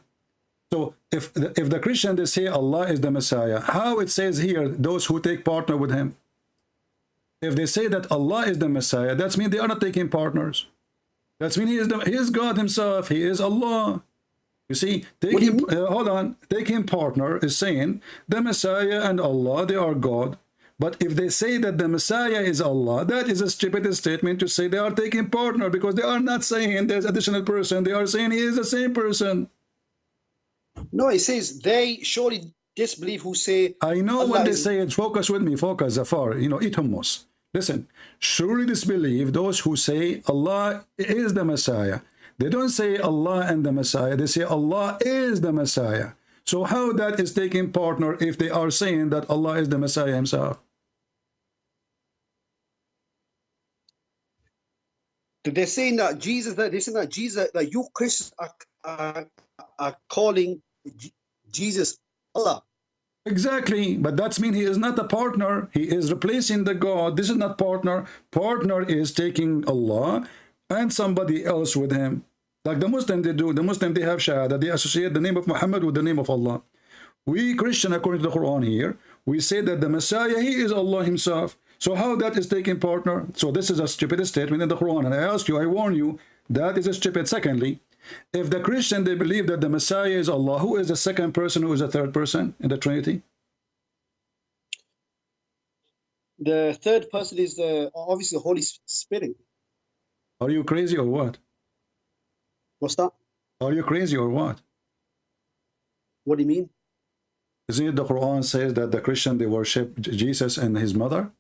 So if the Christian, they say Allah is the Messiah, how it says here, those who take partner with him? If they say that Allah is the Messiah, that means they are not taking partners. That means he is God himself. He is Allah. You see, taking, hold on, taking partner is saying the Messiah and Allah, they are God. But if they say that the Messiah is Allah, that is a stupid statement to say they are taking partner, because they are not saying there's additional person. They are saying he is the same person. No, it says they surely disbelieve who say. I know Allah when they say it. Focus with me. Focus, Zafar. You know, eat hummus. Listen. Surely disbelieve those who say Allah is the Messiah. They don't say Allah and the Messiah. They say Allah is the Messiah. So how that is taking partner if they are saying that Allah is the Messiah himself? They're saying that Jesus, that you Christians are calling Jesus Allah. Exactly, but that means he is not a partner. He is replacing the God. This is not partner. Partner is taking Allah and somebody else with him. Like the Muslim, they do. The Muslim, they have Shahada. They associate the name of Muhammad with the name of Allah. We Christian, according to the Quran here, we say that the Messiah, he is Allah himself. So how that is taking partner? So this is a stupid statement in the Quran. And I ask you, I warn you, that is a stupid. Secondly, if the Christian, they believe that the Messiah is Allah, who is the second person, who is the third person in the Trinity? The third person is obviously the Holy Spirit. Are you crazy or what? What's that? Are you crazy or what? What do you mean? Isn't it the Quran says that the Christian, they worship Jesus and his mother?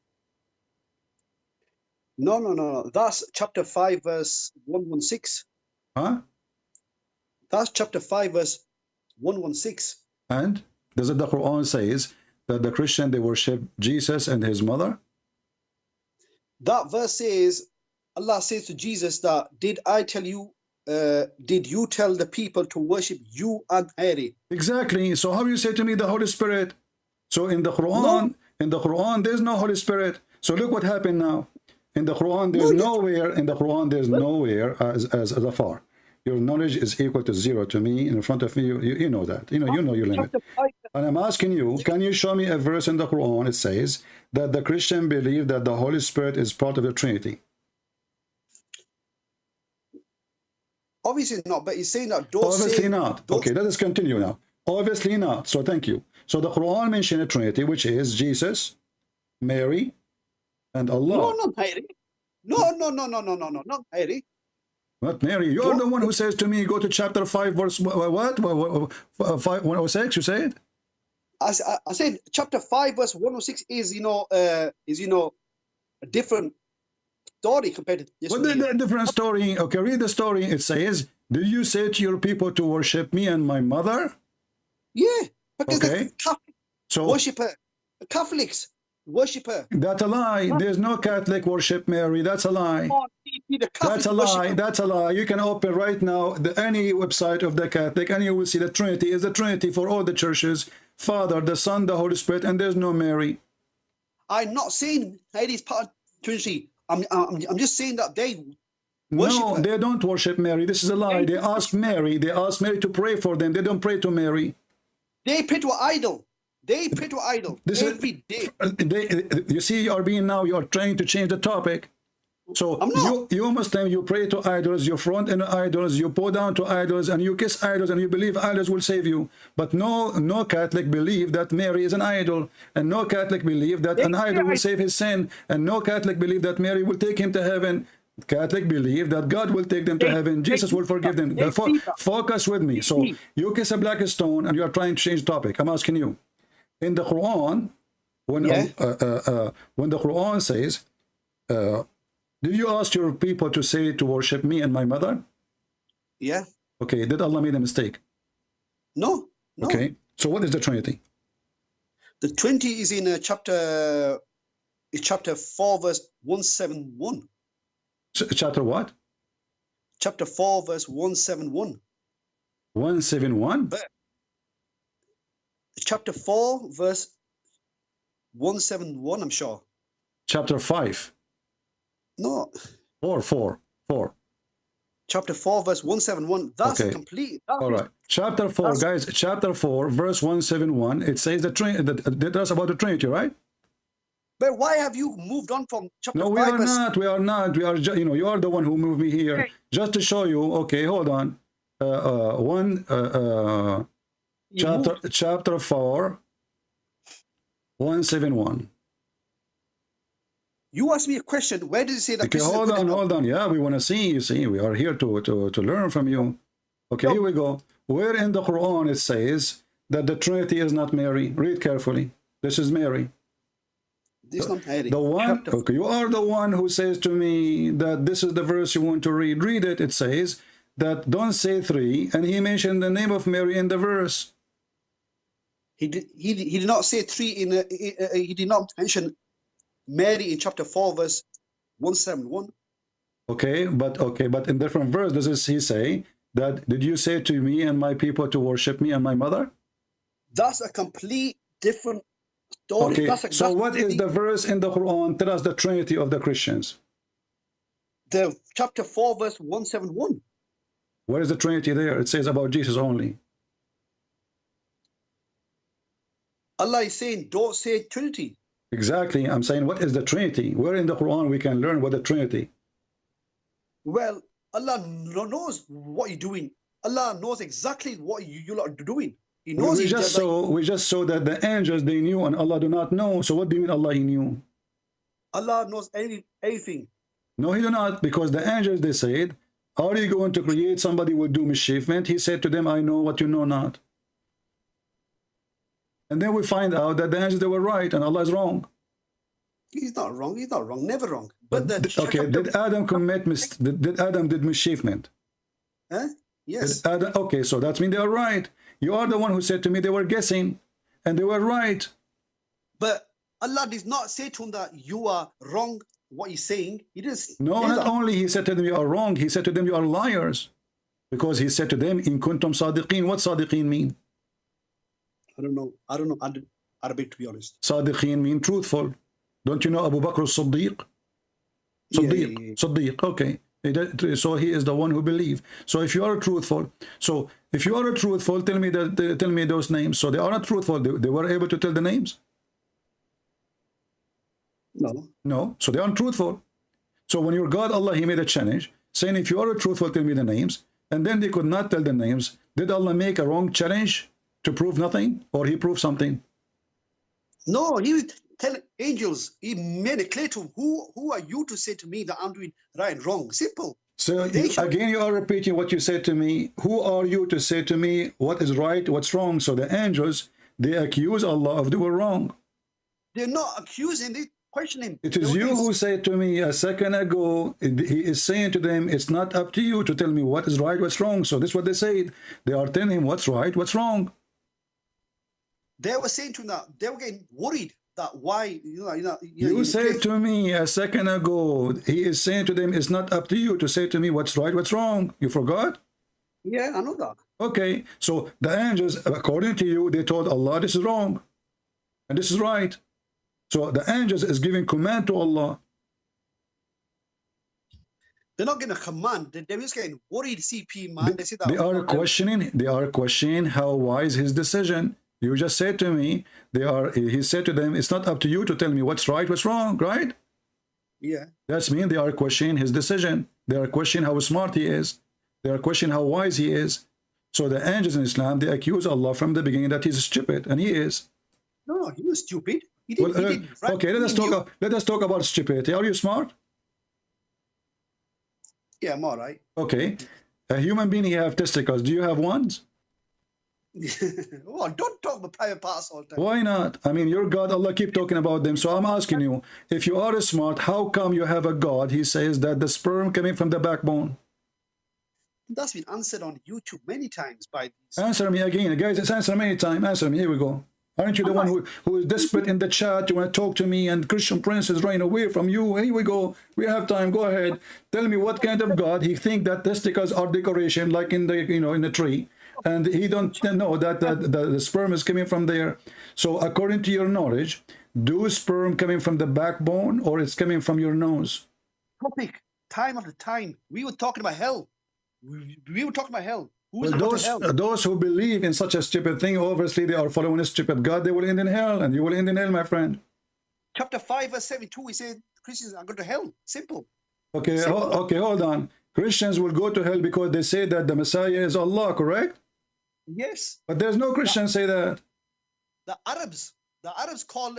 No. That's chapter 5, verse 116. Huh? That's chapter 5, verse 116. And does it the Quran says that the Christian, they worship Jesus and his mother? That verse says, Allah says to Jesus that, did you tell the people to worship you and Mary? Exactly. So how you say to me the Holy Spirit? So in the Quran, there's no Holy Spirit. So look what happened now. In the Quran, there's nowhere as a far. Your knowledge is equal to 0 to me. In front of me, you know that. You know your limit. And I'm asking you, can you show me a verse in the Quran? It says that the Christian believe that the Holy Spirit is part of the Trinity. Obviously not, but he's saying that. Obviously not. Okay, let us continue now. Obviously not. So thank you. So the Quran mentioned a Trinity, which is Jesus, Mary, and Allah. No, not Mary. No, not Mary. Not Mary. You're the one who says to me, go to chapter 5, verse what? 106, you said? I said chapter 5, verse 106 is, a different story compared to this. What the different story? Okay, read the story. It says, did you say to your people to worship me and my mother? Yeah, because okay. So worshipper, Catholics worship her. That's a lie. There's no Catholic worship Mary. That's a lie. That's a lie. That's a lie. You can open right now any website of the Catholic and you will see the Trinity is the Trinity for all the churches. Father, the Son, the Holy Spirit, and there's no Mary. I'm not saying Mary's part of Trinity. I'm just saying that they worship her. They don't worship Mary. This is a lie. They ask Mary. They ask Mary to pray for them. They don't pray to Mary. They pray to an idol. They pray to idol every day. You see, you are trying to change the topic. So you Muslim, you pray to idols, you front in idols, you bow down to idols, and you kiss idols, and you believe idols will save you. But no Catholic believe that Mary is an idol, and no Catholic believe that an idol will save his sin, and no Catholic believe that Mary will take him to heaven. Catholic believe that God will take them to heaven. Jesus will forgive them. Focus with me. So you kiss a black stone, and you are trying to change the topic. I'm asking you. In the Quran, when the Quran says, did you ask your people to say to worship me and my mother? Yeah. Okay, did Allah make a mistake? No. Okay, so what is the Trinity? The Trinity is in chapter 4, verse 171. Chapter what? Chapter 4, verse 171. 171? Chapter 4, verse 171, I'm sure. Chapter 5. No. 4. Chapter 4, verse 171. That's Okay. complete. All right. Chapter 4, guys. Chapter 4, verse 171. It says that's about the Trinity, right? But why have you moved on from chapter 5? No, we are not. We are not. We are. You know, you are the one who moved me here. Okay. Just to show you. Okay, hold on. Chapter 4, 171. You asked me a question. Where did it say that? Okay, hold on. Yeah, we want to see. You see, we are here to learn from you. Okay, here we go. Where in the Quran it says that the Trinity is not Mary? Read carefully. This is Mary. This is not Mary. The one. Okay, you are the one who says to me that this is the verse you want to read. Read it. It says that don't say 3, and he mentioned the name of Mary in the verse. He did not say 3 he did not mention Mary in chapter 4, verse 171. Okay, but in different verse, does he say that, did you say to me and my people to worship me and my mother? That's a complete different story. Okay, That's so what is the verse in the Quran tell us the Trinity of the Christians? The chapter 4, verse 171. Where is the Trinity there? It says about Jesus only. Allah is saying, don't say Trinity. Exactly. I'm saying, what is the Trinity? Where in the Quran we can learn what the Trinity? Well, Allah knows what you're doing. Allah knows exactly what you are doing. He knows. We just saw that the angels, they knew and Allah do not know. So what do you mean Allah he knew? Allah knows everything. No, he do not, because the angels, they said, are you going to create somebody who would do mischievement? He said to them, I know what you know not. And then we find out that the angels, they were right and Allah is wrong. He's not wrong. He's not wrong. Never wrong. But okay, did Adam commit did Adam did mischievement? Huh? Yes. Did Adam, okay, so that means they are right. You are the one who said to me they were guessing, and they were right. But Allah did not say to him that you are wrong. What he's saying, he just no. Not only he said to them you are wrong, he said to them you are liars, because he said to them in kuntum sadiqin. What sadiqin mean? I don't know Arabic, to be honest. Sadiqin mean truthful. Don't you know Abu Bakr as-Siddiq? Siddiq. Okay. So he is the one who believed. So if you are truthful, tell me those names. So they are not truthful. They were able to tell the names. No. So they are untruthful. So when your God Allah, he made a challenge saying, if you are truthful, tell me the names. And then they could not tell the names. Did Allah make a wrong challenge to prove nothing, or he proved something? No, he was telling angels. He made it clear to him, who are you to say to me that I'm doing right and wrong? Simple. So again, you are repeating what you said to me. Who are you to say to me what is right, what's wrong? So the angels, they accuse Allah of doing wrong. They're not accusing, they question him. It is you who said to me a second ago, he is saying to them, it's not up to you to tell me what is right, what's wrong. So this is what they said. They are telling him what's right, what's wrong. They were saying to him that they were getting worried that why, you said to me a second ago, he is saying to them, it's not up to you to say to me what's right, what's wrong. You forgot? Yeah, I know that. Okay, so the angels, according to you, they told Allah this is wrong and this is right. So the angels is giving command to Allah. They're not getting a command. They're just getting worried. CP, man. They are questioning how wise his decision. You just said to me, he said to them, it's not up to you to tell me what's right, what's wrong, right? Yeah. That's mean they are questioning his decision. They are questioning how smart he is. They are questioning how wise he is. So the angels in Islam, they accuse Allah from the beginning that he's stupid, and he is. No, he was stupid. He didn't, right? Okay, let us talk about stupidity. Are you smart? Yeah, I'm all right. Okay. A human being, he have testicles. Do you have ones? Oh, don't talk about private parts all the time. Why not? I mean, your God, Allah keep talking about them. So I'm asking you, if you are smart, how come you have a God? He says that the sperm coming from the backbone. That's been answered on YouTube many times by these. Answer me again. Guys, it's answered many times. Answer me. Here we go. Aren't you the one who is desperate in the chat? You want to talk to me, and Christian Prince is running away from you. Here we go. We have time. Go ahead. Tell me what kind of God he think that testicles are decoration, like in the in the tree, and he don't know that the sperm is coming from there. So according to your knowledge, do sperm coming from the backbone or it's coming from your nose? Topic, time after time. We were talking about hell. We were talking about hell. Who's Well, going to hell? those who believe in such a stupid thing, obviously they are following a stupid God. They will end in hell, and you will end in hell, my friend. Chapter 5, verse 72, we said Christians are going to hell. Simple. Okay, Simple. okay, hold on. Christians will go to hell because they say that the Messiah is Allah, correct? Yes. But there's no Christians say that. The Arabs call...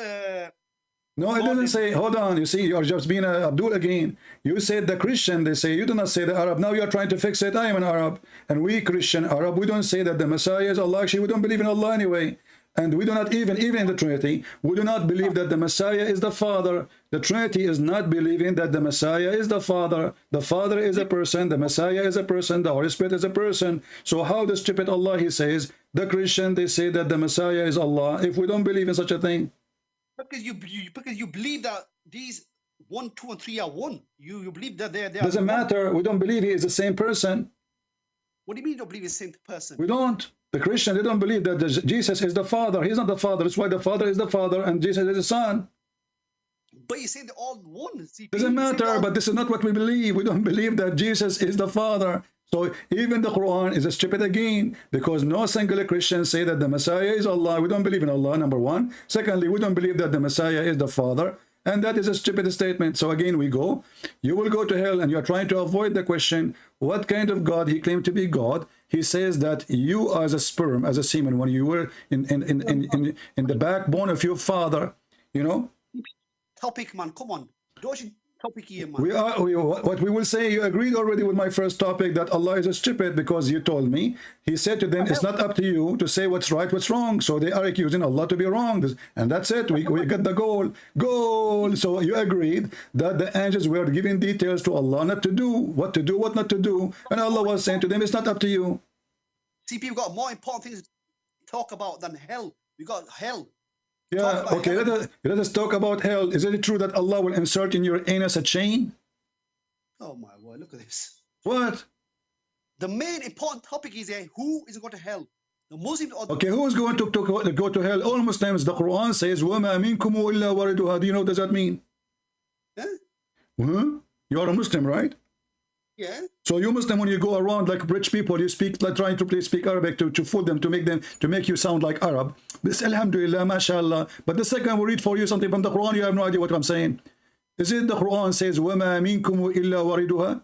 No, it doesn't say, hold on, you see, you're just being Abdul again. You said the Christian, they say, you do not say the Arab. Now you're trying to fix it. I am an Arab. And we Christian Arab, we don't say that the Messiah is Allah. Actually, we don't believe in Allah anyway. And we do not even in the Trinity, we do not believe that the Messiah is the Father. The Trinity is not believing that the Messiah is the Father. The Father is a person, the Messiah is a person, the Holy Spirit is a person. So how the stupid Allah, he says, the Christian, they say that the Messiah is Allah, if we don't believe in such a thing? Because you believe that these 1, 2, and 3 are one. You believe that they're Doesn't matter. We don't believe he is the same person. What do you mean you don't believe he's the same person? We don't. The Christian, they don't believe that Jesus is the Father. He's not the Father. That's why the Father is the Father and Jesus is the Son. But you say they're all one. Doesn't matter, but this is not what we believe. We don't believe that Jesus is the Father. So even the Quran is stupid again, because no single Christian say that the Messiah is Allah. We don't believe in Allah, number one. Secondly, we don't believe that the Messiah is the Father. And that is a stupid statement. So again, we go. You will go to hell, and you are trying to avoid the question, what kind of God he claimed to be God? He says that you as a sperm, as a semen, when you were in the backbone of your father, you know. Topic, man, come on. Don't you topic here, man. What we will say, you agreed already with my first topic that Allah is a stupid, because you told me, he said to them, it's not up to you to say what's right, what's wrong. So they are accusing Allah to be wrong. And that's it. We got the goal. So you agreed that the angels were giving details to Allah not to do, what to do, what not to do. And Allah was saying to them, it's not up to you. See, people got more important things to talk about than hell. We got hell. Yeah, okay, let us talk about hell. Is it true that Allah will insert in your anus a chain? Oh my word, look at this. What? The main important topic is who is going to hell? The Muslims or okay, who is going to go to hell? All Muslims, the Quran says, وَمَا مِنْكُمُ إِلَّا وَارِدُهَا. Do you know what does that mean? Huh? You are a Muslim, right? Yeah. So you Muslim, when you go around like rich people, you speak like trying to speak Arabic to fool them, to make you sound like Arab. This alhamdulillah, mashallah. But the second we read for you something from the Quran, you have no idea what I'm saying. Is it the Quran says وَمَا مِنْكُمُ إِلَّا وَارِدُهَا?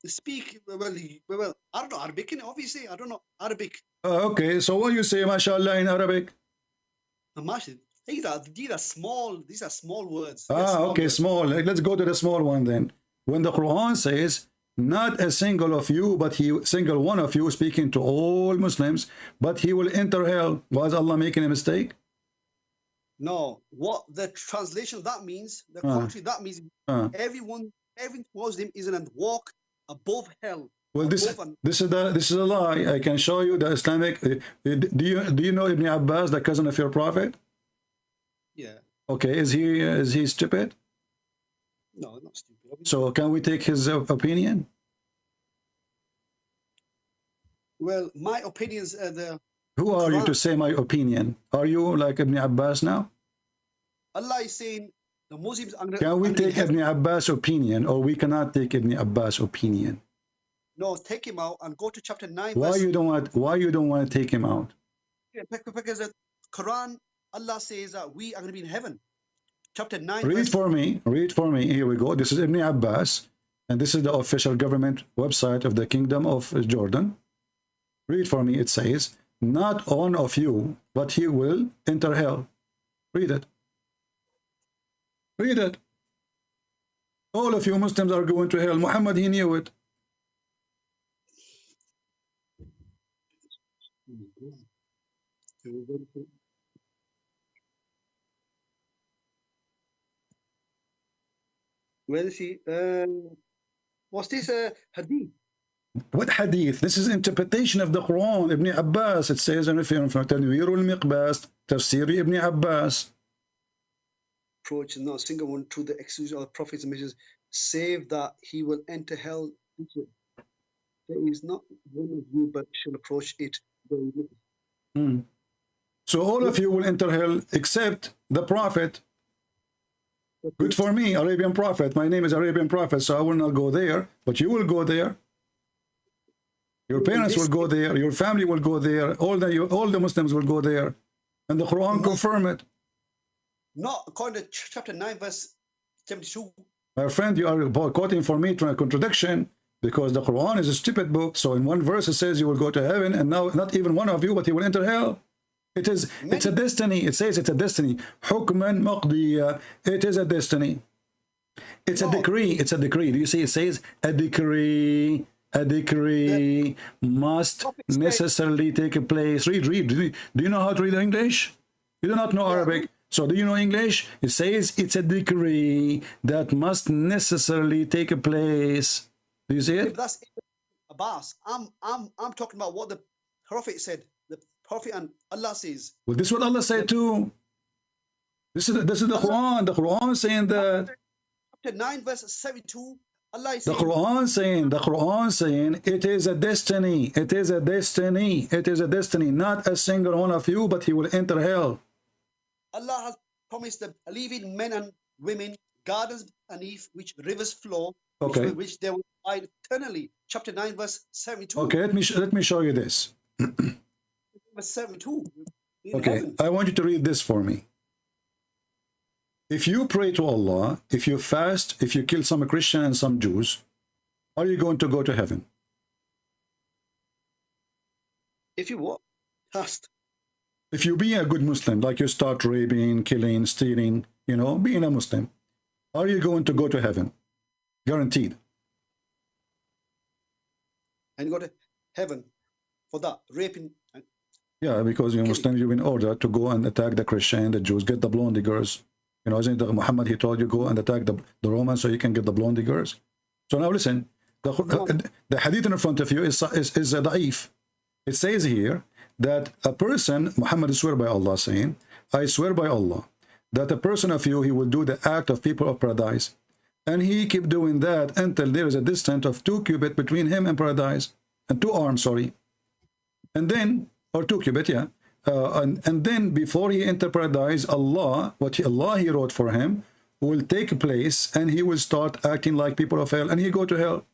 Speak well, I don't know Arabic, obviously. I don't know Arabic. Okay, so what you say mashallah in Arabic? These are small words. Okay, small. Let's go to the small one then. When the Quran says, not a single one of you speaking to all Muslims, but he will enter hell. Was Allah making a mistake? No. What the translation that means, the country that means, every Muslim is in a walk above hell. Well, this is a lie. I can show you the Islamic. Do you know Ibn Abbas, the cousin of your prophet? Yeah. Okay, is he stupid? No, not stupid. So can we take his opinion? Well, my opinions are Who are you to say my opinion? Are you like Ibn Abbas now? Allah is saying the Muslims are Can we take Ibn Abbas' opinion, or we cannot take Ibn Abbas' opinion? No, take him out and go to chapter 9. Why you don't want to take him out? Yeah, because the Quran, Allah says that we are going to be in heaven. Chapter 9. Read for me. Here we go. This is Ibn Abbas, and this is the official government website of the Kingdom of Jordan. Read for me. It says, not one of you, but he will enter hell. Read it. Read it. All of you Muslims are going to hell. Muhammad, he knew it. Where is he? What's this hadith? What hadith? This is interpretation of the Quran. Ibn Abbas, it says in Tanwir al-Miqbas, Tafsir Ibn Abbas. Approach is not a single one to the exclusion of the prophets and messages, save that he will enter hell. There is not one of you but shall approach it. So all of you will enter hell except the prophet. Good for me, Arabian prophet. My name is Arabian prophet, so I will not go there, but you will go there. Your parents will go there. Your family will go there. All the Muslims will go there. And the Quran confirm it. Not according to chapter 9, verse 72. My friend, you are quoting for me to a contradiction, because the Quran is a stupid book. So in one verse it says you will go to heaven, and now not even one of you, but he will enter hell. It's a destiny. It says it's a destiny. Hukman maqdiya. It is a destiny. It's a decree. It's a decree. Do you see? It says a decree. A decree must necessarily take place. Read. Do you know how to read English? You do not know Arabic. So do you know English? It says it's a decree that must necessarily take place. Do you see it? That's Abbas. I'm talking about what the Prophet said. The Prophet and Allah says. Well, this is what Allah said too. This is the Quran. The Quran is saying that. Chapter 9, verse 72. Allah is the saying, Quran saying it is a destiny. It is a destiny. It is a destiny. Not a single one of you, but he will enter hell. Allah has promised the believing men and women gardens beneath which rivers flow, okay, which they will abide eternally. Chapter 9, verse 72. Okay, let me show you this. Verse 72. Okay, heaven. I want you to read this for me. If you pray to Allah, if you fast, if you kill some Christian and some Jews, are you going to go to heaven? If you what? Fast. If you be a good Muslim, like you start raping, killing, stealing, you know, being a Muslim, are you going to go to heaven? Guaranteed. And go to heaven for that, raping. Yeah, because you're Muslim, you've been ordered to go and attack the Christian, the Jews, get the blonde girls. You know, isn't it Muhammad, he told you go and attack the Romans so you can get the blonde girls? So now listen, the hadith in front of you is da'if. It says here that a person, Muhammad swear by Allah, saying, I swear by Allah, that a person of you, he will do the act of people of paradise. And he keep doing that until there is a distance of 2 cubits between him and paradise. And 2 arms, sorry. And then, or 2 cubits, yeah. And then before he enter paradise, Allah, Allah he wrote for him, will take place, and he will start acting like people of hell, and he go to hell.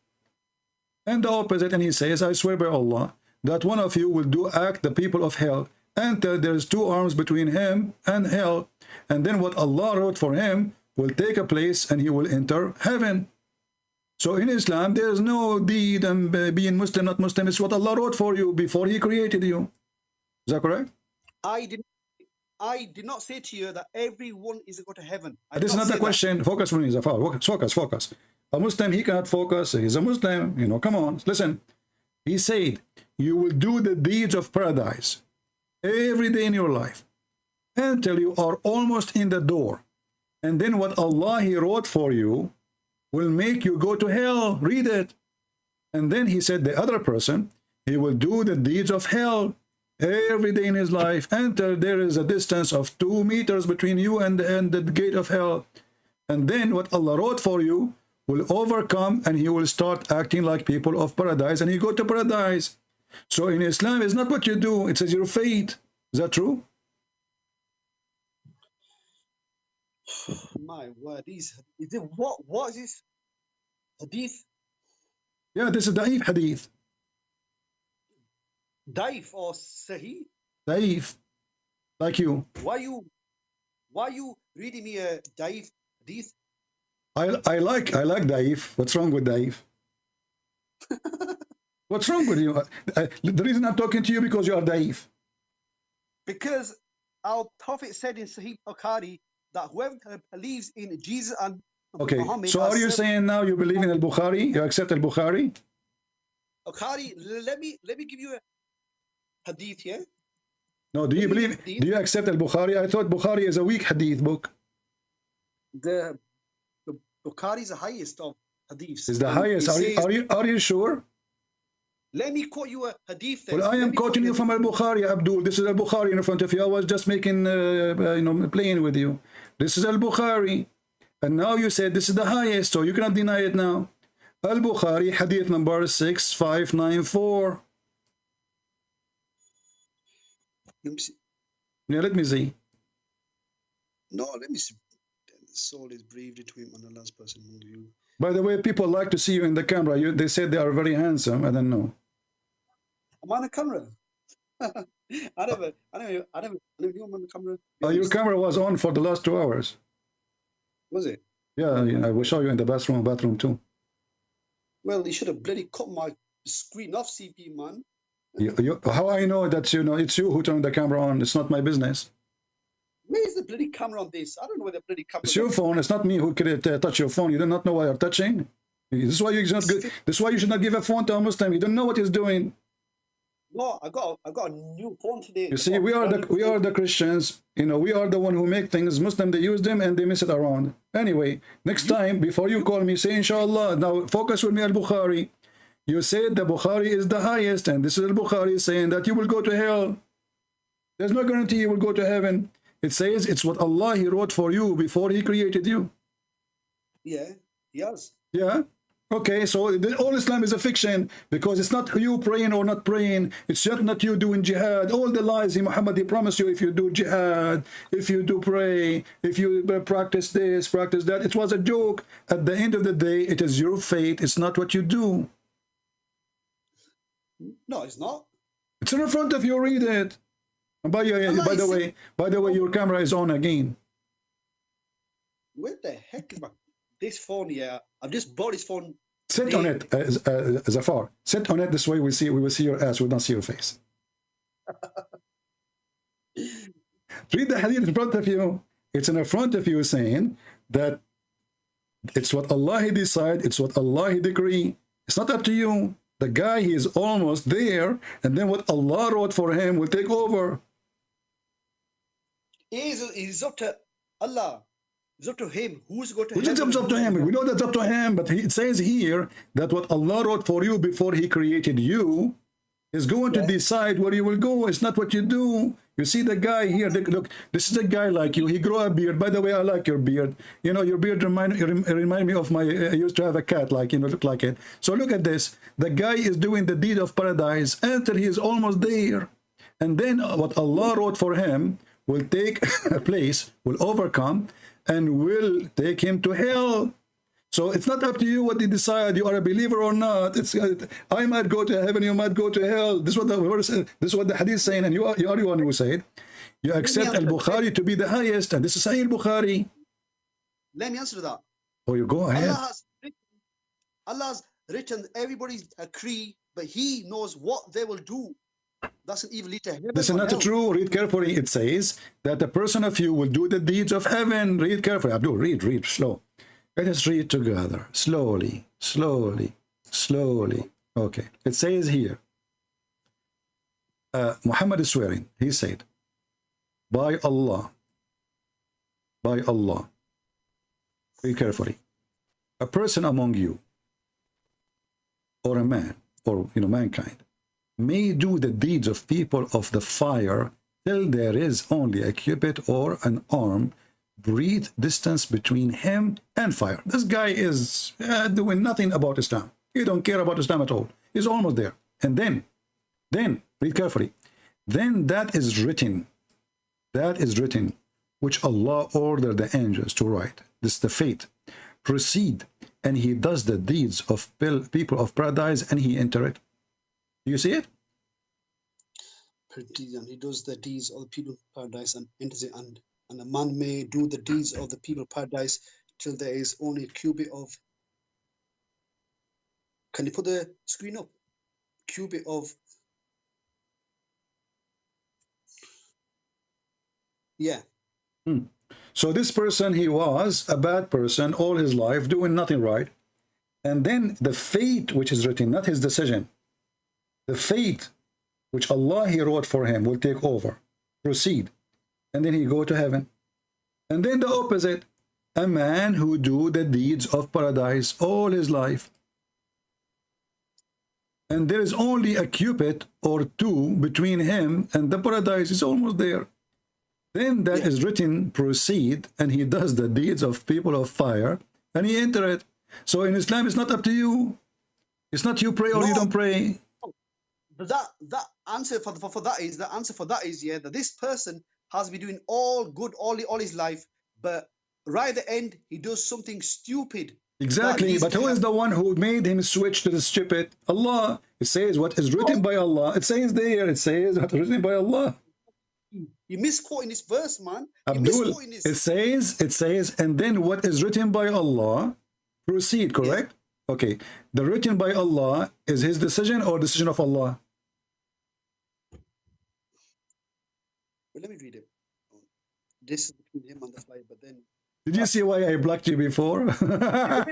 And the opposite, and he says, I swear by Allah, that one of you will act the people of hell, until there's 2 arms between him and hell. And then what Allah wrote for him will take a place, and he will enter heaven. So in Islam, there's no deed and being Muslim, not Muslim. It's what Allah wrote for you before he created you. Is that correct? I did not say to you that everyone is going to heaven. This is not the question. Focus on me, Zafar. Focus. A Muslim, he cannot focus. He's a Muslim. You know, come on. Listen. He said, you will do the deeds of paradise every day in your life until you are almost in the door. And then what Allah he wrote for you will make you go to hell. Read it. And then he said the other person, he will do the deeds of hell every day in his life until there is a distance of 2 meters between you and the gate of hell. And then what Allah wrote for you will overcome, and he will start acting like people of paradise, and he go to paradise. So in Islam, it's not what you do, it says your fate. Is that true? My word, what is this? Hadith? Yeah, this is Da'if hadith. Daif or Sahih? Daif, like you. Why you reading me a Daif hadith? I like Daif. What's wrong with Daif? What's wrong with you? The reason I'm talking to you because you are Daif. Because our Prophet said in Sahih Bukhari that whoever believes in Jesus and Muhammad. So are you saying now you believe in Al-Bukhari? You accept Al-Bukhari? Bukhari, let me give you a hadith here. No, do you accept Al-Bukhari? I thought Bukhari is a weak hadith book. The Bukhari is the highest of hadiths. Is the highest? Are you sure? Let me quote you a hadith. Well, I am quoting you from Al-Bukhari, Abdul. This is Al-Bukhari in front of you. I was just making, playing with you. This is Al-Bukhari. And now you said this is the highest, so you cannot deny it now. Al-Bukhari, hadith number 6594. Yeah, let me see. No, let me see. The soul is breathed into him and the last person among you. By the way, people like to see you in the camera. They said they are very handsome. I don't know. I'm on the camera. I never knew I'm on the camera. Your camera was on for the last 2 hours. Was it? Yeah, I will show you in the bathroom too. Well, you should have bloody cut my screen off, CP, man. How I know that it's you who turned the camera on? It's not my business. Where's the bloody camera on this? I don't know where the bloody camera is. It's your phone. It's not me who could touch your phone. You do not know what you're touching. This is why you should not. This is why you should not give a phone to a Muslim. You don't know what he's doing. No, I got a new phone today. You see, we are the Christians. We are the one who make things. Muslim, they use them and they miss it around. Anyway, next time before you call me, say inshallah. Now focus with me al-Bukhari. You said the Bukhari is the highest, and this is al-Bukhari saying that you will go to hell. There's no guarantee you will go to heaven. It says it's what Allah He wrote for you before He created you. Yeah, yes. Yeah. Okay, so all Islam is a fiction because it's not you praying or not praying. It's just not you doing jihad. All the lies Muhammad He promised you, if you do jihad, if you do pray, if you practice this, practice that, it was a joke. At the end of the day, it is your fate. It's not what you do. No, it's not. It's in front of you. Read it. And by the way, your camera is on again. Where the heck is this phone? Yeah, I've just bought this phone. Sit on it, Zafar. Sit on it. This way we will see your ass. We don't see your face. Read the hadith in front of you. It's in front of you saying that it's what Allah He decide. It's what Allah He decree. It's not up to you. The guy, he is almost there, and then what Allah wrote for him will take over. It's up to Allah. It's up to Him. Who's going to Which is up to Him. We know that's up to Him, but it says here that what Allah wrote for you before He created you is going to decide where you will go. It's not what you do. You see the guy here. Look, this is a guy like you. He grew a beard. By the way, I like your beard. Your beard remind me of my. I used to have a cat, look like it. So look at this. The guy is doing the deed of paradise until he is almost there, and then what Allah wrote for him will take place, will overcome, and will take him to hell. So it's not up to you what they decide. You are a believer or not. I might go to heaven. You might go to hell. This is what the verse. This is what the hadith is saying, and you are the one who said you accept al-Bukhari to be the highest, and this is Sahih al-Bukhari. Let me answer that. Oh, you go ahead. Allah's written everybody's decree, but He knows what they will do. That's an evil lead to heaven. This is not true. Read carefully. It says that a person of you will do the deeds of heaven. Read carefully. Abdul, read slow. Let us read together. Slowly. Okay. It says here, Muhammad is swearing. He said, by Allah, read carefully, a person among you, or a man, or mankind, may do the deeds of people of the fire till there is only a cubit or an arm breathe distance between him and fire. This guy is doing nothing about Islam. He don't care about Islam at all. He's almost there. And then read carefully. Then that is written, which Allah ordered the angels to write. This is the fate. Proceed, and he does the deeds of people of paradise, and he enter it. Do you see it? And he does the deeds of the people of paradise and enters it, and a man may do the deeds of the people of paradise till there is only a cubit of. Can you put the screen up? Cubit of. Yeah. So this person, he was a bad person all his life, doing nothing right. And then the fate which is written, not his decision, the fate which Allah He wrote for him will take over, proceed, and then he go to heaven. And then the opposite, a man who do the deeds of paradise all his life, and there is only a cubit or two between him and the paradise, is almost there. Then that is written, proceed, and he does the deeds of people of fire, and he enter it. So in Islam, it's not up to you. It's not you pray or you don't pray. But that answer for that is, yeah, that this person has been doing all good all his life, but right at the end, he does something stupid. Exactly, but who is the one who made him switch to the stupid? Allah. It says what is written by Allah. It says there, it says what is written by Allah. You misquoting this verse, man. Abdul, it says, and then what is written by Allah, proceed, correct? Yeah. Okay, the written by Allah is his decision or decision of Allah? Well, let me read it. This is between him and the fly, but then... Did you see why I blocked you before? Let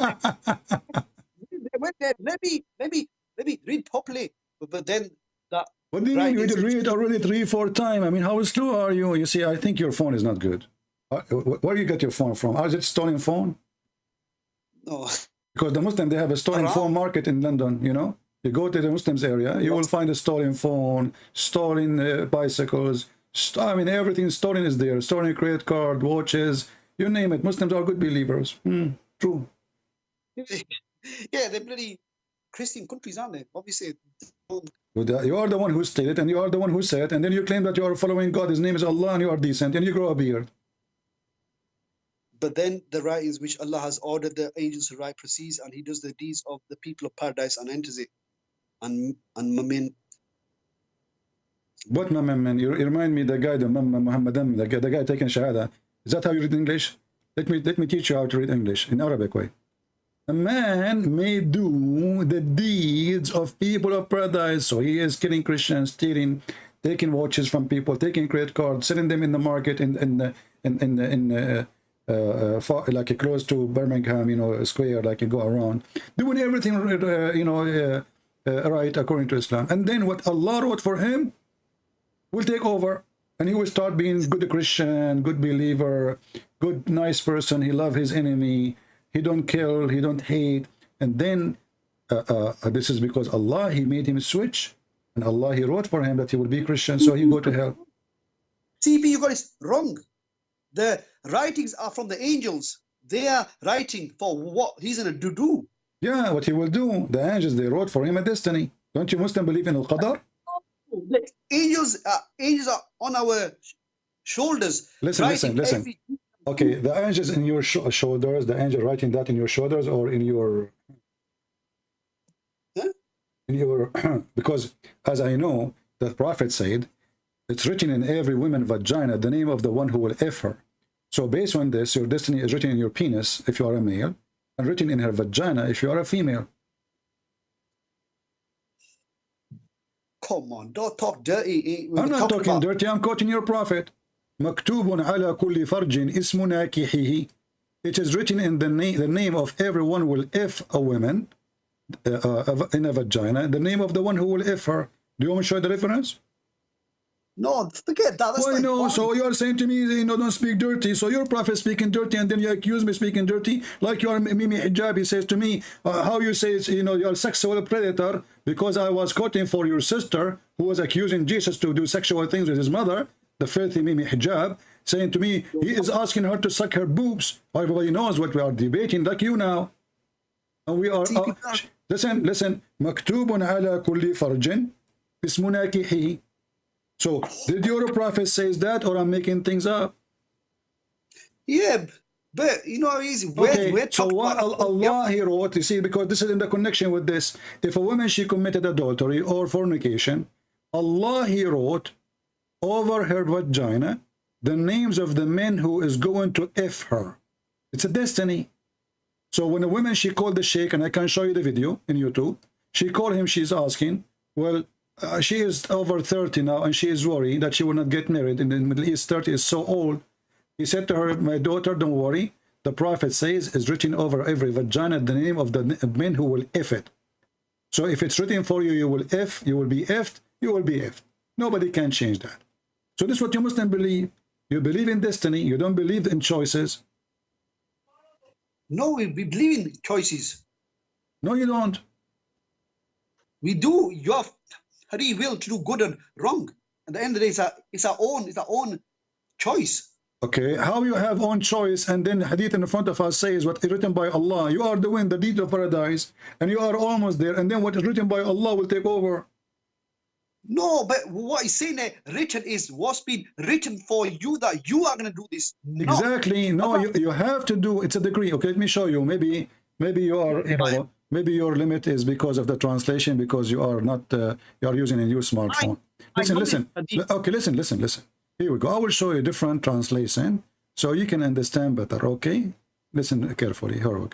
me read properly, but then that... What do you mean? You did read it already 3-4 times. I mean, how slow are you? You see, I think your phone is not good. Where you get your phone from? Is it stolen phone? No. Because the Muslim, they have a stolen phone market in London, you know? You go to the Muslims area, you will find a stolen phone, stolen bicycles. I mean, everything stolen is there. Stolen credit card, watches, you name it. Muslims are good believers. True. Yeah, they're bloody Christian countries, aren't they? Obviously. You are the one who stated, and you are the one who said, and then you claim that you are following God, his name is Allah, and you are decent, and you grow a beard. But then the writings which Allah has ordered the angels to write proceeds, and he does the deeds of the people of paradise and enters it. And Mamin. What Mamin? You remind me the guy, the Muhammadan, the guy taking Shahada. Is that how you read English? Let me teach you how to read English in Arabic way. A man may do the deeds of people of paradise. So he is killing Christians, stealing, taking watches from people, taking credit cards, selling them in the market like close to Birmingham, you know, square, like you go around, doing everything, you know, right according to Islam. And then what Allah wrote for him will take over, and he will start being good Christian, good believer, good nice person. He love his enemy. He don't kill, he don't hate. And then this is because Allah, he made him switch, and Allah, he wrote for him that he will be Christian, so he go to hell. CP, you got it wrong. The writings are from the angels. They are writing for what he's going to do. Yeah, what he will do. The angels, they wrote for him a destiny. Don't you Muslim believe in al-Qadar? The angels are on our shoulders. Listen. Okay, the angels in your shoulders, the angel writing that in your shoulders or in your... Huh? In your... Because, as I know, the Prophet said, it's written in every woman's vagina, the name of the one who will F her. So based on this, your destiny is written in your penis, if you are a male, and written in her vagina, if you are a female. Come on, don't talk dirty. I'm not talking dirty, I'm quoting your Prophet. مكتوب على كل فرج اسم ناكحه. It is written in the name of everyone will F a woman in a vagina, the name of the one who will F her. Do you want me to show the reference? No, forget that. That's Why no? So you are saying to me, you know, don't speak dirty. So your Prophet speaking dirty, and then you accuse me speaking dirty, like you are Mimi Hijab. He says to me, how you say, you know, you are sexual predator because I was quoting for your sister who was accusing Jesus to do sexual things with his mother, the filthy Mimi Hijab, saying to me, he is asking her to suck her boobs. Everybody knows what we are debating, like you now. And we are, listen, مكتوب على كل فرج اسم ناكحه. So, did your Prophet says that, or I'm making things up? Yeah, but you know, so what Allah, he wrote, you see, because this is in the connection with this. If a woman, she committed adultery or fornication, Allah, he wrote over her vagina the names of the men who is going to F her. It's a destiny. So when a woman, she called the sheikh, and I can show you the video in YouTube, she called him, she's asking, well, she is over 30 now, and she is worried that she will not get married. In the Middle East, 30 is so old. He said to her, my daughter, don't worry. The Prophet says, is written over every vagina the name of the men who will F it. So if it's written for you, you will F, you will be F'd, you will be F'd. Nobody can change that. So this is what you Muslims believe. You believe in destiny. You don't believe in choices. No, we believe in choices. No, you don't. We do. You have free will to do good and wrong. At the end of the day, it's our own choice. Okay, how you have own choice, and then hadith in front of us says what is written by Allah. You are doing the deed of paradise, and you are almost there, and then what is written by Allah will take over. No, but what he's saying there, written is what's been written for you, that you are going to do this. Exactly. No, you have to do. It's a decree. Okay, let me show you. Maybe you are, you know, maybe your limit is because of the translation, because you are not you are using a new smartphone. Listen. Okay, listen. Here we go. I will show you different translation so you can understand better. Okay, listen carefully. Here we go.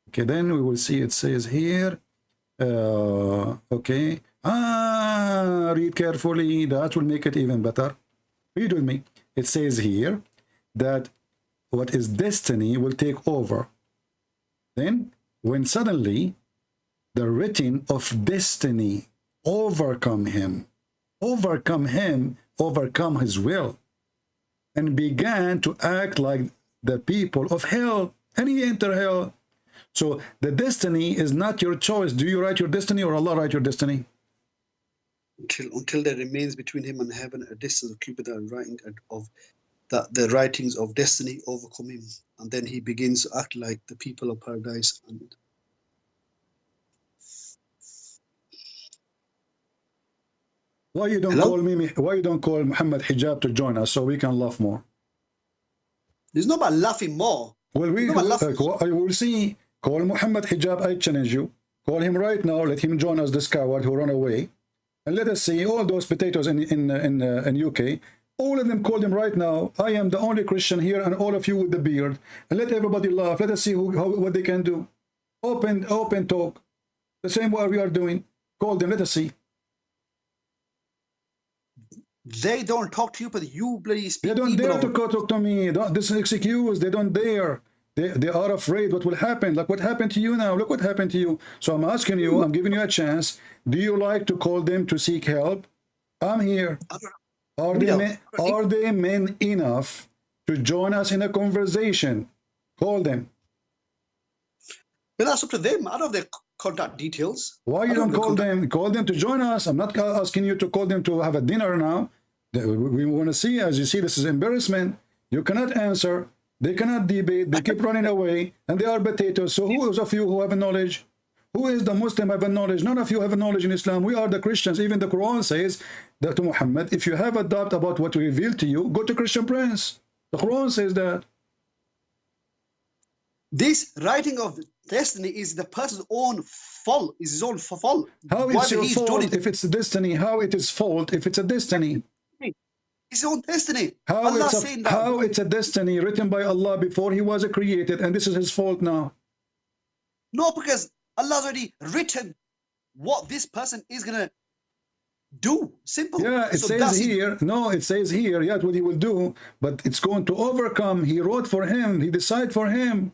Okay, then we will see. It says here. Okay. Read carefully. That will make it even better. Read with me. It says here that what is destiny will take over. Then, when suddenly the written of destiny overcome him, overcome his will, and began to act like the people of hell, and he entered hell. So the destiny is not your choice. Do you write your destiny, or Allah write your destiny? Until there remains between him and heaven a distance of Cupid, writing of that the writings of destiny overcome him, and then he begins to act like the people of paradise. And why you don't call me? Why you don't call Muhammad Hijab to join us so we can laugh more? There's no about laughing more. Well, we will see. Call Muhammad Hijab. I challenge you. Call him right now. Let him join us. This coward who run away, and let us see all those potatoes in UK. All of them called him right now. I am the only Christian here, and all of you with the beard. And let everybody laugh. Let us see what they can do. Open talk. The same way we are doing. Call them. Let us see. They don't talk to you, but you bloody speak. They don't dare to talk to me. This is an excuse. They don't dare. They are afraid what will happen. Like what happened to you now. Look what happened to you. So I'm asking you, I'm giving you a chance. Do you like to call them to seek help? I'm here. Are they men enough to join us in a conversation? Call them. But that's up to them. I don't have their contact details. Why you don't call them? Call them to join us. I'm not asking you to call them to have a dinner now. We want to see. As you see, this is embarrassment. You cannot answer. They cannot debate. They keep running away, and they are potatoes. So who is of you who have a knowledge? Who is the Muslim have a knowledge? None of you have a knowledge in Islam. We are the Christians. Even the Quran says that to Muhammad, if you have a doubt about what we revealed to you, go to Christian Prince. The Quran says that. This writing of destiny is the person's own fault. Is his own fault. How is your fault if it's a destiny? How it is fault if it's a destiny? His own destiny. How it's a destiny written by Allah before he was created, and this is his fault now? No, because Allah's already written what this person is gonna do. Simple. Yeah, it says here. No, it says here. Yeah, what he will do, but it's going to overcome. He wrote for him. He decided for him.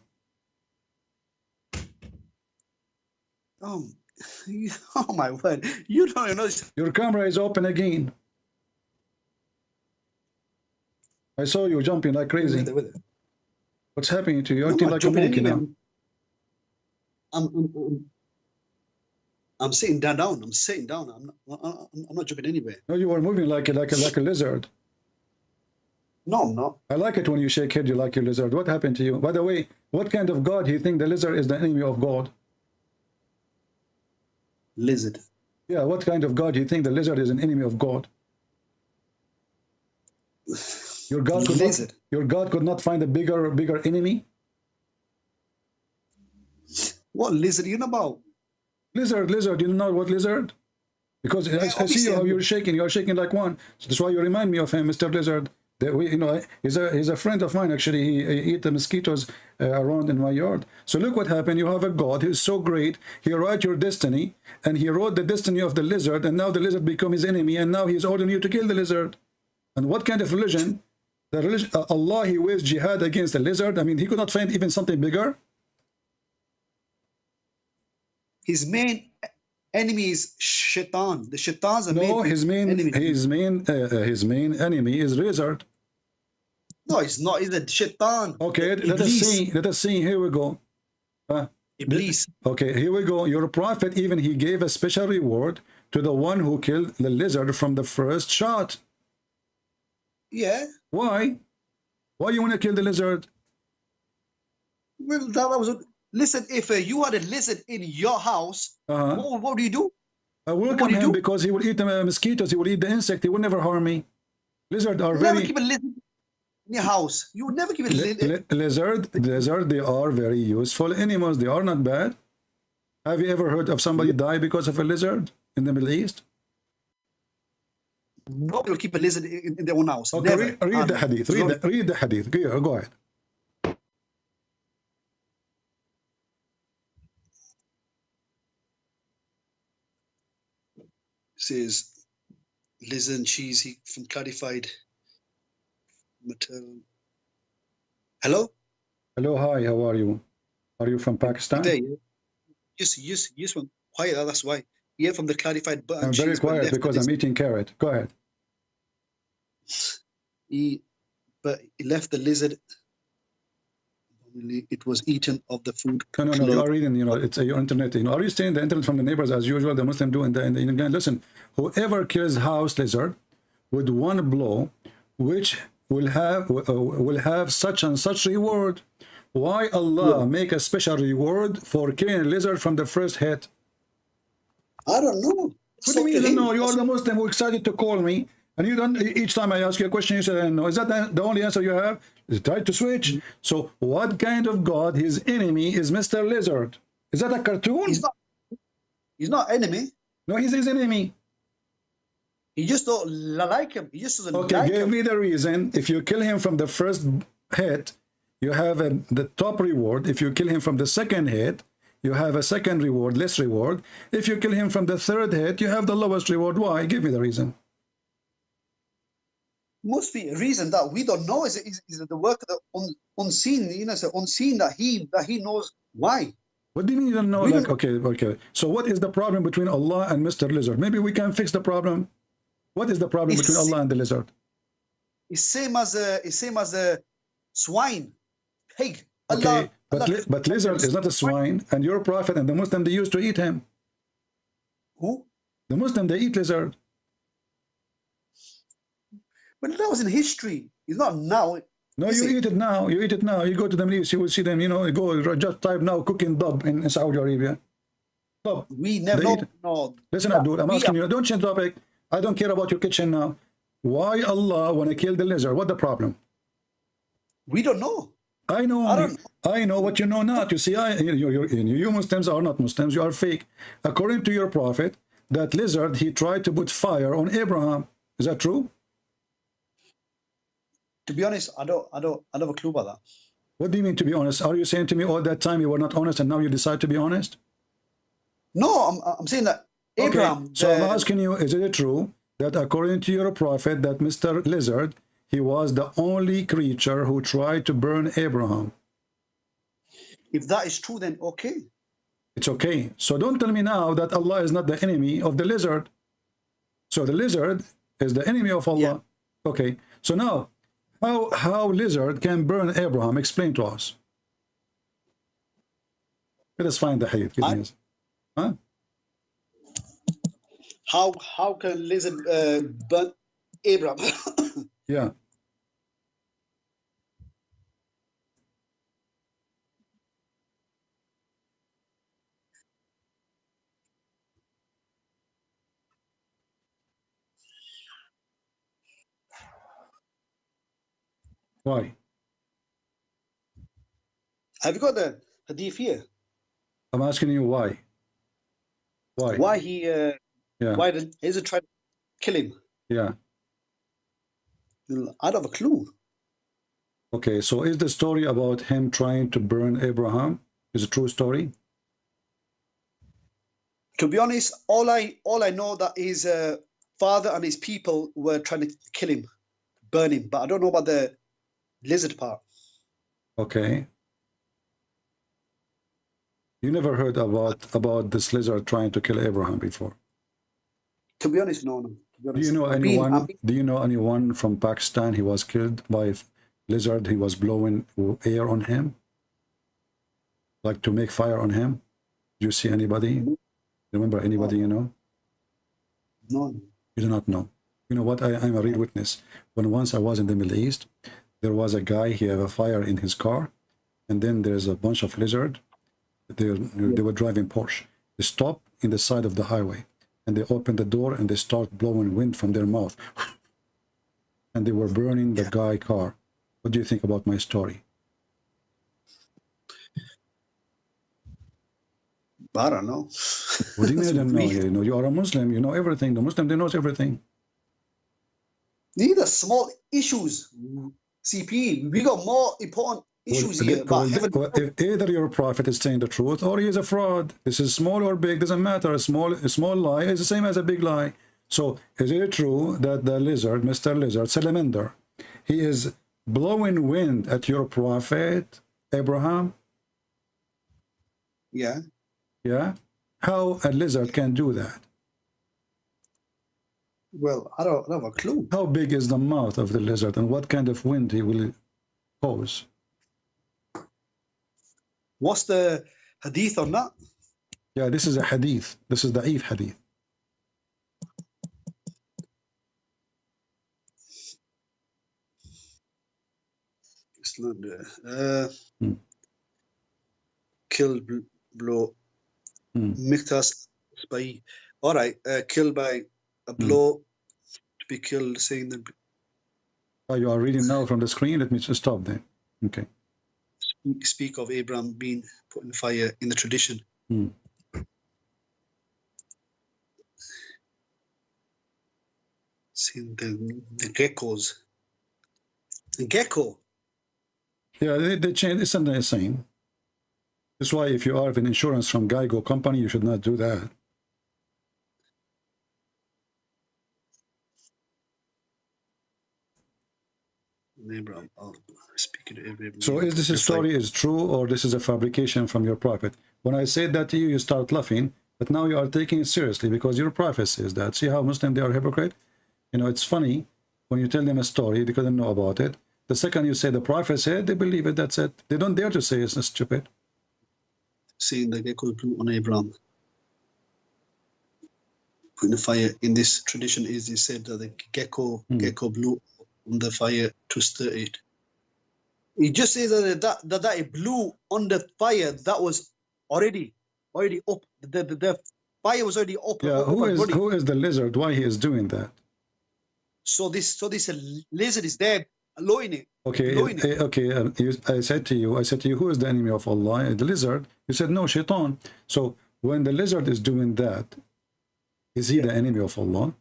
Oh my word! You don't even know. Your camera is open again. I saw you jumping like crazy. What's happening to you? You're acting like a monkey now. I'm sitting down. I'm sitting down. I'm not jumping anywhere. No, you were moving like a lizard. No, I'm not. I like it when you shake head. You like your lizard. What happened to you? By the way, what kind of God do you think the lizard is the enemy of God? Lizard. Yeah, what kind of God do you think the lizard is an enemy of God? Your God could not find a bigger enemy. What lizard you know about? Lizard. You know what lizard? Because I see how you're shaking. You're shaking like one. So that's why you remind me of him, Mr. Lizard. He's a friend of mine. Actually, he eat the mosquitoes around in my yard. So look what happened. You have a God who is so great. He wrote your destiny, and he wrote the destiny of the lizard, and now the lizard become his enemy, and now he's ordering you to kill the lizard. And what kind of religion? The religion Allah, he waged jihad against the lizard. I mean, he could not find even something bigger. His main enemy is shaitan. The shaitan's his main enemy is lizard. No, it's not. It's the shaitan. Okay, let us see. Here we go. Iblis. Okay, here we go. Your prophet, even he gave a special reward to the one who killed the lizard from the first shot. Yeah. Why? Why you want to kill the lizard? Well, that was. Listen, if you had a lizard in your house, what do you do? I welcome him because he will eat the mosquitoes, he will eat the insect, he will never harm me. Lizards are never keep a lizard in your house. You would never keep a lizard. Lizard, they are very useful animals. They are not bad. Have you ever heard of somebody die because of a lizard in the Middle East? Nobody will keep a lizard in their own house. Okay, read the hadith. Read the hadith. Go ahead. Says lizard and cheese from clarified maternal. Hello? Hello, hi, how are you? Are you from Pakistan? Yes, from quiet, that's why. Yeah, from the clarified button. I'm very quiet because I'm eating carrot. Go ahead. He left the lizard. It was eaten of the food. No, you are reading, it's your internet. Are you stealing the internet from the neighbors as usual? The Muslim do in the listen, whoever kills house lizard with one blow, which will have such and such reward. Why Allah make a special reward for killing a lizard from the first hit? I don't know. What do you mean you don't know? You are the Muslim who excited to call me, and you don't. Each time I ask you a question, you say I don't know. Is that the only answer you have? Is try to switch. So, what kind of God? His enemy is Mr. Lizard. Is that a cartoon? He's not enemy. No, he's his enemy. He just don't like him. He just doesn't like him. Okay, give me the reason. If you kill him from the first hit, you have the top reward. If you kill him from the second hit, you have a second reward, less reward. If you kill him from the third hit, you have the lowest reward. Why? Give me the reason. Must be a reason that we don't know. Is the work of the unseen? It's unseen that he knows why. What do you mean you don't know? Okay. So what is the problem between Allah and Mr. Lizard? Maybe we can fix the problem. What is the problem between Allah and the lizard? It's same as a swine, pig. Okay, but lizard is not a swine, and your prophet and the Muslim, they used to eat him. Who? The Muslim, they eat lizard. But that was in history. It's not now. No, you eat it now. You eat it now. You go to the Middle East, you will see them. Go just type now cooking dub in Saudi Arabia. Dub. We never know. Listen, Abdul, I'm asking you. Don't change topic. I don't care about your kitchen now. Why Allah want to kill the lizard? What the problem? We don't know. I know what you know not. You see, you Muslims are not Muslims. You are fake. According to your prophet, that lizard, he tried to put fire on Abraham. Is that true? To be honest, I don't have a clue about that. What do you mean, to be honest? Are you saying to me all that time you were not honest and now you decide to be honest? No, I'm saying that Abraham... Okay. So I'm asking you, is it true that according to your prophet, that Mr. Lizard, he was the only creature who tried to burn Abraham? If that is true, then okay. It's okay. So don't tell me now that Allah is not the enemy of the lizard. So the lizard is the enemy of Allah. Yeah. Okay. So now, how lizard can burn Abraham? Explain to us. Let us find the hadith. Huh? How can lizard burn Abraham? Yeah. Why? Have you got the hadith here? I'm asking you why. Why? Why he? Why did Israel try to kill him? Yeah. I don't have a clue. Okay, so is the story about him trying to burn Abraham is a true story? To be honest, all I know that his father and his people were trying to kill him, burn him, but I don't know about the lizard part. Okay. You never heard about this lizard trying to kill Abraham before? To be honest, no. Do you know anyone? Do you know anyone from Pakistan? He was killed by a lizard. He was blowing air on him, like to make fire on him. Do you see anybody? Remember anybody you know? No. You do not know. You know what? I'm a real witness. When once I was in the Middle East, there was a guy. He had a fire in his car, and then there's a bunch of lizard. They were driving Porsche. They stopped in the side of the highway. and they open the door and they start blowing wind from their mouth. And they were burning the guy car. What do you think about my story? I don't know. What do you mean I don't know? You know, you are a Muslim, you know everything. The Muslim, they knows everything. These are small issues, CP. We got more important issues here. If either your prophet is saying the truth or he is a fraud. This is small or big, doesn't matter. A small lie is the same as a big lie. So is it true that the lizard, Mr. Lizard, Salamander, he is blowing wind at your prophet, Abraham? Yeah. Yeah? How a lizard can do that? Well, I don't have a clue. How big is the mouth of the lizard and what kind of wind he will cause? What's the hadith on that? Yeah, this is a hadith. This is the Da'if hadith. Killed, blow, Miktas by, all right, killed by a blow, to be killed, saying that. Oh, you are reading now from the screen? Let me just stop there. Okay. Speak of Abraham being put in fire in the tradition. Seeing the geckos. The gecko. Yeah, they changed. It's something the same. That's why if you are an insurance from Geico company, you should not do that. Abraham, speaking to Abraham. So is this a story is true or this is a fabrication from your prophet? When I said that to you, you start laughing, but now you are taking it seriously because your prophet says that. See how Muslim they are hypocrite? You know, it's funny when you tell them a story, they couldn't know about it. The second you say the prophet said, they believe it, that's it. They don't dare to say it's stupid. Seeing the gecko blew on Abraham. Putting the fire in this tradition is, he said that the gecko blew on the fire to stir it. He just says that it blew on the fire that was already up. The fire was already up. Yeah, who is the lizard? Why he is doing that? So this lizard is there, blowing it. Okay, I said to you, who is the enemy of Allah? The lizard. You said no, shaitan. So when the lizard is doing that, is he the enemy of Allah?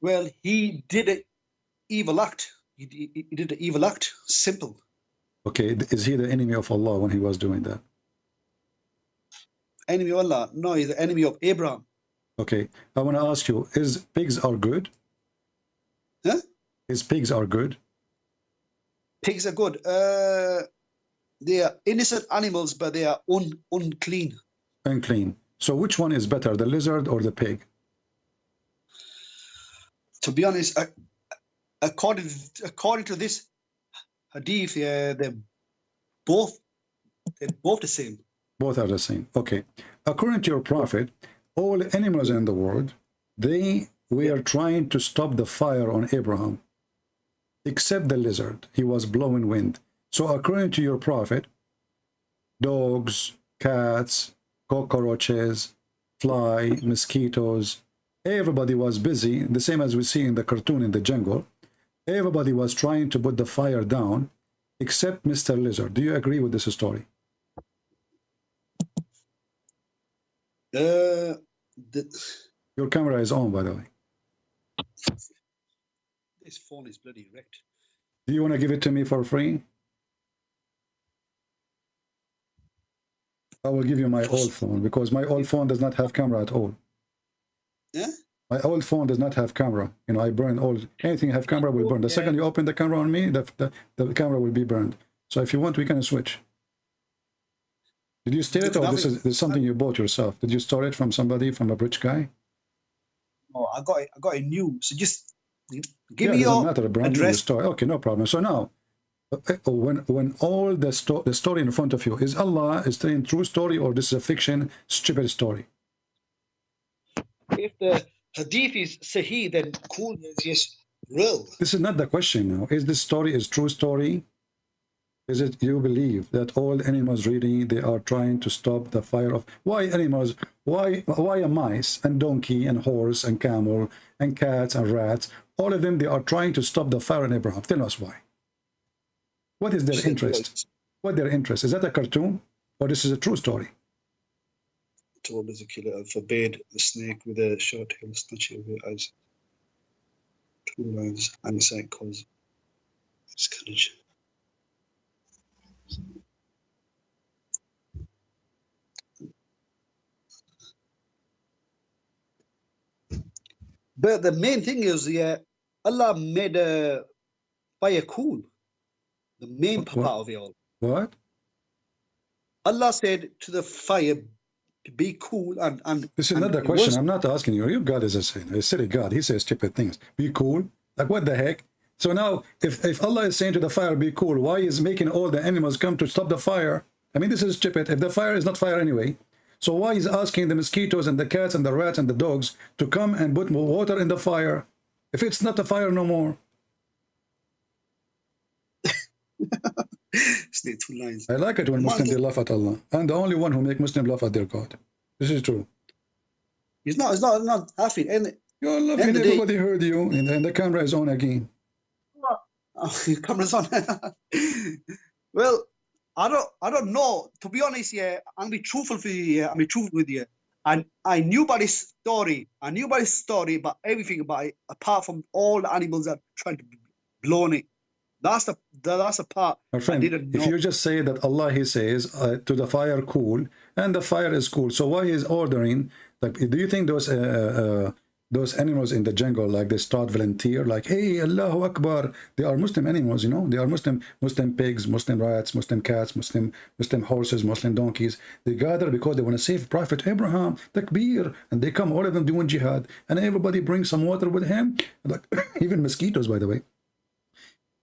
Well, he did an evil act. He did an evil act. Simple. Okay, is he the enemy of Allah when he was doing that? Enemy of Allah? No, he's the enemy of Abraham. Okay, I want to ask you, is pigs are good? Huh? Is pigs are good? Pigs are good. They are innocent animals, but they are unclean. Unclean. So which one is better, the lizard or the pig? To be honest, according to this hadith, they're both the same. Both are the same. Okay. According to your prophet, all animals in the world, they were trying to stop the fire on Abraham, except the lizard. He was blowing wind. So according to your prophet, dogs, cats, cockroaches, fly, mosquitoes, everybody was busy, the same as we see in the cartoon in the jungle. Everybody was trying to put the fire down, except Mr. Lizard. Do you agree with this story? Your camera is on, by the way. This phone is bloody wrecked. Do you want to give it to me for free? I will give you my old phone, because my old phone does not have camera at all. Yeah? My old phone does not have camera. You know, I burn old. Anything have camera will burn. The second you open the camera on me, the camera will be burned. So if you want, we can switch. Did you steal it, or this is something you bought yourself? Did you store it from somebody, from a rich guy? Oh, I got it new. So just give me your matter, a brand new story. Okay, no problem. So now, when all the story in front of you, is Allah is telling true story, or this is a fiction, stupid story? If the hadith is sahih, then cool, is yes, real. This is not the question now. Is this story is true story? Is it you believe that all animals really they are trying to stop the fire of why animals? Why a mice and donkey and horse and camel and cats and rats? All of them they are trying to stop the fire in Abraham. Tell us why. What is their interest? What their interest? Is that a cartoon or this is a true story? Told as a killer forbade the snake with a short tail snatching of it as 2 lines and sight cause it's courage. But the main thing is, yeah, Allah made a fire cool. The main part of it all. What? Allah said to the fire, be cool and this is not the question. I'm not asking you. Your God is a silly God. He says stupid things. Be cool. Like what the heck? So now, if Allah is saying to the fire, be cool, why is making all the animals come to stop the fire? I mean, this is stupid. If the fire is not fire anyway, so why is asking the mosquitoes and the cats and the rats and the dogs to come and put more water in the fire if it's not a fire no more? Snake 2 lines. I like it when Muslims they laugh at Allah. I'm the only one who make Muslims laugh at their God. This is true. It's not laughing. And you're laughing. Everybody heard you, and the camera is on again. Camera's on. Well, I don't know. To be honest, yeah, I'll be truthful with you. Yeah, I'll be truthful with you. And I knew about his story. I knew about his story, about everything about it, apart from all the animals that trying to blow on it. That's the part. My friend, if you just say that Allah, He says to the fire cool, and the fire is cool, so why He's ordering? Like, do you think those animals in the jungle, like they start volunteer, like, hey, Allahu Akbar, they are Muslim animals, you know, they are Muslim pigs, Muslim rats, Muslim cats, Muslim horses, Muslim donkeys. They gather because they want to save Prophet Abraham, Takbir, and they come, all of them doing jihad, and everybody brings some water with him, like even mosquitoes, by the way.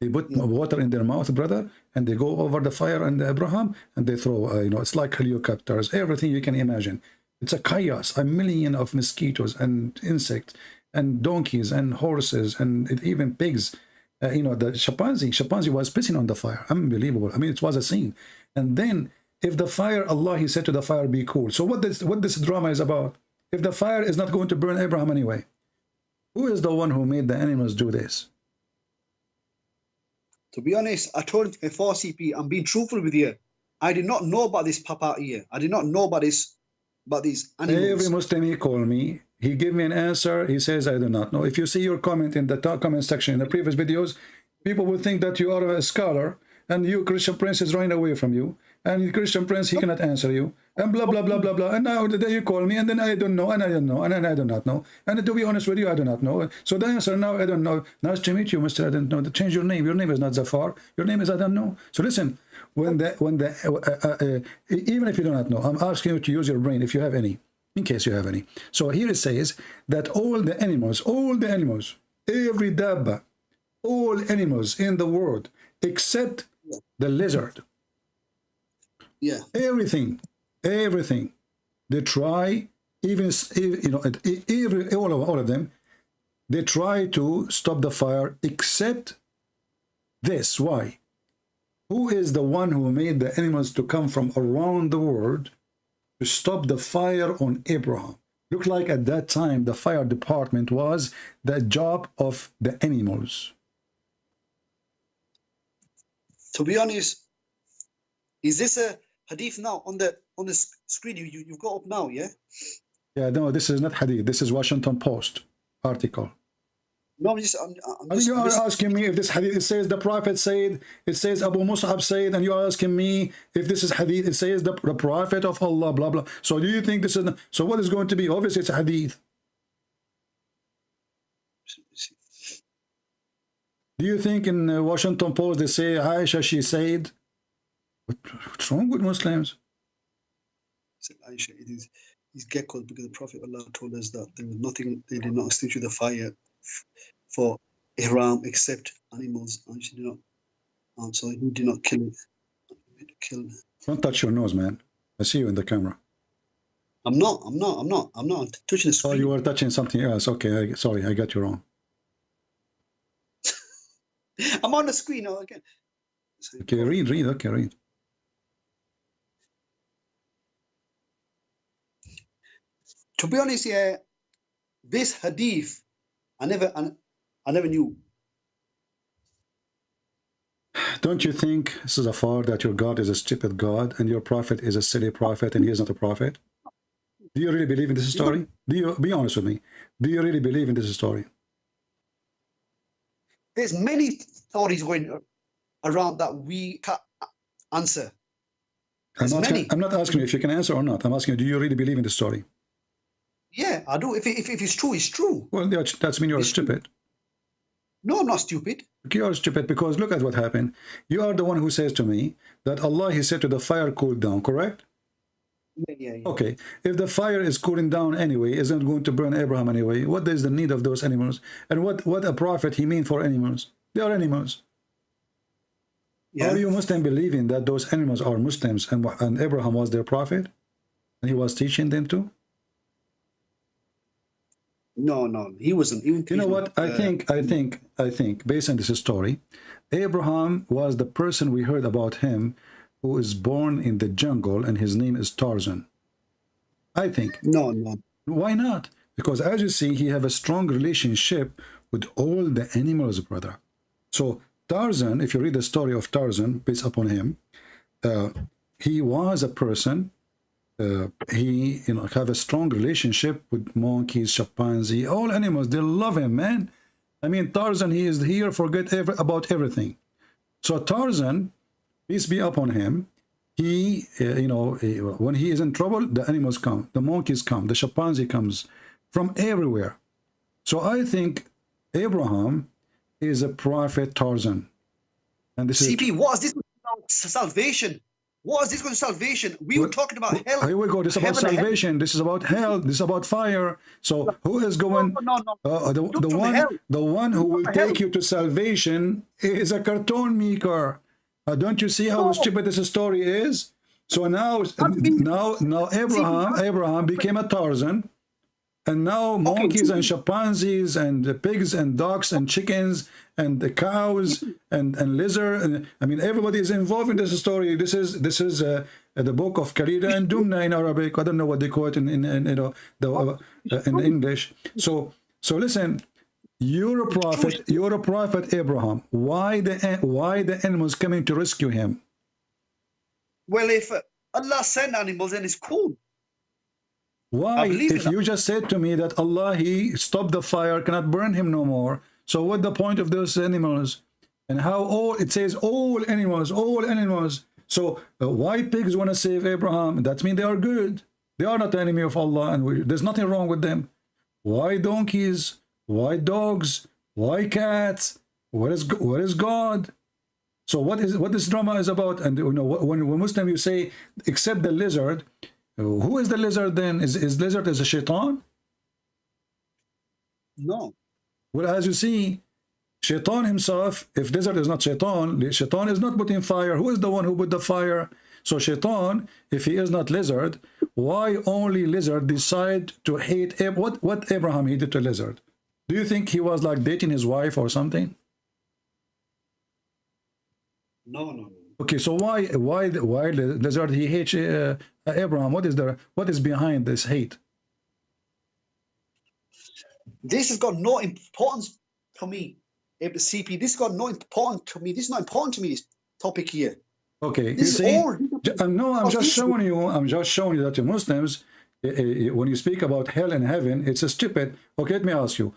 They put water in their mouth, brother, and they go over the fire and Abraham, and they throw, you know, it's like helicopters, everything you can imagine. It's a chaos, a million of mosquitoes and insects and donkeys and horses and even pigs. You know, the chimpanzee was pissing on the fire. Unbelievable. I mean, it was a scene. And then, if the fire, Allah, He said to the fire, be cool. So what this drama is about? If the fire is not going to burn Abraham anyway, who is the one who made the animals do this? To be honest, I told him before, CP, I'm being truthful with you. I did not know about this papa here. I did not know about this, about these animals. Every Muslim he called me, he gave me an answer. He says, I do not know. If you see your comment in the comment section in the previous videos, people will think that you are a scholar and you, Christian Prince, is running away from you. And Christian Prince, he cannot answer you. And blah, blah, blah, blah, blah. And now the day you call me, and then I don't know, and I don't know, and then I do not know. And to be honest with you, I do not know. So the answer now, I don't know. Nice to meet you, Mr. I don't know. Change your name. Your name is not Zafar. Your name is I don't know. So listen, even if you do not know, I'm asking you to use your brain if you have any, in case you have any. So here it says that all the animals, every dabba, all animals in the world, except the lizard. Yeah. Everything. They try, even you know, all of them, they try to stop the fire, except this. Why? Who is the one who made the animals to come from around the world to stop the fire on Abraham? Looked like at that time the fire department was the job of the animals. To be honest, is this a hadith now on the screen you've got up now? Yeah, no, this is not hadith. This is Washington Post article. No, I mean, you are asking me if this hadith, it says the prophet said, it says Abu Mus'ab said, and you are asking me if this is hadith, it says the prophet of Allah, blah blah. So do you think this is, so what is going to be? Obviously it's hadith. Do you think in Washington Post they say Aisha, she said? What's wrong with Muslims? Aisha, it is gecko, because the Prophet Allah told us that there was nothing, they did not extinguish the fire for Ihram except animals, and she did not, so he did not kill it. Don't touch your nose, man. I see you in the camera. I'm not touching the screen. Oh, you were touching something else. Okay, sorry, I got you wrong. I'm on the screen now again. Okay, read. Okay, read. To be honest, yeah, this hadith, I never knew. Don't you think, this is a far, that your God is a stupid God and your prophet is a silly prophet and he is not a prophet? Do you really believe in this story? Do you, be honest with me, do you really believe in this story? There's many stories going around that we can't answer. I'm not asking you if you can answer or not. I'm asking you, do you really believe in the story? Yeah, I do. If it's true, it's true. Well, that's mean you're stupid. No, I'm not stupid. You are stupid because look at what happened. You are the one who says to me that Allah, he said to the fire, cool down, correct? Yeah. Okay, if the fire is cooling down anyway, isn't going to burn Abraham anyway, what is the need of those animals? And what a prophet he mean for animals? They are animals. Yeah. Are you Muslim believing that those animals are Muslims and Abraham was their prophet? And he was teaching them to? No, he wasn't. You know what? I think, based on this story, Abraham was the person we heard about him who is born in the jungle and his name is Tarzan. I think. No. Why not? Because as you see, he have a strong relationship with all the animals, brother. So Tarzan, if you read the story of Tarzan, based upon him, he was a person. He have a strong relationship with monkeys, chimpanzee, all animals. They love him, man. I mean, Tarzan, he is here, forget about everything. So Tarzan, peace be upon him, he, when he is in trouble, the animals come, the monkeys come, the chimpanzee comes from everywhere. So I think Abraham is a prophet Tarzan. And this CP, what is this about salvation? What is this going to salvation? We were talking about hell. Here we go. This is about salvation. This is about hell. This is about fire. So who is going? No. The one who will take you to salvation is a cartoon maker. Don't you see how stupid this story is? So now Abraham became a Tarzan, and now monkeys and chimpanzees and pigs and dogs and chickens and the cows and lizard, and I mean everybody is involved in this story. This is the book of Khalida and Dumna in Arabic. I don't know what they call it in English. So listen, you're a prophet Abraham. Why the animals coming to rescue him? Well, if Allah sent animals, then it's cool. Why? If you just said to me that Allah, he stopped the fire, cannot burn him no more. So what the point of those animals? And how it says all animals. So why pigs want to save Abraham? That means they are good. They are not the enemy of Allah, and there's nothing wrong with them. Why donkeys? Why dogs? Why cats? What is God? So what this drama is about? And when Muslim you say except the lizard, who is the lizard then? Is lizard a shaitan? No. Well, as you see, shaitan himself, if lizard is not shaitan is not putting fire. Who is the one who put the fire? So shaitan, if he is not lizard, why only lizard decide to hate what Abraham he did to lizard? Do you think he was like dating his wife or something? No. Okay, so why lizard he hates Abraham? What is behind this hate? This has got no importance to me, CP. This has got no importance to me. This is not important to me. This topic here. Okay, you see, I'm just showing you that you Muslims, when you speak about hell and heaven, it's a stupid. Okay, let me ask you: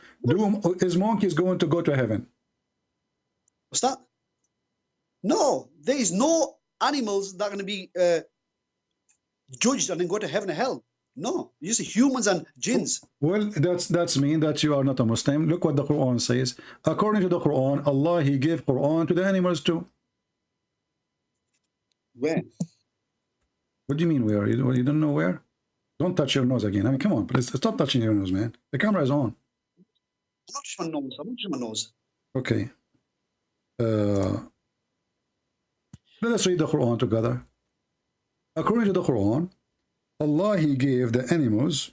is monkeys going to go to heaven? What's that? No, there is no animals that are going to be judged and then go to heaven and hell. No, you see humans and jinns. Well, that's mean that you are not a Muslim. Look what the Quran says. According to the Quran, Allah, he gave Quran to the animals too. Where? What do you mean where? You don't know where? Don't touch your nose again. I mean, come on, please stop touching your nose, man. The camera is on. I'm not touching my nose. I'm not touching my nose. Okay. Let us read the Quran together. According to the Quran, Allah, he gave the animals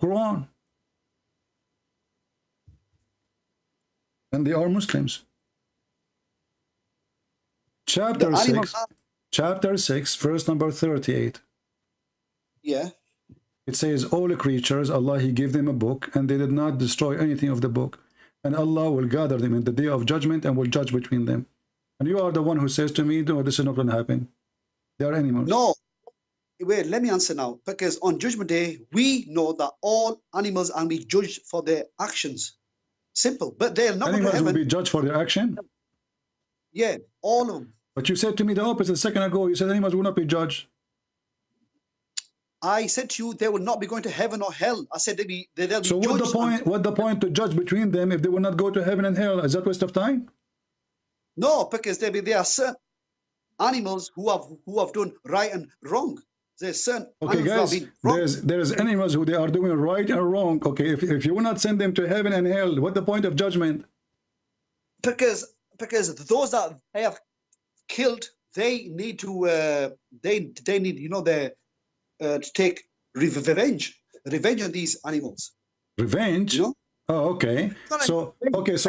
Quran. And they are Muslims. Chapter 6, verse number 38. Yeah. It says, all creatures, Allah, He gave them a book, and they did not destroy anything of the book. And Allah will gather them in the day of judgment and will judge between them. And you are the one who says to me, no, this is not going to happen. They are animals. No. Wait, let me answer now. Because on Judgment Day, we know that all animals are being judged for their actions. Simple. But they are not going to heaven. Animals will be judged for their action? Yeah, all of them. But you said to me the opposite a second ago. You said animals will not be judged. I said to you, they will not be going to heaven or hell. I said they'll be judged. So what's the point to judge between them if they will not go to heaven and hell? Is that waste of time? No, because there are certain animals who have done right and wrong. There's certain okay, guys, there's animals who they are doing right and wrong. Okay, if you will not send them to heaven and hell, what's the point of judgment? Because those that they have killed, they need to they need, you know, to take revenge on these animals. Revenge? You know? Oh, okay. So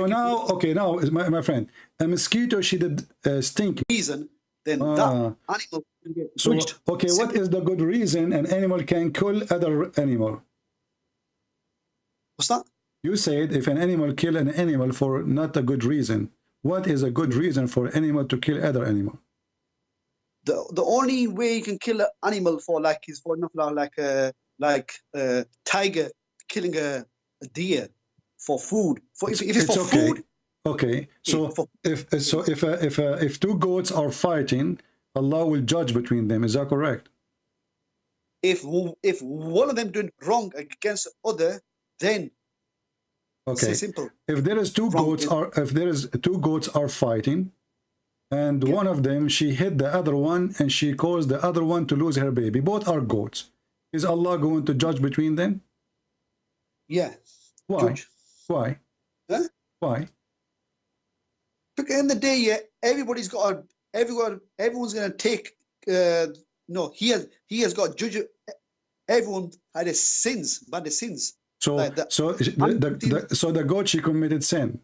now my friend, a mosquito should stink. Reason, then that animal will get judged. Okay, what is the good reason an animal can kill other animal? What's that? You said if an animal kill an animal for not a good reason. What is a good reason for an animal to kill other animal? The only way you can kill an animal for is for like a tiger killing a deer for food. If it's for food. Okay. So if two goats are fighting, Allah will judge between them. Is that correct? If one of them doing wrong against the other, then okay. It's simple. If there is two goats are fighting, and one of them she hit the other one and she caused the other one to lose her baby. Both are goats. Is Allah going to judge between them? Yeah. Why? Judge. Why? Huh? Why? Because in the day, yeah, everyone's gonna take. No, he has got to judge everyone by the sins, So like so the goat, she committed sin.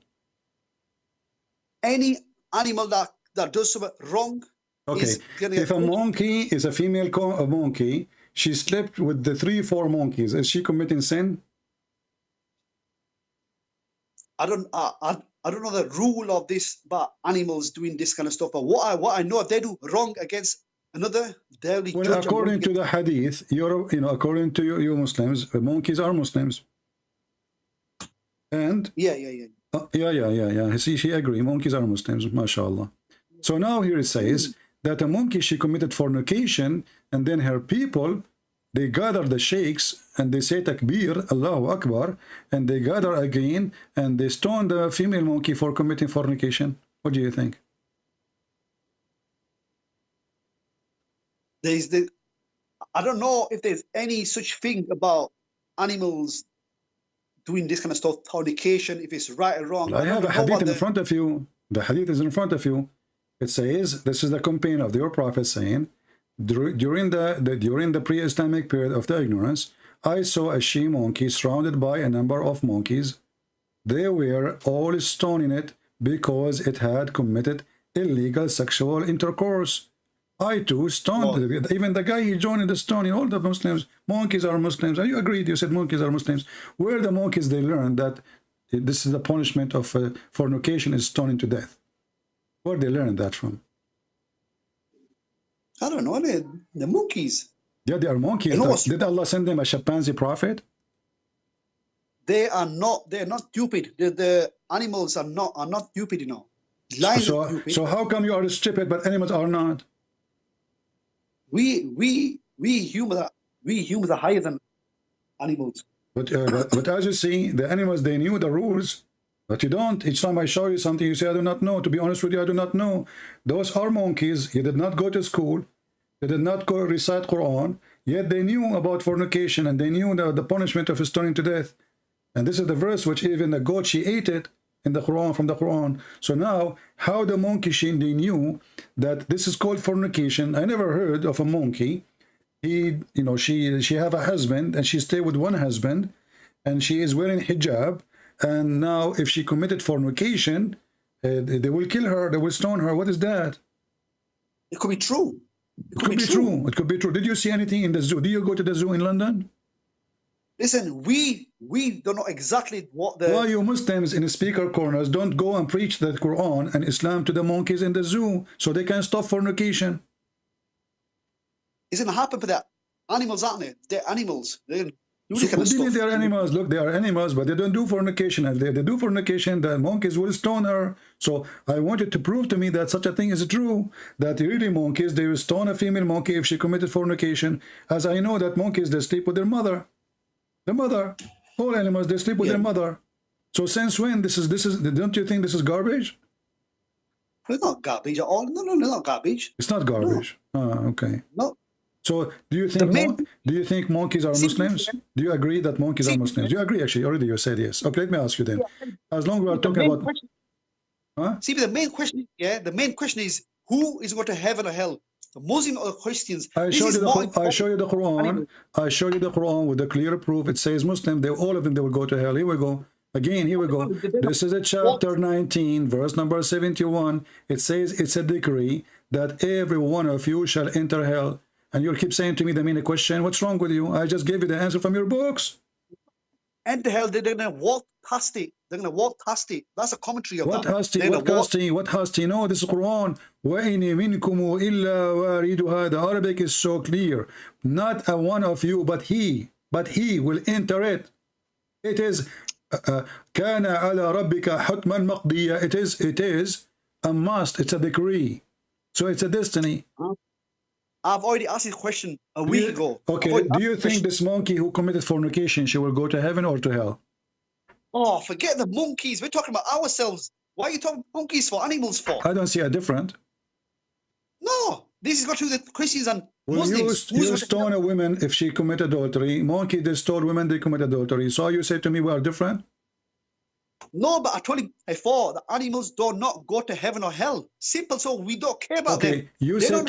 Any animal that does something wrong. Okay. If a monkey is a female monkey, she slept with the 3-4 monkeys. Is she committing sin? I don't know the rule of this about animals doing this kind of stuff. But what I know, if they do wrong against another, they'll be judged. According to the hadith, according to you Muslims, monkeys are Muslims. And yeah. She agree. Monkeys are Muslims, mashallah. So now here it says that a monkey, she committed fornication, and then her people, they gather the sheikhs and they say takbir, Allahu Akbar, and they gather again and they stone the female monkey for committing fornication. What do you think? I don't know if there's any such thing about animals doing this kind of stuff, fornication, if it's right or wrong. I have a hadith in front of you. The hadith is in front of you. It says, this is the companion of your prophet saying, during the pre-Islamic period of the ignorance, I saw a she monkey surrounded by a number of monkeys. They were all stoning it because it had committed illegal sexual intercourse. I too stoned it. Even the guy, he joined the stoning. All the Muslims, monkeys are Muslims. And you agreed, you said monkeys are Muslims. Where the monkeys, they learned that this is the punishment of fornication is stoning to death. Where they learned that from? I don't know. The monkeys. Yeah, they are monkeys. Did Allah send them a chimpanzee prophet? They are not. They are not stupid. The animals are not stupid, you know. Lions are stupid. So how come you are stupid but animals are not? We humans are higher than animals. But as you see, the animals, they knew the rules. But you don't. Each time I show you something, you say, I do not know. To be honest with you, I do not know. Those are monkeys. You did not go to school. They did not go recite Quran. Yet they knew about fornication and they knew the punishment of stoning to death. And this is the verse which even the goat, she ate it in the Quran, from the Quran. So now, how the monkey, they knew that this is called fornication. I never heard of a monkey. She have a husband and she stay with one husband and she is wearing hijab. And now if she committed fornication, they will kill her, they will stone her. What is that? It could be true. It could be true. It could be true. Did you see anything in the zoo? Do you go to the zoo in London? Listen, we don't know exactly what the... Why you Muslims in speaker corners don't go and preach the Quran and Islam to the monkeys in the zoo so they can stop fornication? It's going to happen for the animals, aren't they? They're animals. They're So what do you mean they are animals? Look, they are animals, but they don't do fornication. If they do fornication, the monkeys will stone her. So I want you to prove to me that such a thing is true. That really monkeys, they will stone a female monkey if she committed fornication. As I know that monkeys, they sleep with their mother. The mother. All animals, they sleep with their mother. So since when this is, don't you think this is garbage? It's not garbage at all. No, it's not garbage. It's not garbage. No. Oh, okay. No. So do you think monkeys are Muslims? Do you agree that monkeys are Muslims? Do you agree actually? Already you said yes. Okay, let me ask you then. As long as we are talking about See, the main question, the main question is who is going to heaven or hell? The Muslim or the Christians? I show you the Quran. I show you the Quran with the clear proof. It says Muslim, all of them, they will go to hell. Here we go. Again, here we go. This is a chapter 19, verse number 71. It says it's a decree that every one of you shall enter hell. And you'll keep saying to me the main question, what's wrong with you? I just gave you the answer from your books. Enter hell, they're going to walk past it. They're going to walk past it. That's a commentary of what has to, what has to? No, this is Quran. وَإِنِ مِنْكُمُ إِلَّا وَارِدُهَا. The Arabic is so clear. Not a one of you, but he will enter it. It is كَانَ عَلَى رَبِّكَ حُتْمًا مَقْضِيًّا. It is a must. It's a decree. So it's a destiny. I've already asked this question a week ago. Okay, do you think this monkey who committed fornication, she will go to heaven or to hell? Oh, forget the monkeys. We're talking about ourselves. Why are you talking monkeys for, animals for? I don't see a different. No, this is got to do with the Christians and Muslims. You stone a woman if she commit adultery. Monkey, they stone women, they commit adultery. So you say to me we are different? No, but I told you before, the animals do not go to heaven or hell. Simple, so we don't care about them. Okay, you said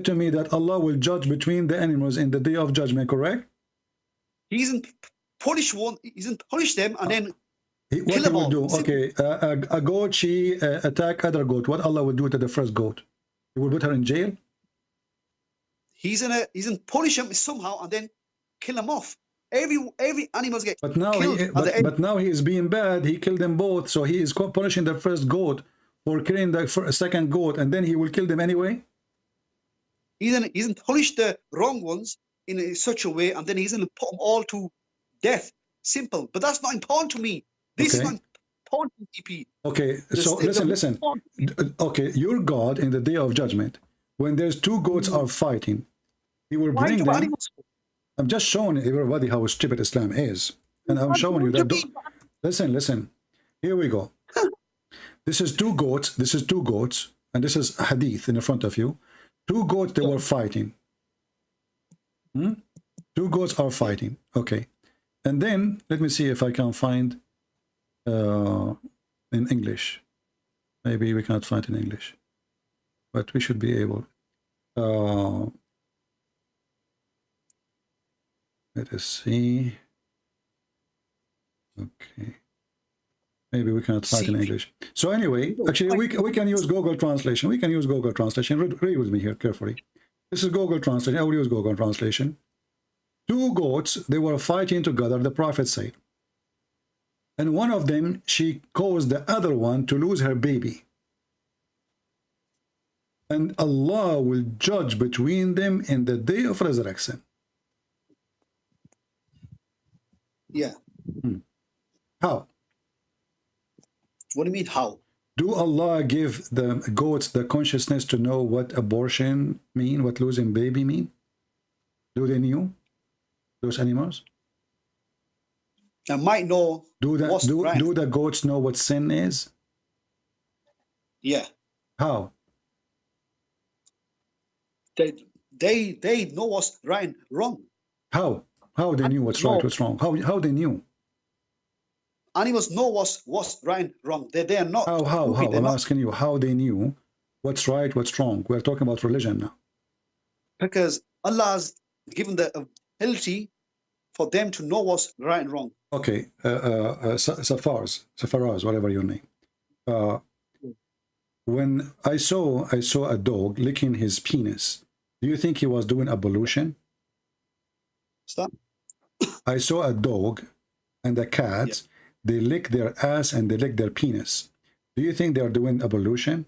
to me that Allah will judge between the animals in the day of judgment, correct? He isn't punish one, he isn't punish them and then what he will do? Okay, a goat, she attack other goat. What Allah will do to the first goat? He will put her in jail? He's in punish them somehow and then kill them off. Every animals get killed. But now he is being bad. He killed them both, so he is punishing the first goat for killing the second goat, and then he will kill them anyway. He's gonna punish the wrong ones in such a way, and then he's gonna put them all to death. Simple, but that's not important to me. This is not important to DP. Okay, so listen. Okay, your God in the day of judgment, when there's two goats are fighting, he will bring them. I'm just showing everybody how stupid Islam is. And I'm showing you that. Listen. Here we go. This is two goats. And this is hadith in the front of you. Two goats, they were fighting. Two goats are fighting. Okay. And then, let me see if I can find in English. Maybe we cannot find in English. But we should be able. Let us see. Okay. Maybe we cannot find in English. So anyway, actually, we can use Google Translation. We can use Google Translation. Read with me here carefully. This is Google Translation. I will use Google Translation. Two goats, they were fighting together, the Prophet said. And one of them, she caused the other one to lose her baby. And Allah will judge between them in the day of resurrection. Yeah. How? What do you mean, how? Do Allah give the goats the consciousness to know what abortion mean, what losing baby mean? Do they know? Those animals? I might know. Do the goats know what sin is? Yeah. How? They know what's right and wrong. How? How they knew what's right, what's wrong? How they knew? Animals know what's right and wrong. They are not. How? I'm asking you how they knew what's right, what's wrong. We're talking about religion now. Because Allah has given the ability for them to know what's right and wrong. Okay, Safaraz, whatever your name. When I saw a dog licking his penis, do you think he was doing ablution? Stop. I saw a dog and a cat, Yeah. they lick their ass and they lick their penis. Do you think they are doing ablution?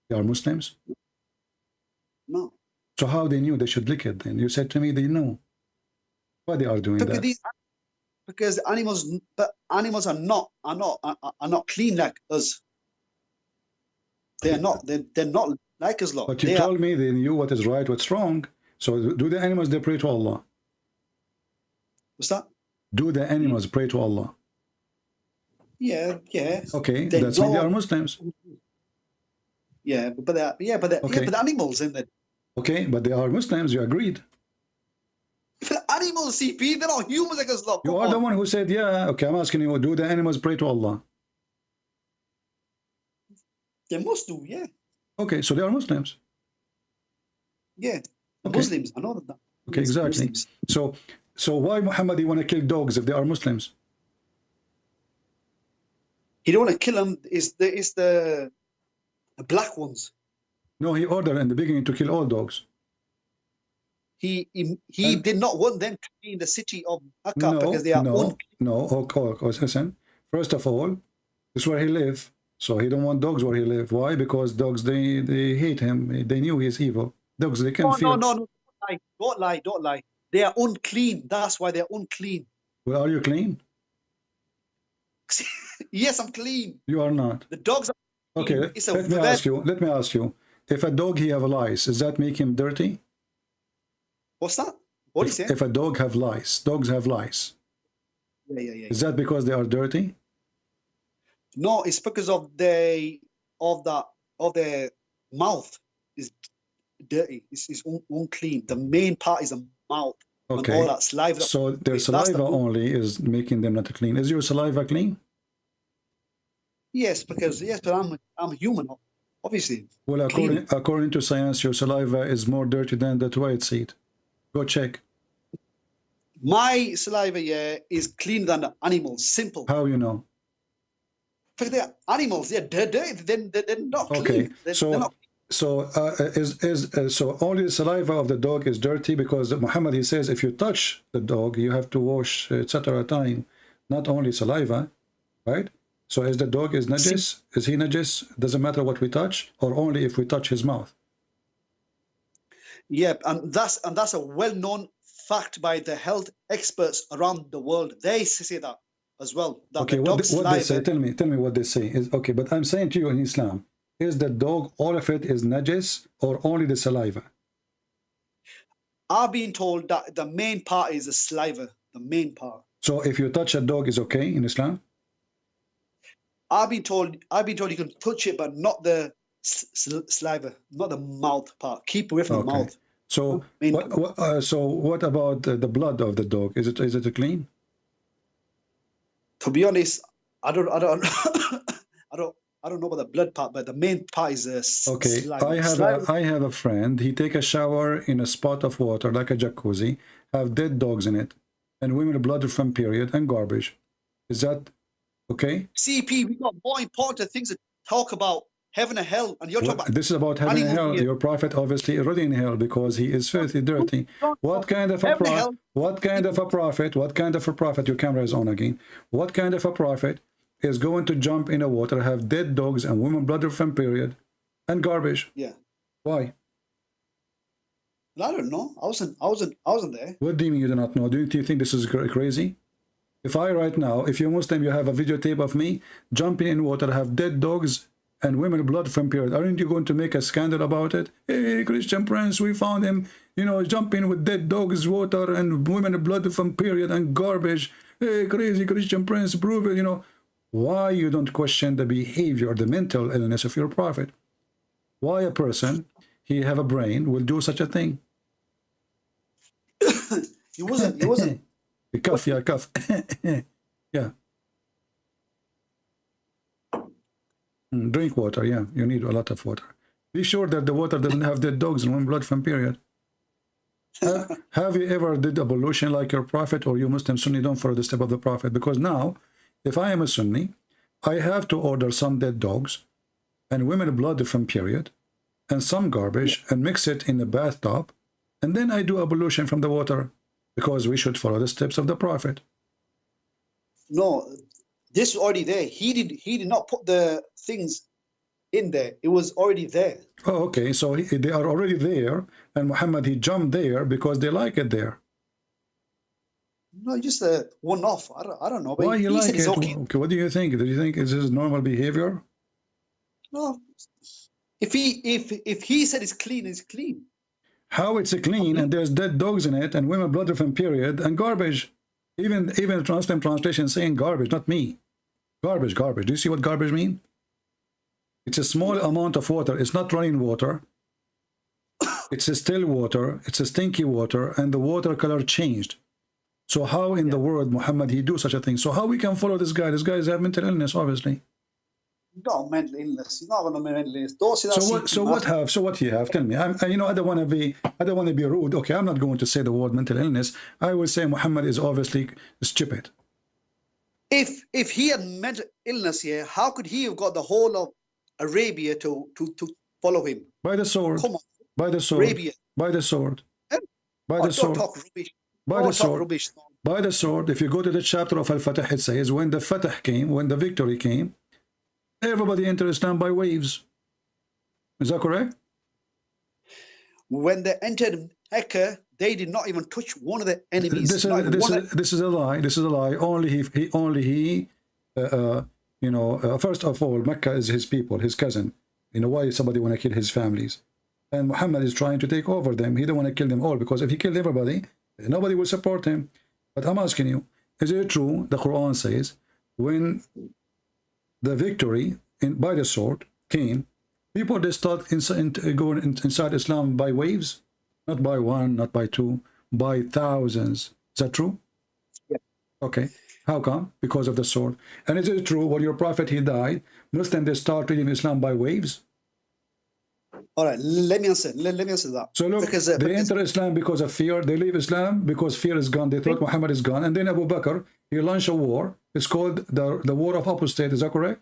They are Muslims? No. So how they knew they should lick it then? You said to me they know. Why they are doing that? Because animals are not clean like us. They're not like us, lot. But you told me they knew what is right, what's wrong. So do the animals, they pray to Allah? What's that? Do the animals pray to Allah? Yeah. Okay, that's why they are Muslims. Yeah, but the animals in there. Okay, but they are Muslims, you agreed. Animals, CP, they're not humans like us, lot. You are the one who said, yeah, okay, I'm asking you, do the animals pray to Allah? They must do, yeah. Okay, so they are Muslims. Yeah, Okay. Muslims, I know that. Okay, exactly. Muslims. So why Muhammad you want to kill dogs if they are Muslims? He don't want to kill them. It's the black ones. No, he ordered in the beginning to kill all dogs. He did not want them to be in the city of Makkah because they are listen. First of all, this is where he lives. So he don't want dogs where he lives. Why? Because dogs, they hate him. They knew he's evil. Dogs, they can feel. No. Don't lie. They are unclean. That's why they're unclean. Well, are you clean? Yes, I'm clean. You are not. The dogs are clean. Okay, let me ask you. If a dog he have lice, does that make him dirty? What's that? What is it? If a dog have lice, dogs have lice. Yeah. Is that because they are dirty? No, it's because of their mouth is dirty. It's unclean. The main part is the mouth. Okay. And all that saliva. So their saliva only is making them not clean. Is your saliva clean? Yes, but I'm human, obviously. Well, according to science, your saliva is more dirty than the toilet seat. Go check. My saliva, is cleaner than the animals. Simple. How you know? Because they're animals. They're dirty. They're not clean. Okay. They're not. So only the saliva of the dog is dirty because Muhammad, he says if you touch the dog you have to wash etc. time, not only saliva, right? So is the dog is najis? Is he najis? Doesn't matter what we touch, or only if we touch his mouth? Yeah, and that's a well-known fact by the health experts around the world. They say that as well. That okay, the what dog's they say? saliva, Tell me what they say. Is okay, but I'm saying to you in Islam, is the dog all of it is najis or only the saliva? I've been told that the main part is the saliva. The main part. So if you touch a dog is okay in Islam? I've been told you can touch it, but not the saliva, not the mouth part. Keep away from the mouth. So what about the blood of the dog? Is it clean? To be honest, I don't know about the blood part, but the main part is okay. saliva. I have a friend. He take a shower in a spot of water like a jacuzzi, have dead dogs in it, and women blood from period and garbage. Is that okay? CP, we got more important things to talk about. Heaven and hell, and you're talking about this is about heaven and hell. Your prophet obviously already in hell because he is filthy dirty. What kind of a prophet? What kind of a prophet? What kind of a prophet? Your camera is on again. What kind of a prophet is going to jump in the water, have dead dogs and women blood from period, and garbage? Yeah. Why? I don't know. I wasn't there. What do you mean you do not know? Do you think this is crazy? If I right now, if you're Muslim, you have a videotape of me jumping in water, have dead dogs and women blood from period, aren't you going to make a scandal about it? Hey, Christian Prince, we found him, jumping with dead dogs, water, and women blood from period and garbage. Hey, crazy Christian Prince, prove it, Why you don't question the behavior or the mental illness of your prophet? Why a person, he have a brain, will do such a thing? He wasn't. Cough, yeah, cough. Yeah. Drink water, yeah. You need a lot of water. Be sure that the water doesn't have dead dogs and women blood from period. Have you ever did ablution like your prophet, or you Muslim Sunni don't follow the step of the prophet? Because now, if I am a Sunni, I have to order some dead dogs and women blood from period, and some garbage, and mix it in the bathtub, and then I do ablution from the water, because we should follow the steps of the prophet. No, this was already there. He did not put the things in there. It was already there. Oh, okay. So they are already there, and Muhammad, he jumped there because they like it there. No, just a one-off. I don't know. But Why you he like said it? it's okay. Okay, what do you think? Do you think this is normal behavior? No, if he said it's clean, it's clean. How it's clean and there's dead dogs in it and women blood from period and garbage. Even the translation saying garbage, not me. Garbage. Do you see what garbage mean? It's a small amount of water. It's not running water. It's a still water. It's a stinky water, and the water color changed. So how in the world Muhammad he do such a thing? So how we can follow this guy? This guy is have mental illness, obviously. No mental illness. He's not going to mental illness. Don't say that. So what he have? Tell me. You know, I don't want to be rude. Okay, I'm not going to say the word mental illness. I will say Muhammad is obviously stupid. If he had mental illness here, how could he have got the whole of Arabia to follow him? By the sword. Come on. By the sword. Arabia. By the sword. By the sword. Don't talk rubbish. By the sword. By the sword. If you go to the chapter of Al-Fatah, it says when the Fatah came, when the victory came, everybody entered Islam by waves. Is that correct? When they entered Mecca, they did not even touch one of the enemies. This is a lie. This is a lie. Only he. First of all, Mecca is his people, his cousin. You know, why somebody want to kill his families? And Muhammad is trying to take over them. He don't want to kill them all, because if he killed everybody, nobody will support him. But I'm asking you, is it true? The Quran says when the victory by the sword came, people they start going inside Islam by waves, not by one, not by two, by thousands. Is that true? Yeah. Okay. How come? Because of the sword. And is it true when your prophet he died, Muslims they start reading Islam by waves? All right, let me answer that. So look, they enter Islam because of fear. They leave Islam because fear is gone. They thought Muhammad is gone. And then Abu Bakr, he launched a war. It's called the War of Apostate. Is that correct?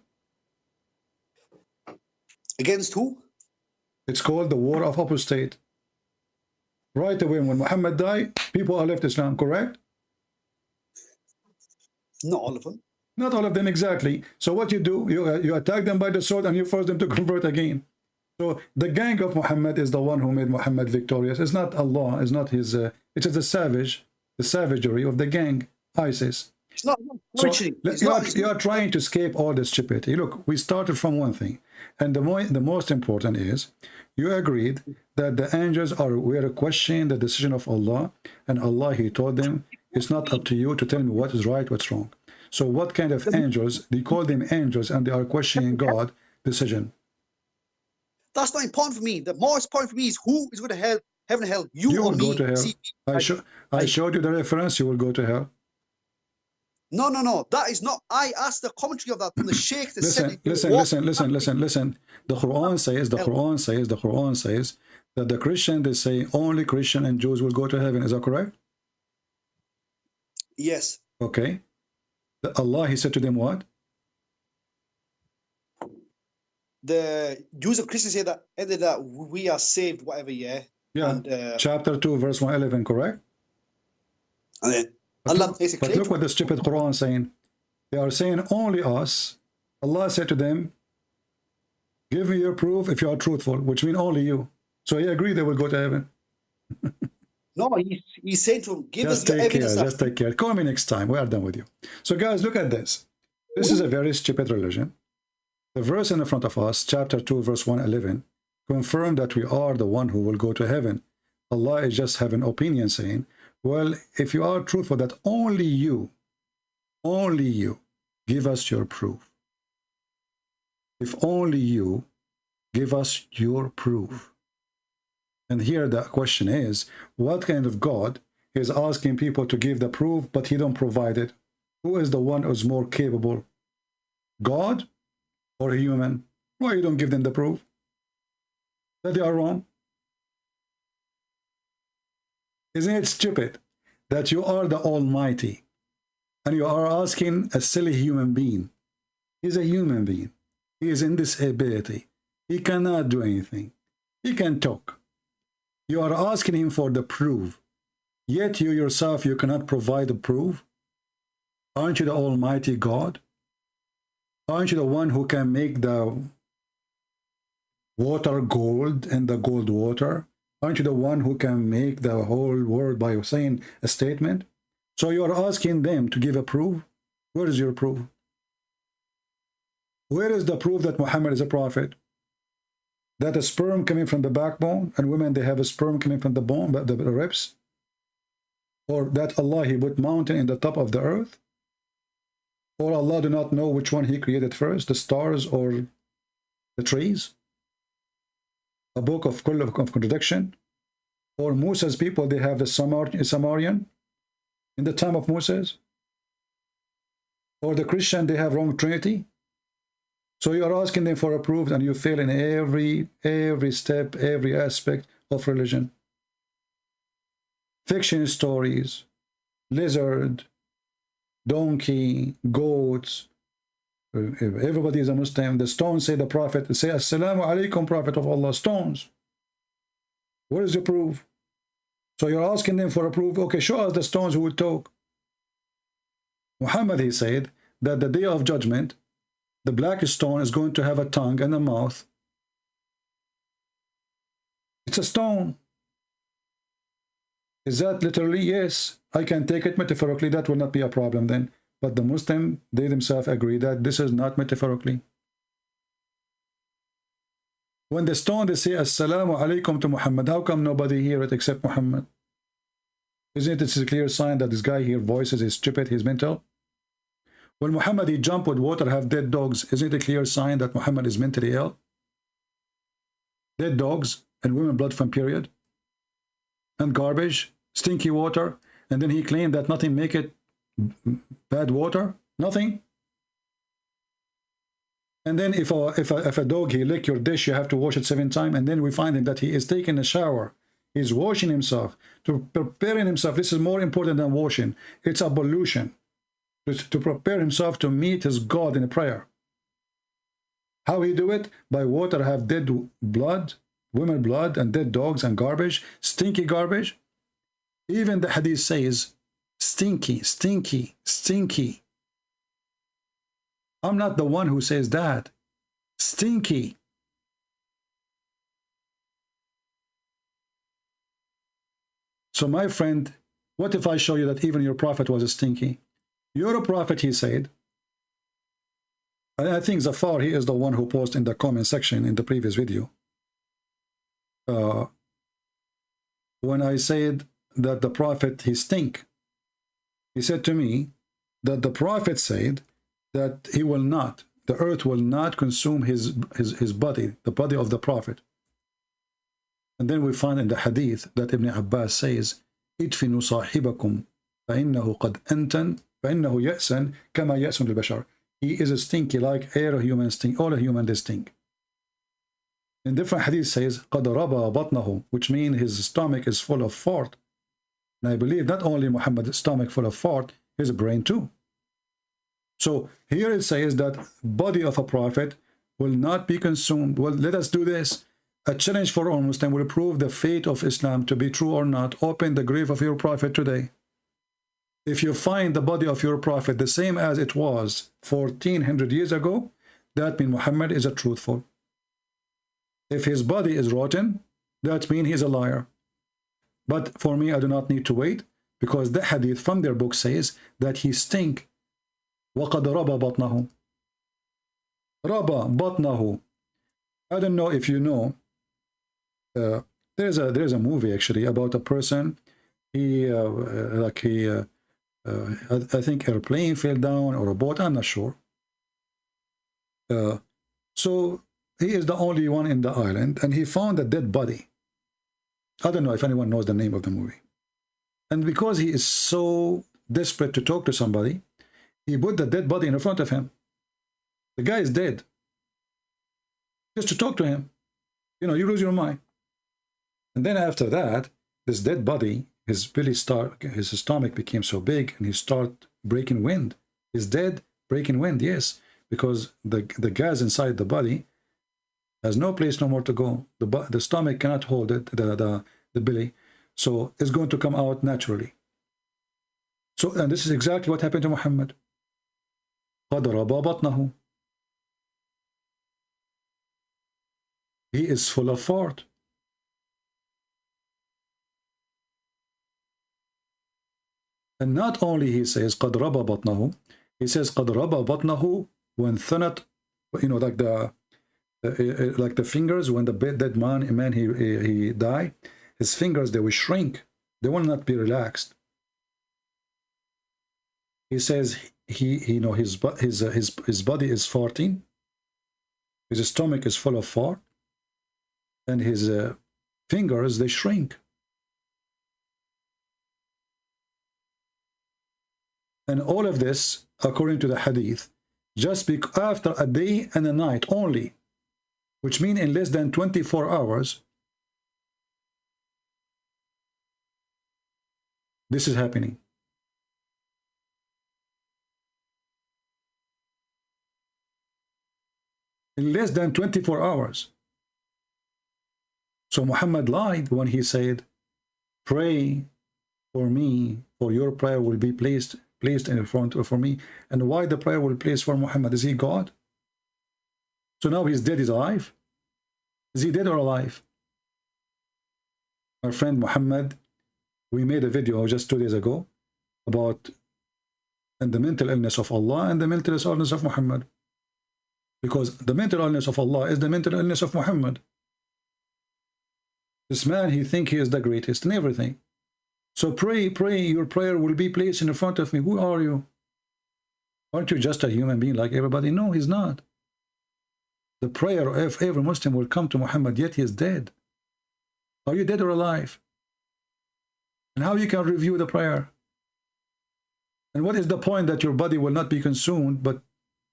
Against who? It's called the War of Apostate. Right away, when Muhammad died, people are left Islam, correct? Not all of them. Not all of them, exactly. So what you do, you attack them by the sword and you force them to convert again. So the gang of Muhammad is the one who made Muhammad victorious. It's not Allah, it's not his, it is the savagery of the gang, ISIS. It's not. You are trying to escape all this stupidity. Look, we started from one thing. And the most important is, you agreed that the angels were questioning the decision of Allah. And Allah, he told them, it's not up to you to tell me what is right, what's wrong. So what kind of angels? They call them angels and they are questioning God's decision. That's not important for me. The most important for me is who is going to hell, heaven and hell. You will or go me. to hell. I showed you the reference. You will go to hell. No. That is not. I asked the commentary of that from the Sheikh. Listen. The Quran says that the Christian, they say only Christian and Jews will go to heaven. Is that correct? Yes. Okay. Allah, he said to them what? The Jews and Christians say that either that we are saved, whatever, yeah. Yeah. And, chapter 2, verse 111, correct? And then Allah makes it clear. But look what the stupid Quran is saying. They are saying only us. Allah said to them, give me your proof if you are truthful, which means only you. So he agreed they will go to heaven. No, he's saying to him, give us your evidence. Just take care. Call me next time. We are done with you. So guys, look at this. This is a very stupid religion. The verse in the front of us, chapter 2, verse 111, confirm that we are the one who will go to heaven. Allah is just having opinion saying, well, if you are truthful, that only you, give us your proof. If only you, give us your proof. And here the question is, what kind of God is asking people to give the proof, but he don't provide it? Who is the one who's more capable? God or human? Why you don't give them the proof? That they are wrong? Isn't it stupid that you are the Almighty and you are asking a silly human being? He's a human being. He is in disability. He cannot do anything. He can talk. You are asking him for the proof. Yet you yourself, you cannot provide the proof. Aren't you the Almighty God? Aren't you the one who can make the water gold and the gold water? Aren't you the one who can make the whole world by saying a statement? So you are asking them to give a proof? Where is your proof? Where is the proof that Muhammad is a prophet? That a sperm coming from the backbone, and women, they have a sperm coming from the bone, the ribs? Or that Allah, he put mountain in the top of the earth? Or Allah do not know which one he created first, the stars or the trees? A book of contradiction? Or Moses people, they have the Samarian in the time of Moses? Or the Christian, they have wrong Trinity? So you are asking them for a proof, and you fail in every step, every aspect of religion. Fiction stories, lizard, donkey, goats. Everybody is a Muslim. The stones say the Prophet, say Assalamu alaikum, Prophet of Allah. Stones. Where is the proof? So you're asking them for a proof. Okay, show us the stones who would talk. Muhammad, he said that the day of judgment, the black stone is going to have a tongue and a mouth. It's a stone. Is that literally? Yes. I can take it metaphorically. That will not be a problem then. But the Muslim, they themselves agree that this is not metaphorically. When the stone, they say Assalamu alaikum to Muhammad, how come nobody hear it except Muhammad? Isn't it a clear sign that this guy here voices is stupid, he's mental? When Muhammad, he jump with water, have dead dogs, isn't it a clear sign that Muhammad is mentally ill? Dead dogs and women blood from period and garbage, stinky water, and then he claimed that nothing make it bad water, nothing. And then if a dog, he lick your dish, you have to wash it 7 times, and then we find him that he is taking a shower. He's washing himself, to preparing himself. This is more important than washing. It's ablution. To prepare himself to meet his God in a prayer. How he do it? By water have dead blood, women blood, and dead dogs and garbage, stinky garbage. Even the hadith says, stinky, stinky, stinky. I'm not the one who says that. Stinky. So my friend, what if I show you that even your prophet was a stinky? You're a prophet, he said. And I think Zafar, he is the one who posted in the comment section in the previous video. When I said that the prophet, he stink, he said to me that the prophet said that he will not, the earth will not consume his body, the body of the prophet. And then we find in the hadith that Ibn Abbas says, idfinu sahibakum فإنه قد أنتن فإنه يأسن كما يأسن البشر. He is a stinky like air human stink, all human they stink. In different hadith says قد ربى بطنه, which means his stomach is full of fart. And I believe not only Muhammad's stomach full of fart, his brain too. So here it says that body of a prophet will not be consumed. Well, let us do this. A challenge for all Muslims will prove the fate of Islam to be true or not. Open the grave of your prophet today. If you find the body of your prophet the same as it was 1400 years ago, that means Muhammad is a truthful. If his body is rotten, that means he's a liar. But for me, I do not need to wait, because the hadith from their book says that he stink. وَقَدْ رَبَى بَطْنَهُ. رَبَى بَطْنَهُ. I don't know if you know, there's a movie actually about a person. I think airplane fell down or a boat, I'm not sure. So he is the only one in the island, and he found a dead body. I don't know if anyone knows the name of the movie. And because he is so desperate to talk to somebody, he put the dead body in front of him. The guy is dead. Just to talk to him. You know, you lose your mind. And then after that, this dead body, his stomach became so big, and he started breaking wind. He's dead, breaking wind, yes, because the gas inside the body Has no place no more to go. The stomach cannot hold it, the belly. So it's going to come out naturally. So, and this is exactly what happened to Muhammad. قَدْ رَبَى بَطْنَهُ. He is full of fart. And not only he says قَدْ رَبَى بَطْنَهُ, he says قَدْ رَبَى بَطْنَهُ وَانْثَنَتْ, you know, like the fingers when the dead man he died, his fingers, they will shrink. They will not be relaxed. He says you know, his body is farting, his stomach is full of fart, and his fingers, they shrink. And all of this, according to the hadith, just after a day and a night only, which means in less than 24 hours, this is happening. In less than 24 hours. So Muhammad lied when he said, pray for me, for your prayer will be placed in front for me. And why the prayer will be placed for Muhammad? Is he God? So now he's dead, he's alive? Is he dead or alive? Our friend Muhammad, we made a video just 2 days ago about the mental illness of Allah and the mental illness of Muhammad. Because the mental illness of Allah is the mental illness of Muhammad. This man, he thinks he is the greatest in everything. So pray, your prayer will be placed in front of me. Who are you? Aren't you just a human being like everybody? No, he's not. The prayer of every Muslim will come to Muhammad, yet he is dead. Are you dead or alive? And how you can review the prayer? And what is the point that your body will not be consumed, but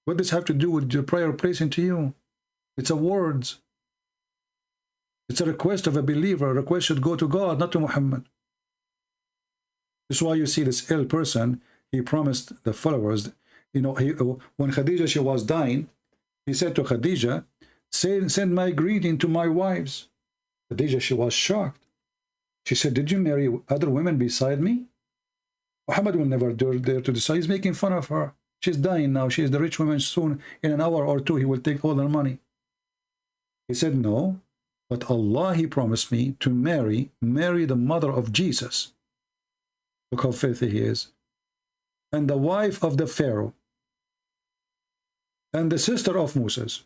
what does this have to do with your prayer placing to you? It's a words. It's a request of a believer. A request should go to God, not to Muhammad. This is why you see this ill person, he promised the followers, you know, when Khadija, she was dying, he said to Khadija, send my greeting to my wives. Khadija, she was shocked. She said, did you marry other women beside me? Muhammad will never dare to decide. He's making fun of her. She's dying now. She is the rich woman. Soon, in an hour or two, he will take all their money. He said, no, but Allah, he promised me to marry the mother of Jesus. Look how filthy he is. And the wife of the Pharaoh. And the sister of Moses.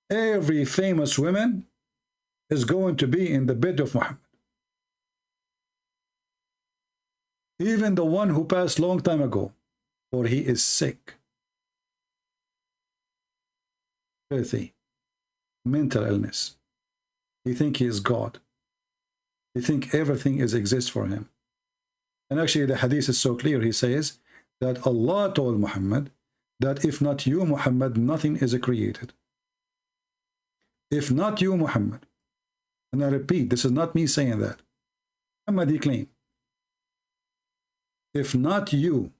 Every famous woman is going to be in the bed of Muhammad. Even the one who passed long time ago, for he is sick. Filthy. Mental illness. He thinks he is God. He thinks everything exists for him. And actually the hadith is so clear. He says that Allah told Muhammad that if not you, Muhammad, nothing is created. If not you, Muhammad. And I repeat, this is not me saying that. Muhammad, he claimed. If not you.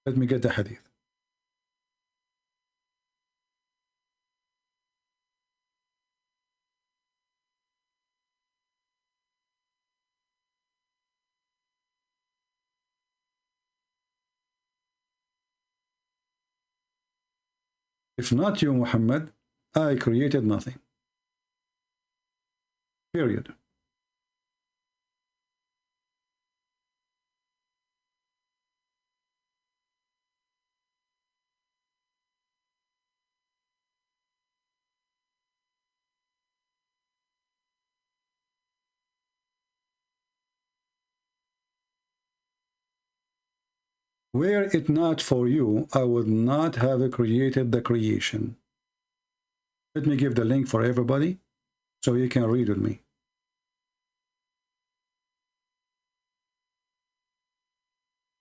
Let me get the hadith. If not you, Muhammad, I created nothing. Period. Were it not for you, I would not have created the creation. Let me give the link for everybody so you can read with me.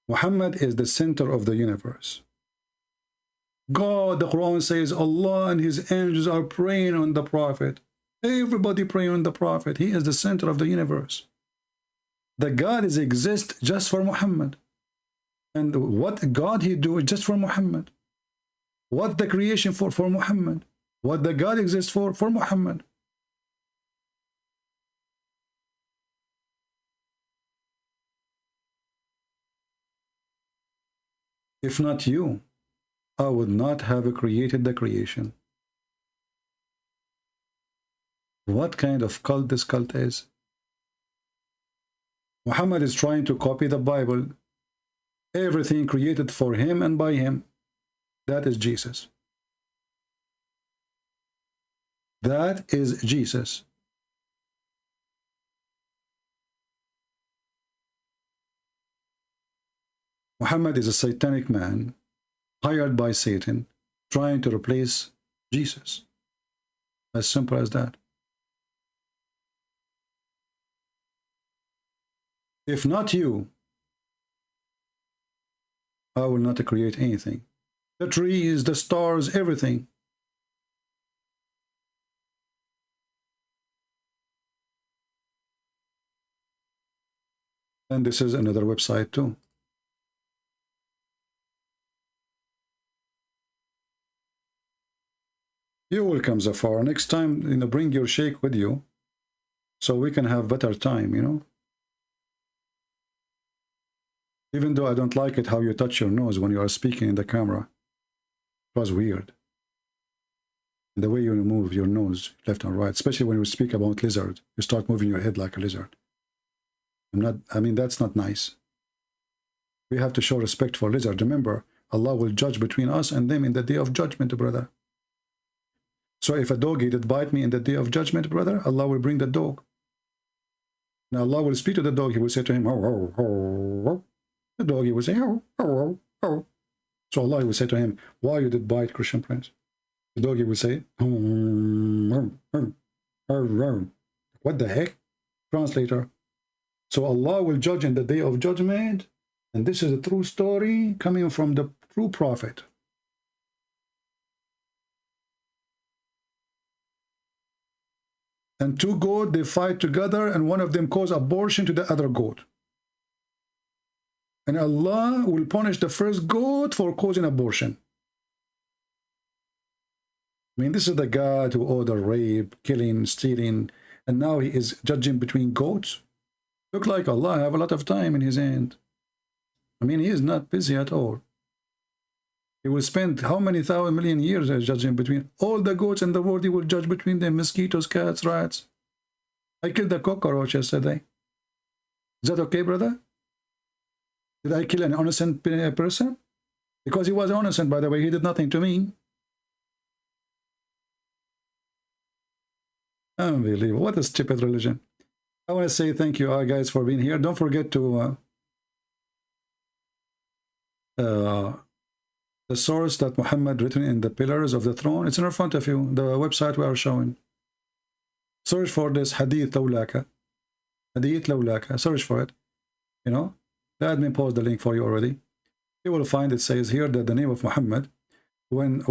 Muhammad is the center of the universe. God, the Quran says, Allah and his angels are praying on the Prophet. Everybody praying on the Prophet. He is the center of the universe. The God is exist just for Muhammad. And what God he do just for Muhammad. What the creation for Muhammad. What the God exists for Muhammad. If not you, I would not have created the creation. What kind of cult this cult is? Muhammad is trying to copy the Bible. Everything created for him and by him. That is Jesus. That is Jesus. Muhammad is a satanic man hired by Satan trying to replace Jesus. As simple as that. If not you, I will not create anything. The trees, the stars, everything. And this is another website too. You're welcome, Zafar. Next time, bring your sheikh with you so we can have better time, Even though I don't like it how you touch your nose when you are speaking in the camera. It was weird. And the way you move your nose left and right, especially when you speak about lizard, you start moving your head like a lizard. That's not nice. We have to show respect for lizard. Remember, Allah will judge between us and them in the day of judgment, brother. So if a doggy did bite me in the day of judgment, brother, Allah will bring the dog. Now Allah will speak to the dog. He will say to him, "Ho, ho, ho, ho." The doggy will say, "Ho, ho, ho, ho." So Allah will say to him, "Why you did bite, Christian Prince?" The doggy will say, "What the heck?" Translator. So Allah will judge in the day of judgment. And this is a true story coming from the true prophet. And two goats, they fight together, and one of them cause abortion to the other goat. And Allah will punish the first goat for causing abortion. This is the God who ordered rape, killing, stealing, and now he is judging between goats. Look like Allah have a lot of time in his hand. He is not busy at all. He will spend how many thousand million years judging between all the goats in the world. He will judge between them, mosquitoes, cats, rats. I killed a cockroach yesterday. Is that okay, brother? Did I kill an innocent person? Because he was innocent, by the way. He did nothing to me. Unbelievable. What a stupid religion. I want to say thank you, guys, for being here. Don't forget to the source that Muhammad written in the pillars of the throne. It's in front of you, the website we are showing. Search for this Hadith Lawlaka. Hadith Lawlaka. Search for it. The admin posted the link for you already. You will find it says here that the name of Muhammad, when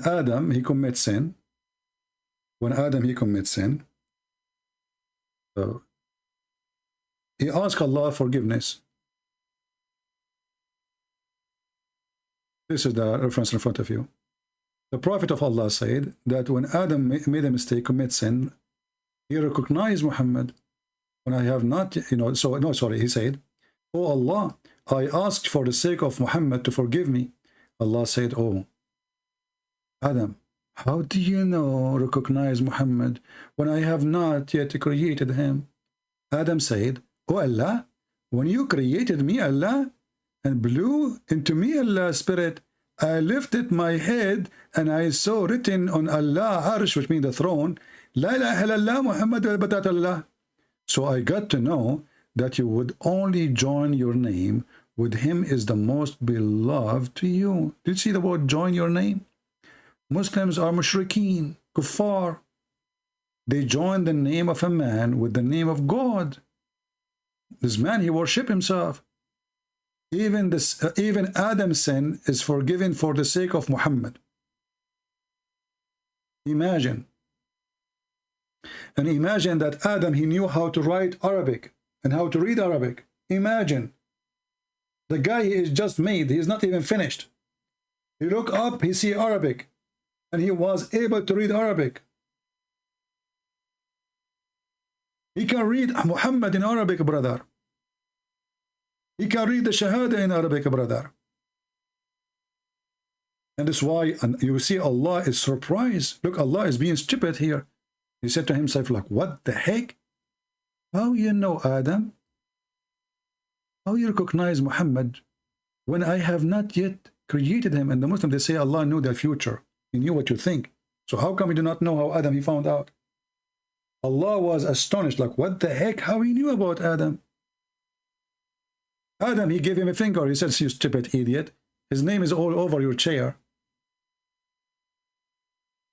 Adam he commits sin, he asked Allah forgiveness. This is the reference in front of you. The Prophet of Allah said that when Adam made a mistake, commit sin, he recognized Muhammad. When I have not, he said, "Oh Allah, I asked for the sake of Muhammad to forgive me." Allah said, "Oh, Adam, how do you recognize Muhammad when I have not yet created him?" Adam said, "Oh Allah, when you created me, Allah, and blew into me Allah's spirit, I lifted my head and I saw written on Allah Arsh, which means the throne, La ilaha illallah Muhammad al-Batat Allah. So I got to know that you would only join your name with him is the most beloved to you." Did you see the word join your name? Muslims are mushrikeen, kuffar. They join the name of a man with the name of God. This man, he worship himself. Even Adam's sin is forgiven for the sake of Muhammad. Imagine. And imagine that Adam, he knew how to write Arabic and how to read Arabic. Imagine. The guy he is just made, he is not even finished. He look up, he see Arabic, and he was able to read Arabic. He can read Muhammad in Arabic, brother. He can read the Shahada in Arabic, brother. And that's why you see Allah is surprised. Look, Allah is being stupid here. He said to himself, like, what the heck? How you know Adam? How you recognize Muhammad when I have not yet created him? And the Muslims, they say Allah knew the future. He knew what you think. So how come you do not know how Adam he found out? Allah was astonished, like, what the heck? How he knew about Adam? Adam, he gave him a finger. He says, you stupid idiot. His name is all over your chair.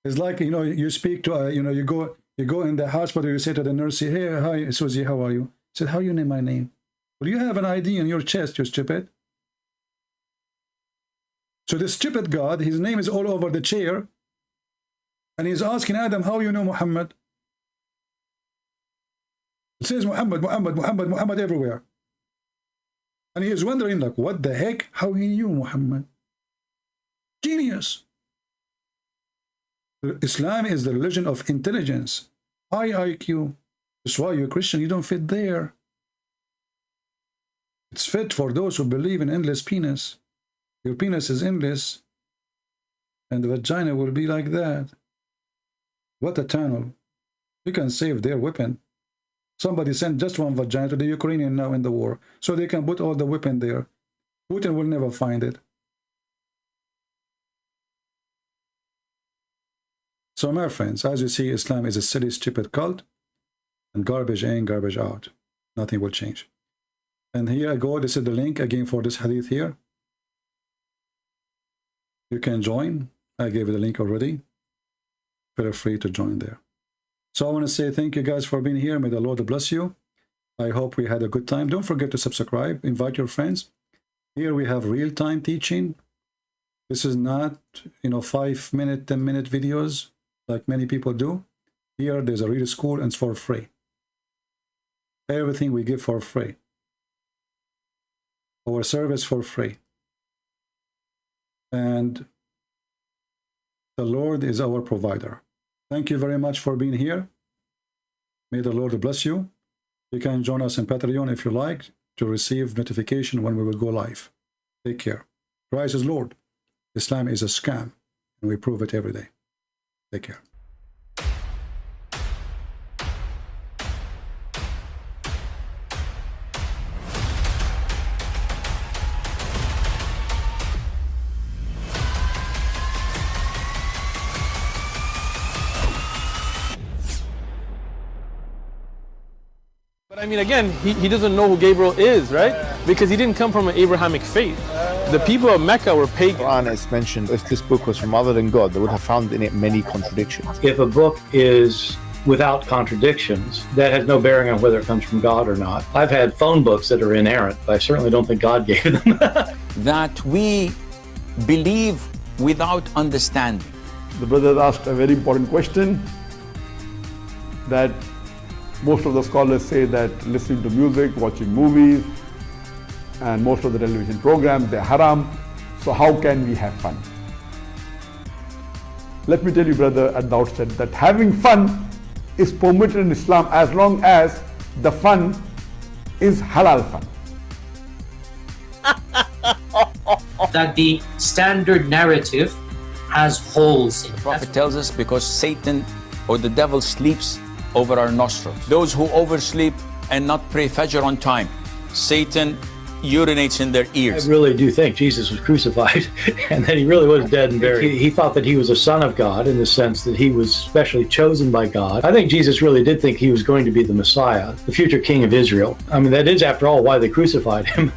It's like, you know, you speak to, you know, you go in the hospital, you say to the nurse, hey, hi, Susie, how are you? He said, how you name my name? Well, you have an ID in your chest, you stupid. So this stupid God, his name is all over the chair, and he's asking Adam, how you know Muhammad? It says Muhammad, Muhammad, Muhammad, Muhammad everywhere. And he is wondering, like, what the heck? How he knew Muhammad? Genius. Islam is the religion of intelligence, high IQ. That's why you're Christian, you don't fit there. It's fit for those who believe in endless penis. Your penis is endless, and the vagina will be like that. What a tunnel. You can save their weapon. Somebody sent just one vagina to the Ukrainian now in the war, so they can put all the weapon there. Putin will never find it. So my friends, as you see, Islam is a silly, stupid cult, and garbage in, garbage out. Nothing will change. And here I go, this is the link again for this hadith here. You can join. I gave you the link already. Feel free to join there. So I want to say thank you guys for being here. May the Lord bless you. I hope we had a good time. Don't forget to subscribe. Invite your friends. Here we have real-time teaching. This is not, you know, 5-minute, 10-minute videos like many people do. Here there's a real school and it's for free. Everything we give for free. Our service for free. And the Lord is our provider. Thank you very much for being here. May the Lord bless you. You can join us in Patreon if you like to receive notification when we will go live. Take care. Christ is Lord. Islam is a scam, and we prove it every day. Take care. I mean, again, he doesn't know who Gabriel is, right? Because he didn't come from an Abrahamic faith. The people of Mecca were pagan. Quran is mentioned, if this book was from other than God, they would have found in it many contradictions. If a book is without contradictions, that has no bearing on whether it comes from God or not. I've had phone books that are inerrant, but I certainly don't think God gave them. That we believe without understanding. The brother asked a very important question, that most of the scholars say that listening to music, watching movies, and most of the television programs, they're haram. So how can we have fun? Let me tell you, brother, at the outset, that having fun is permitted in Islam as long as the fun is halal fun. That the standard narrative has holes in it. The Prophet tells us because Satan or the devil sleeps over our nostrils. Those who oversleep and not pray Fajr on time, Satan urinates in their ears. I really do think Jesus was crucified and that he really was dead and buried. He thought that he was a son of God in the sense that he was specially chosen by God. I think Jesus really did think he was going to be the Messiah, the future king of Israel. I mean, that is, after all, why they crucified him.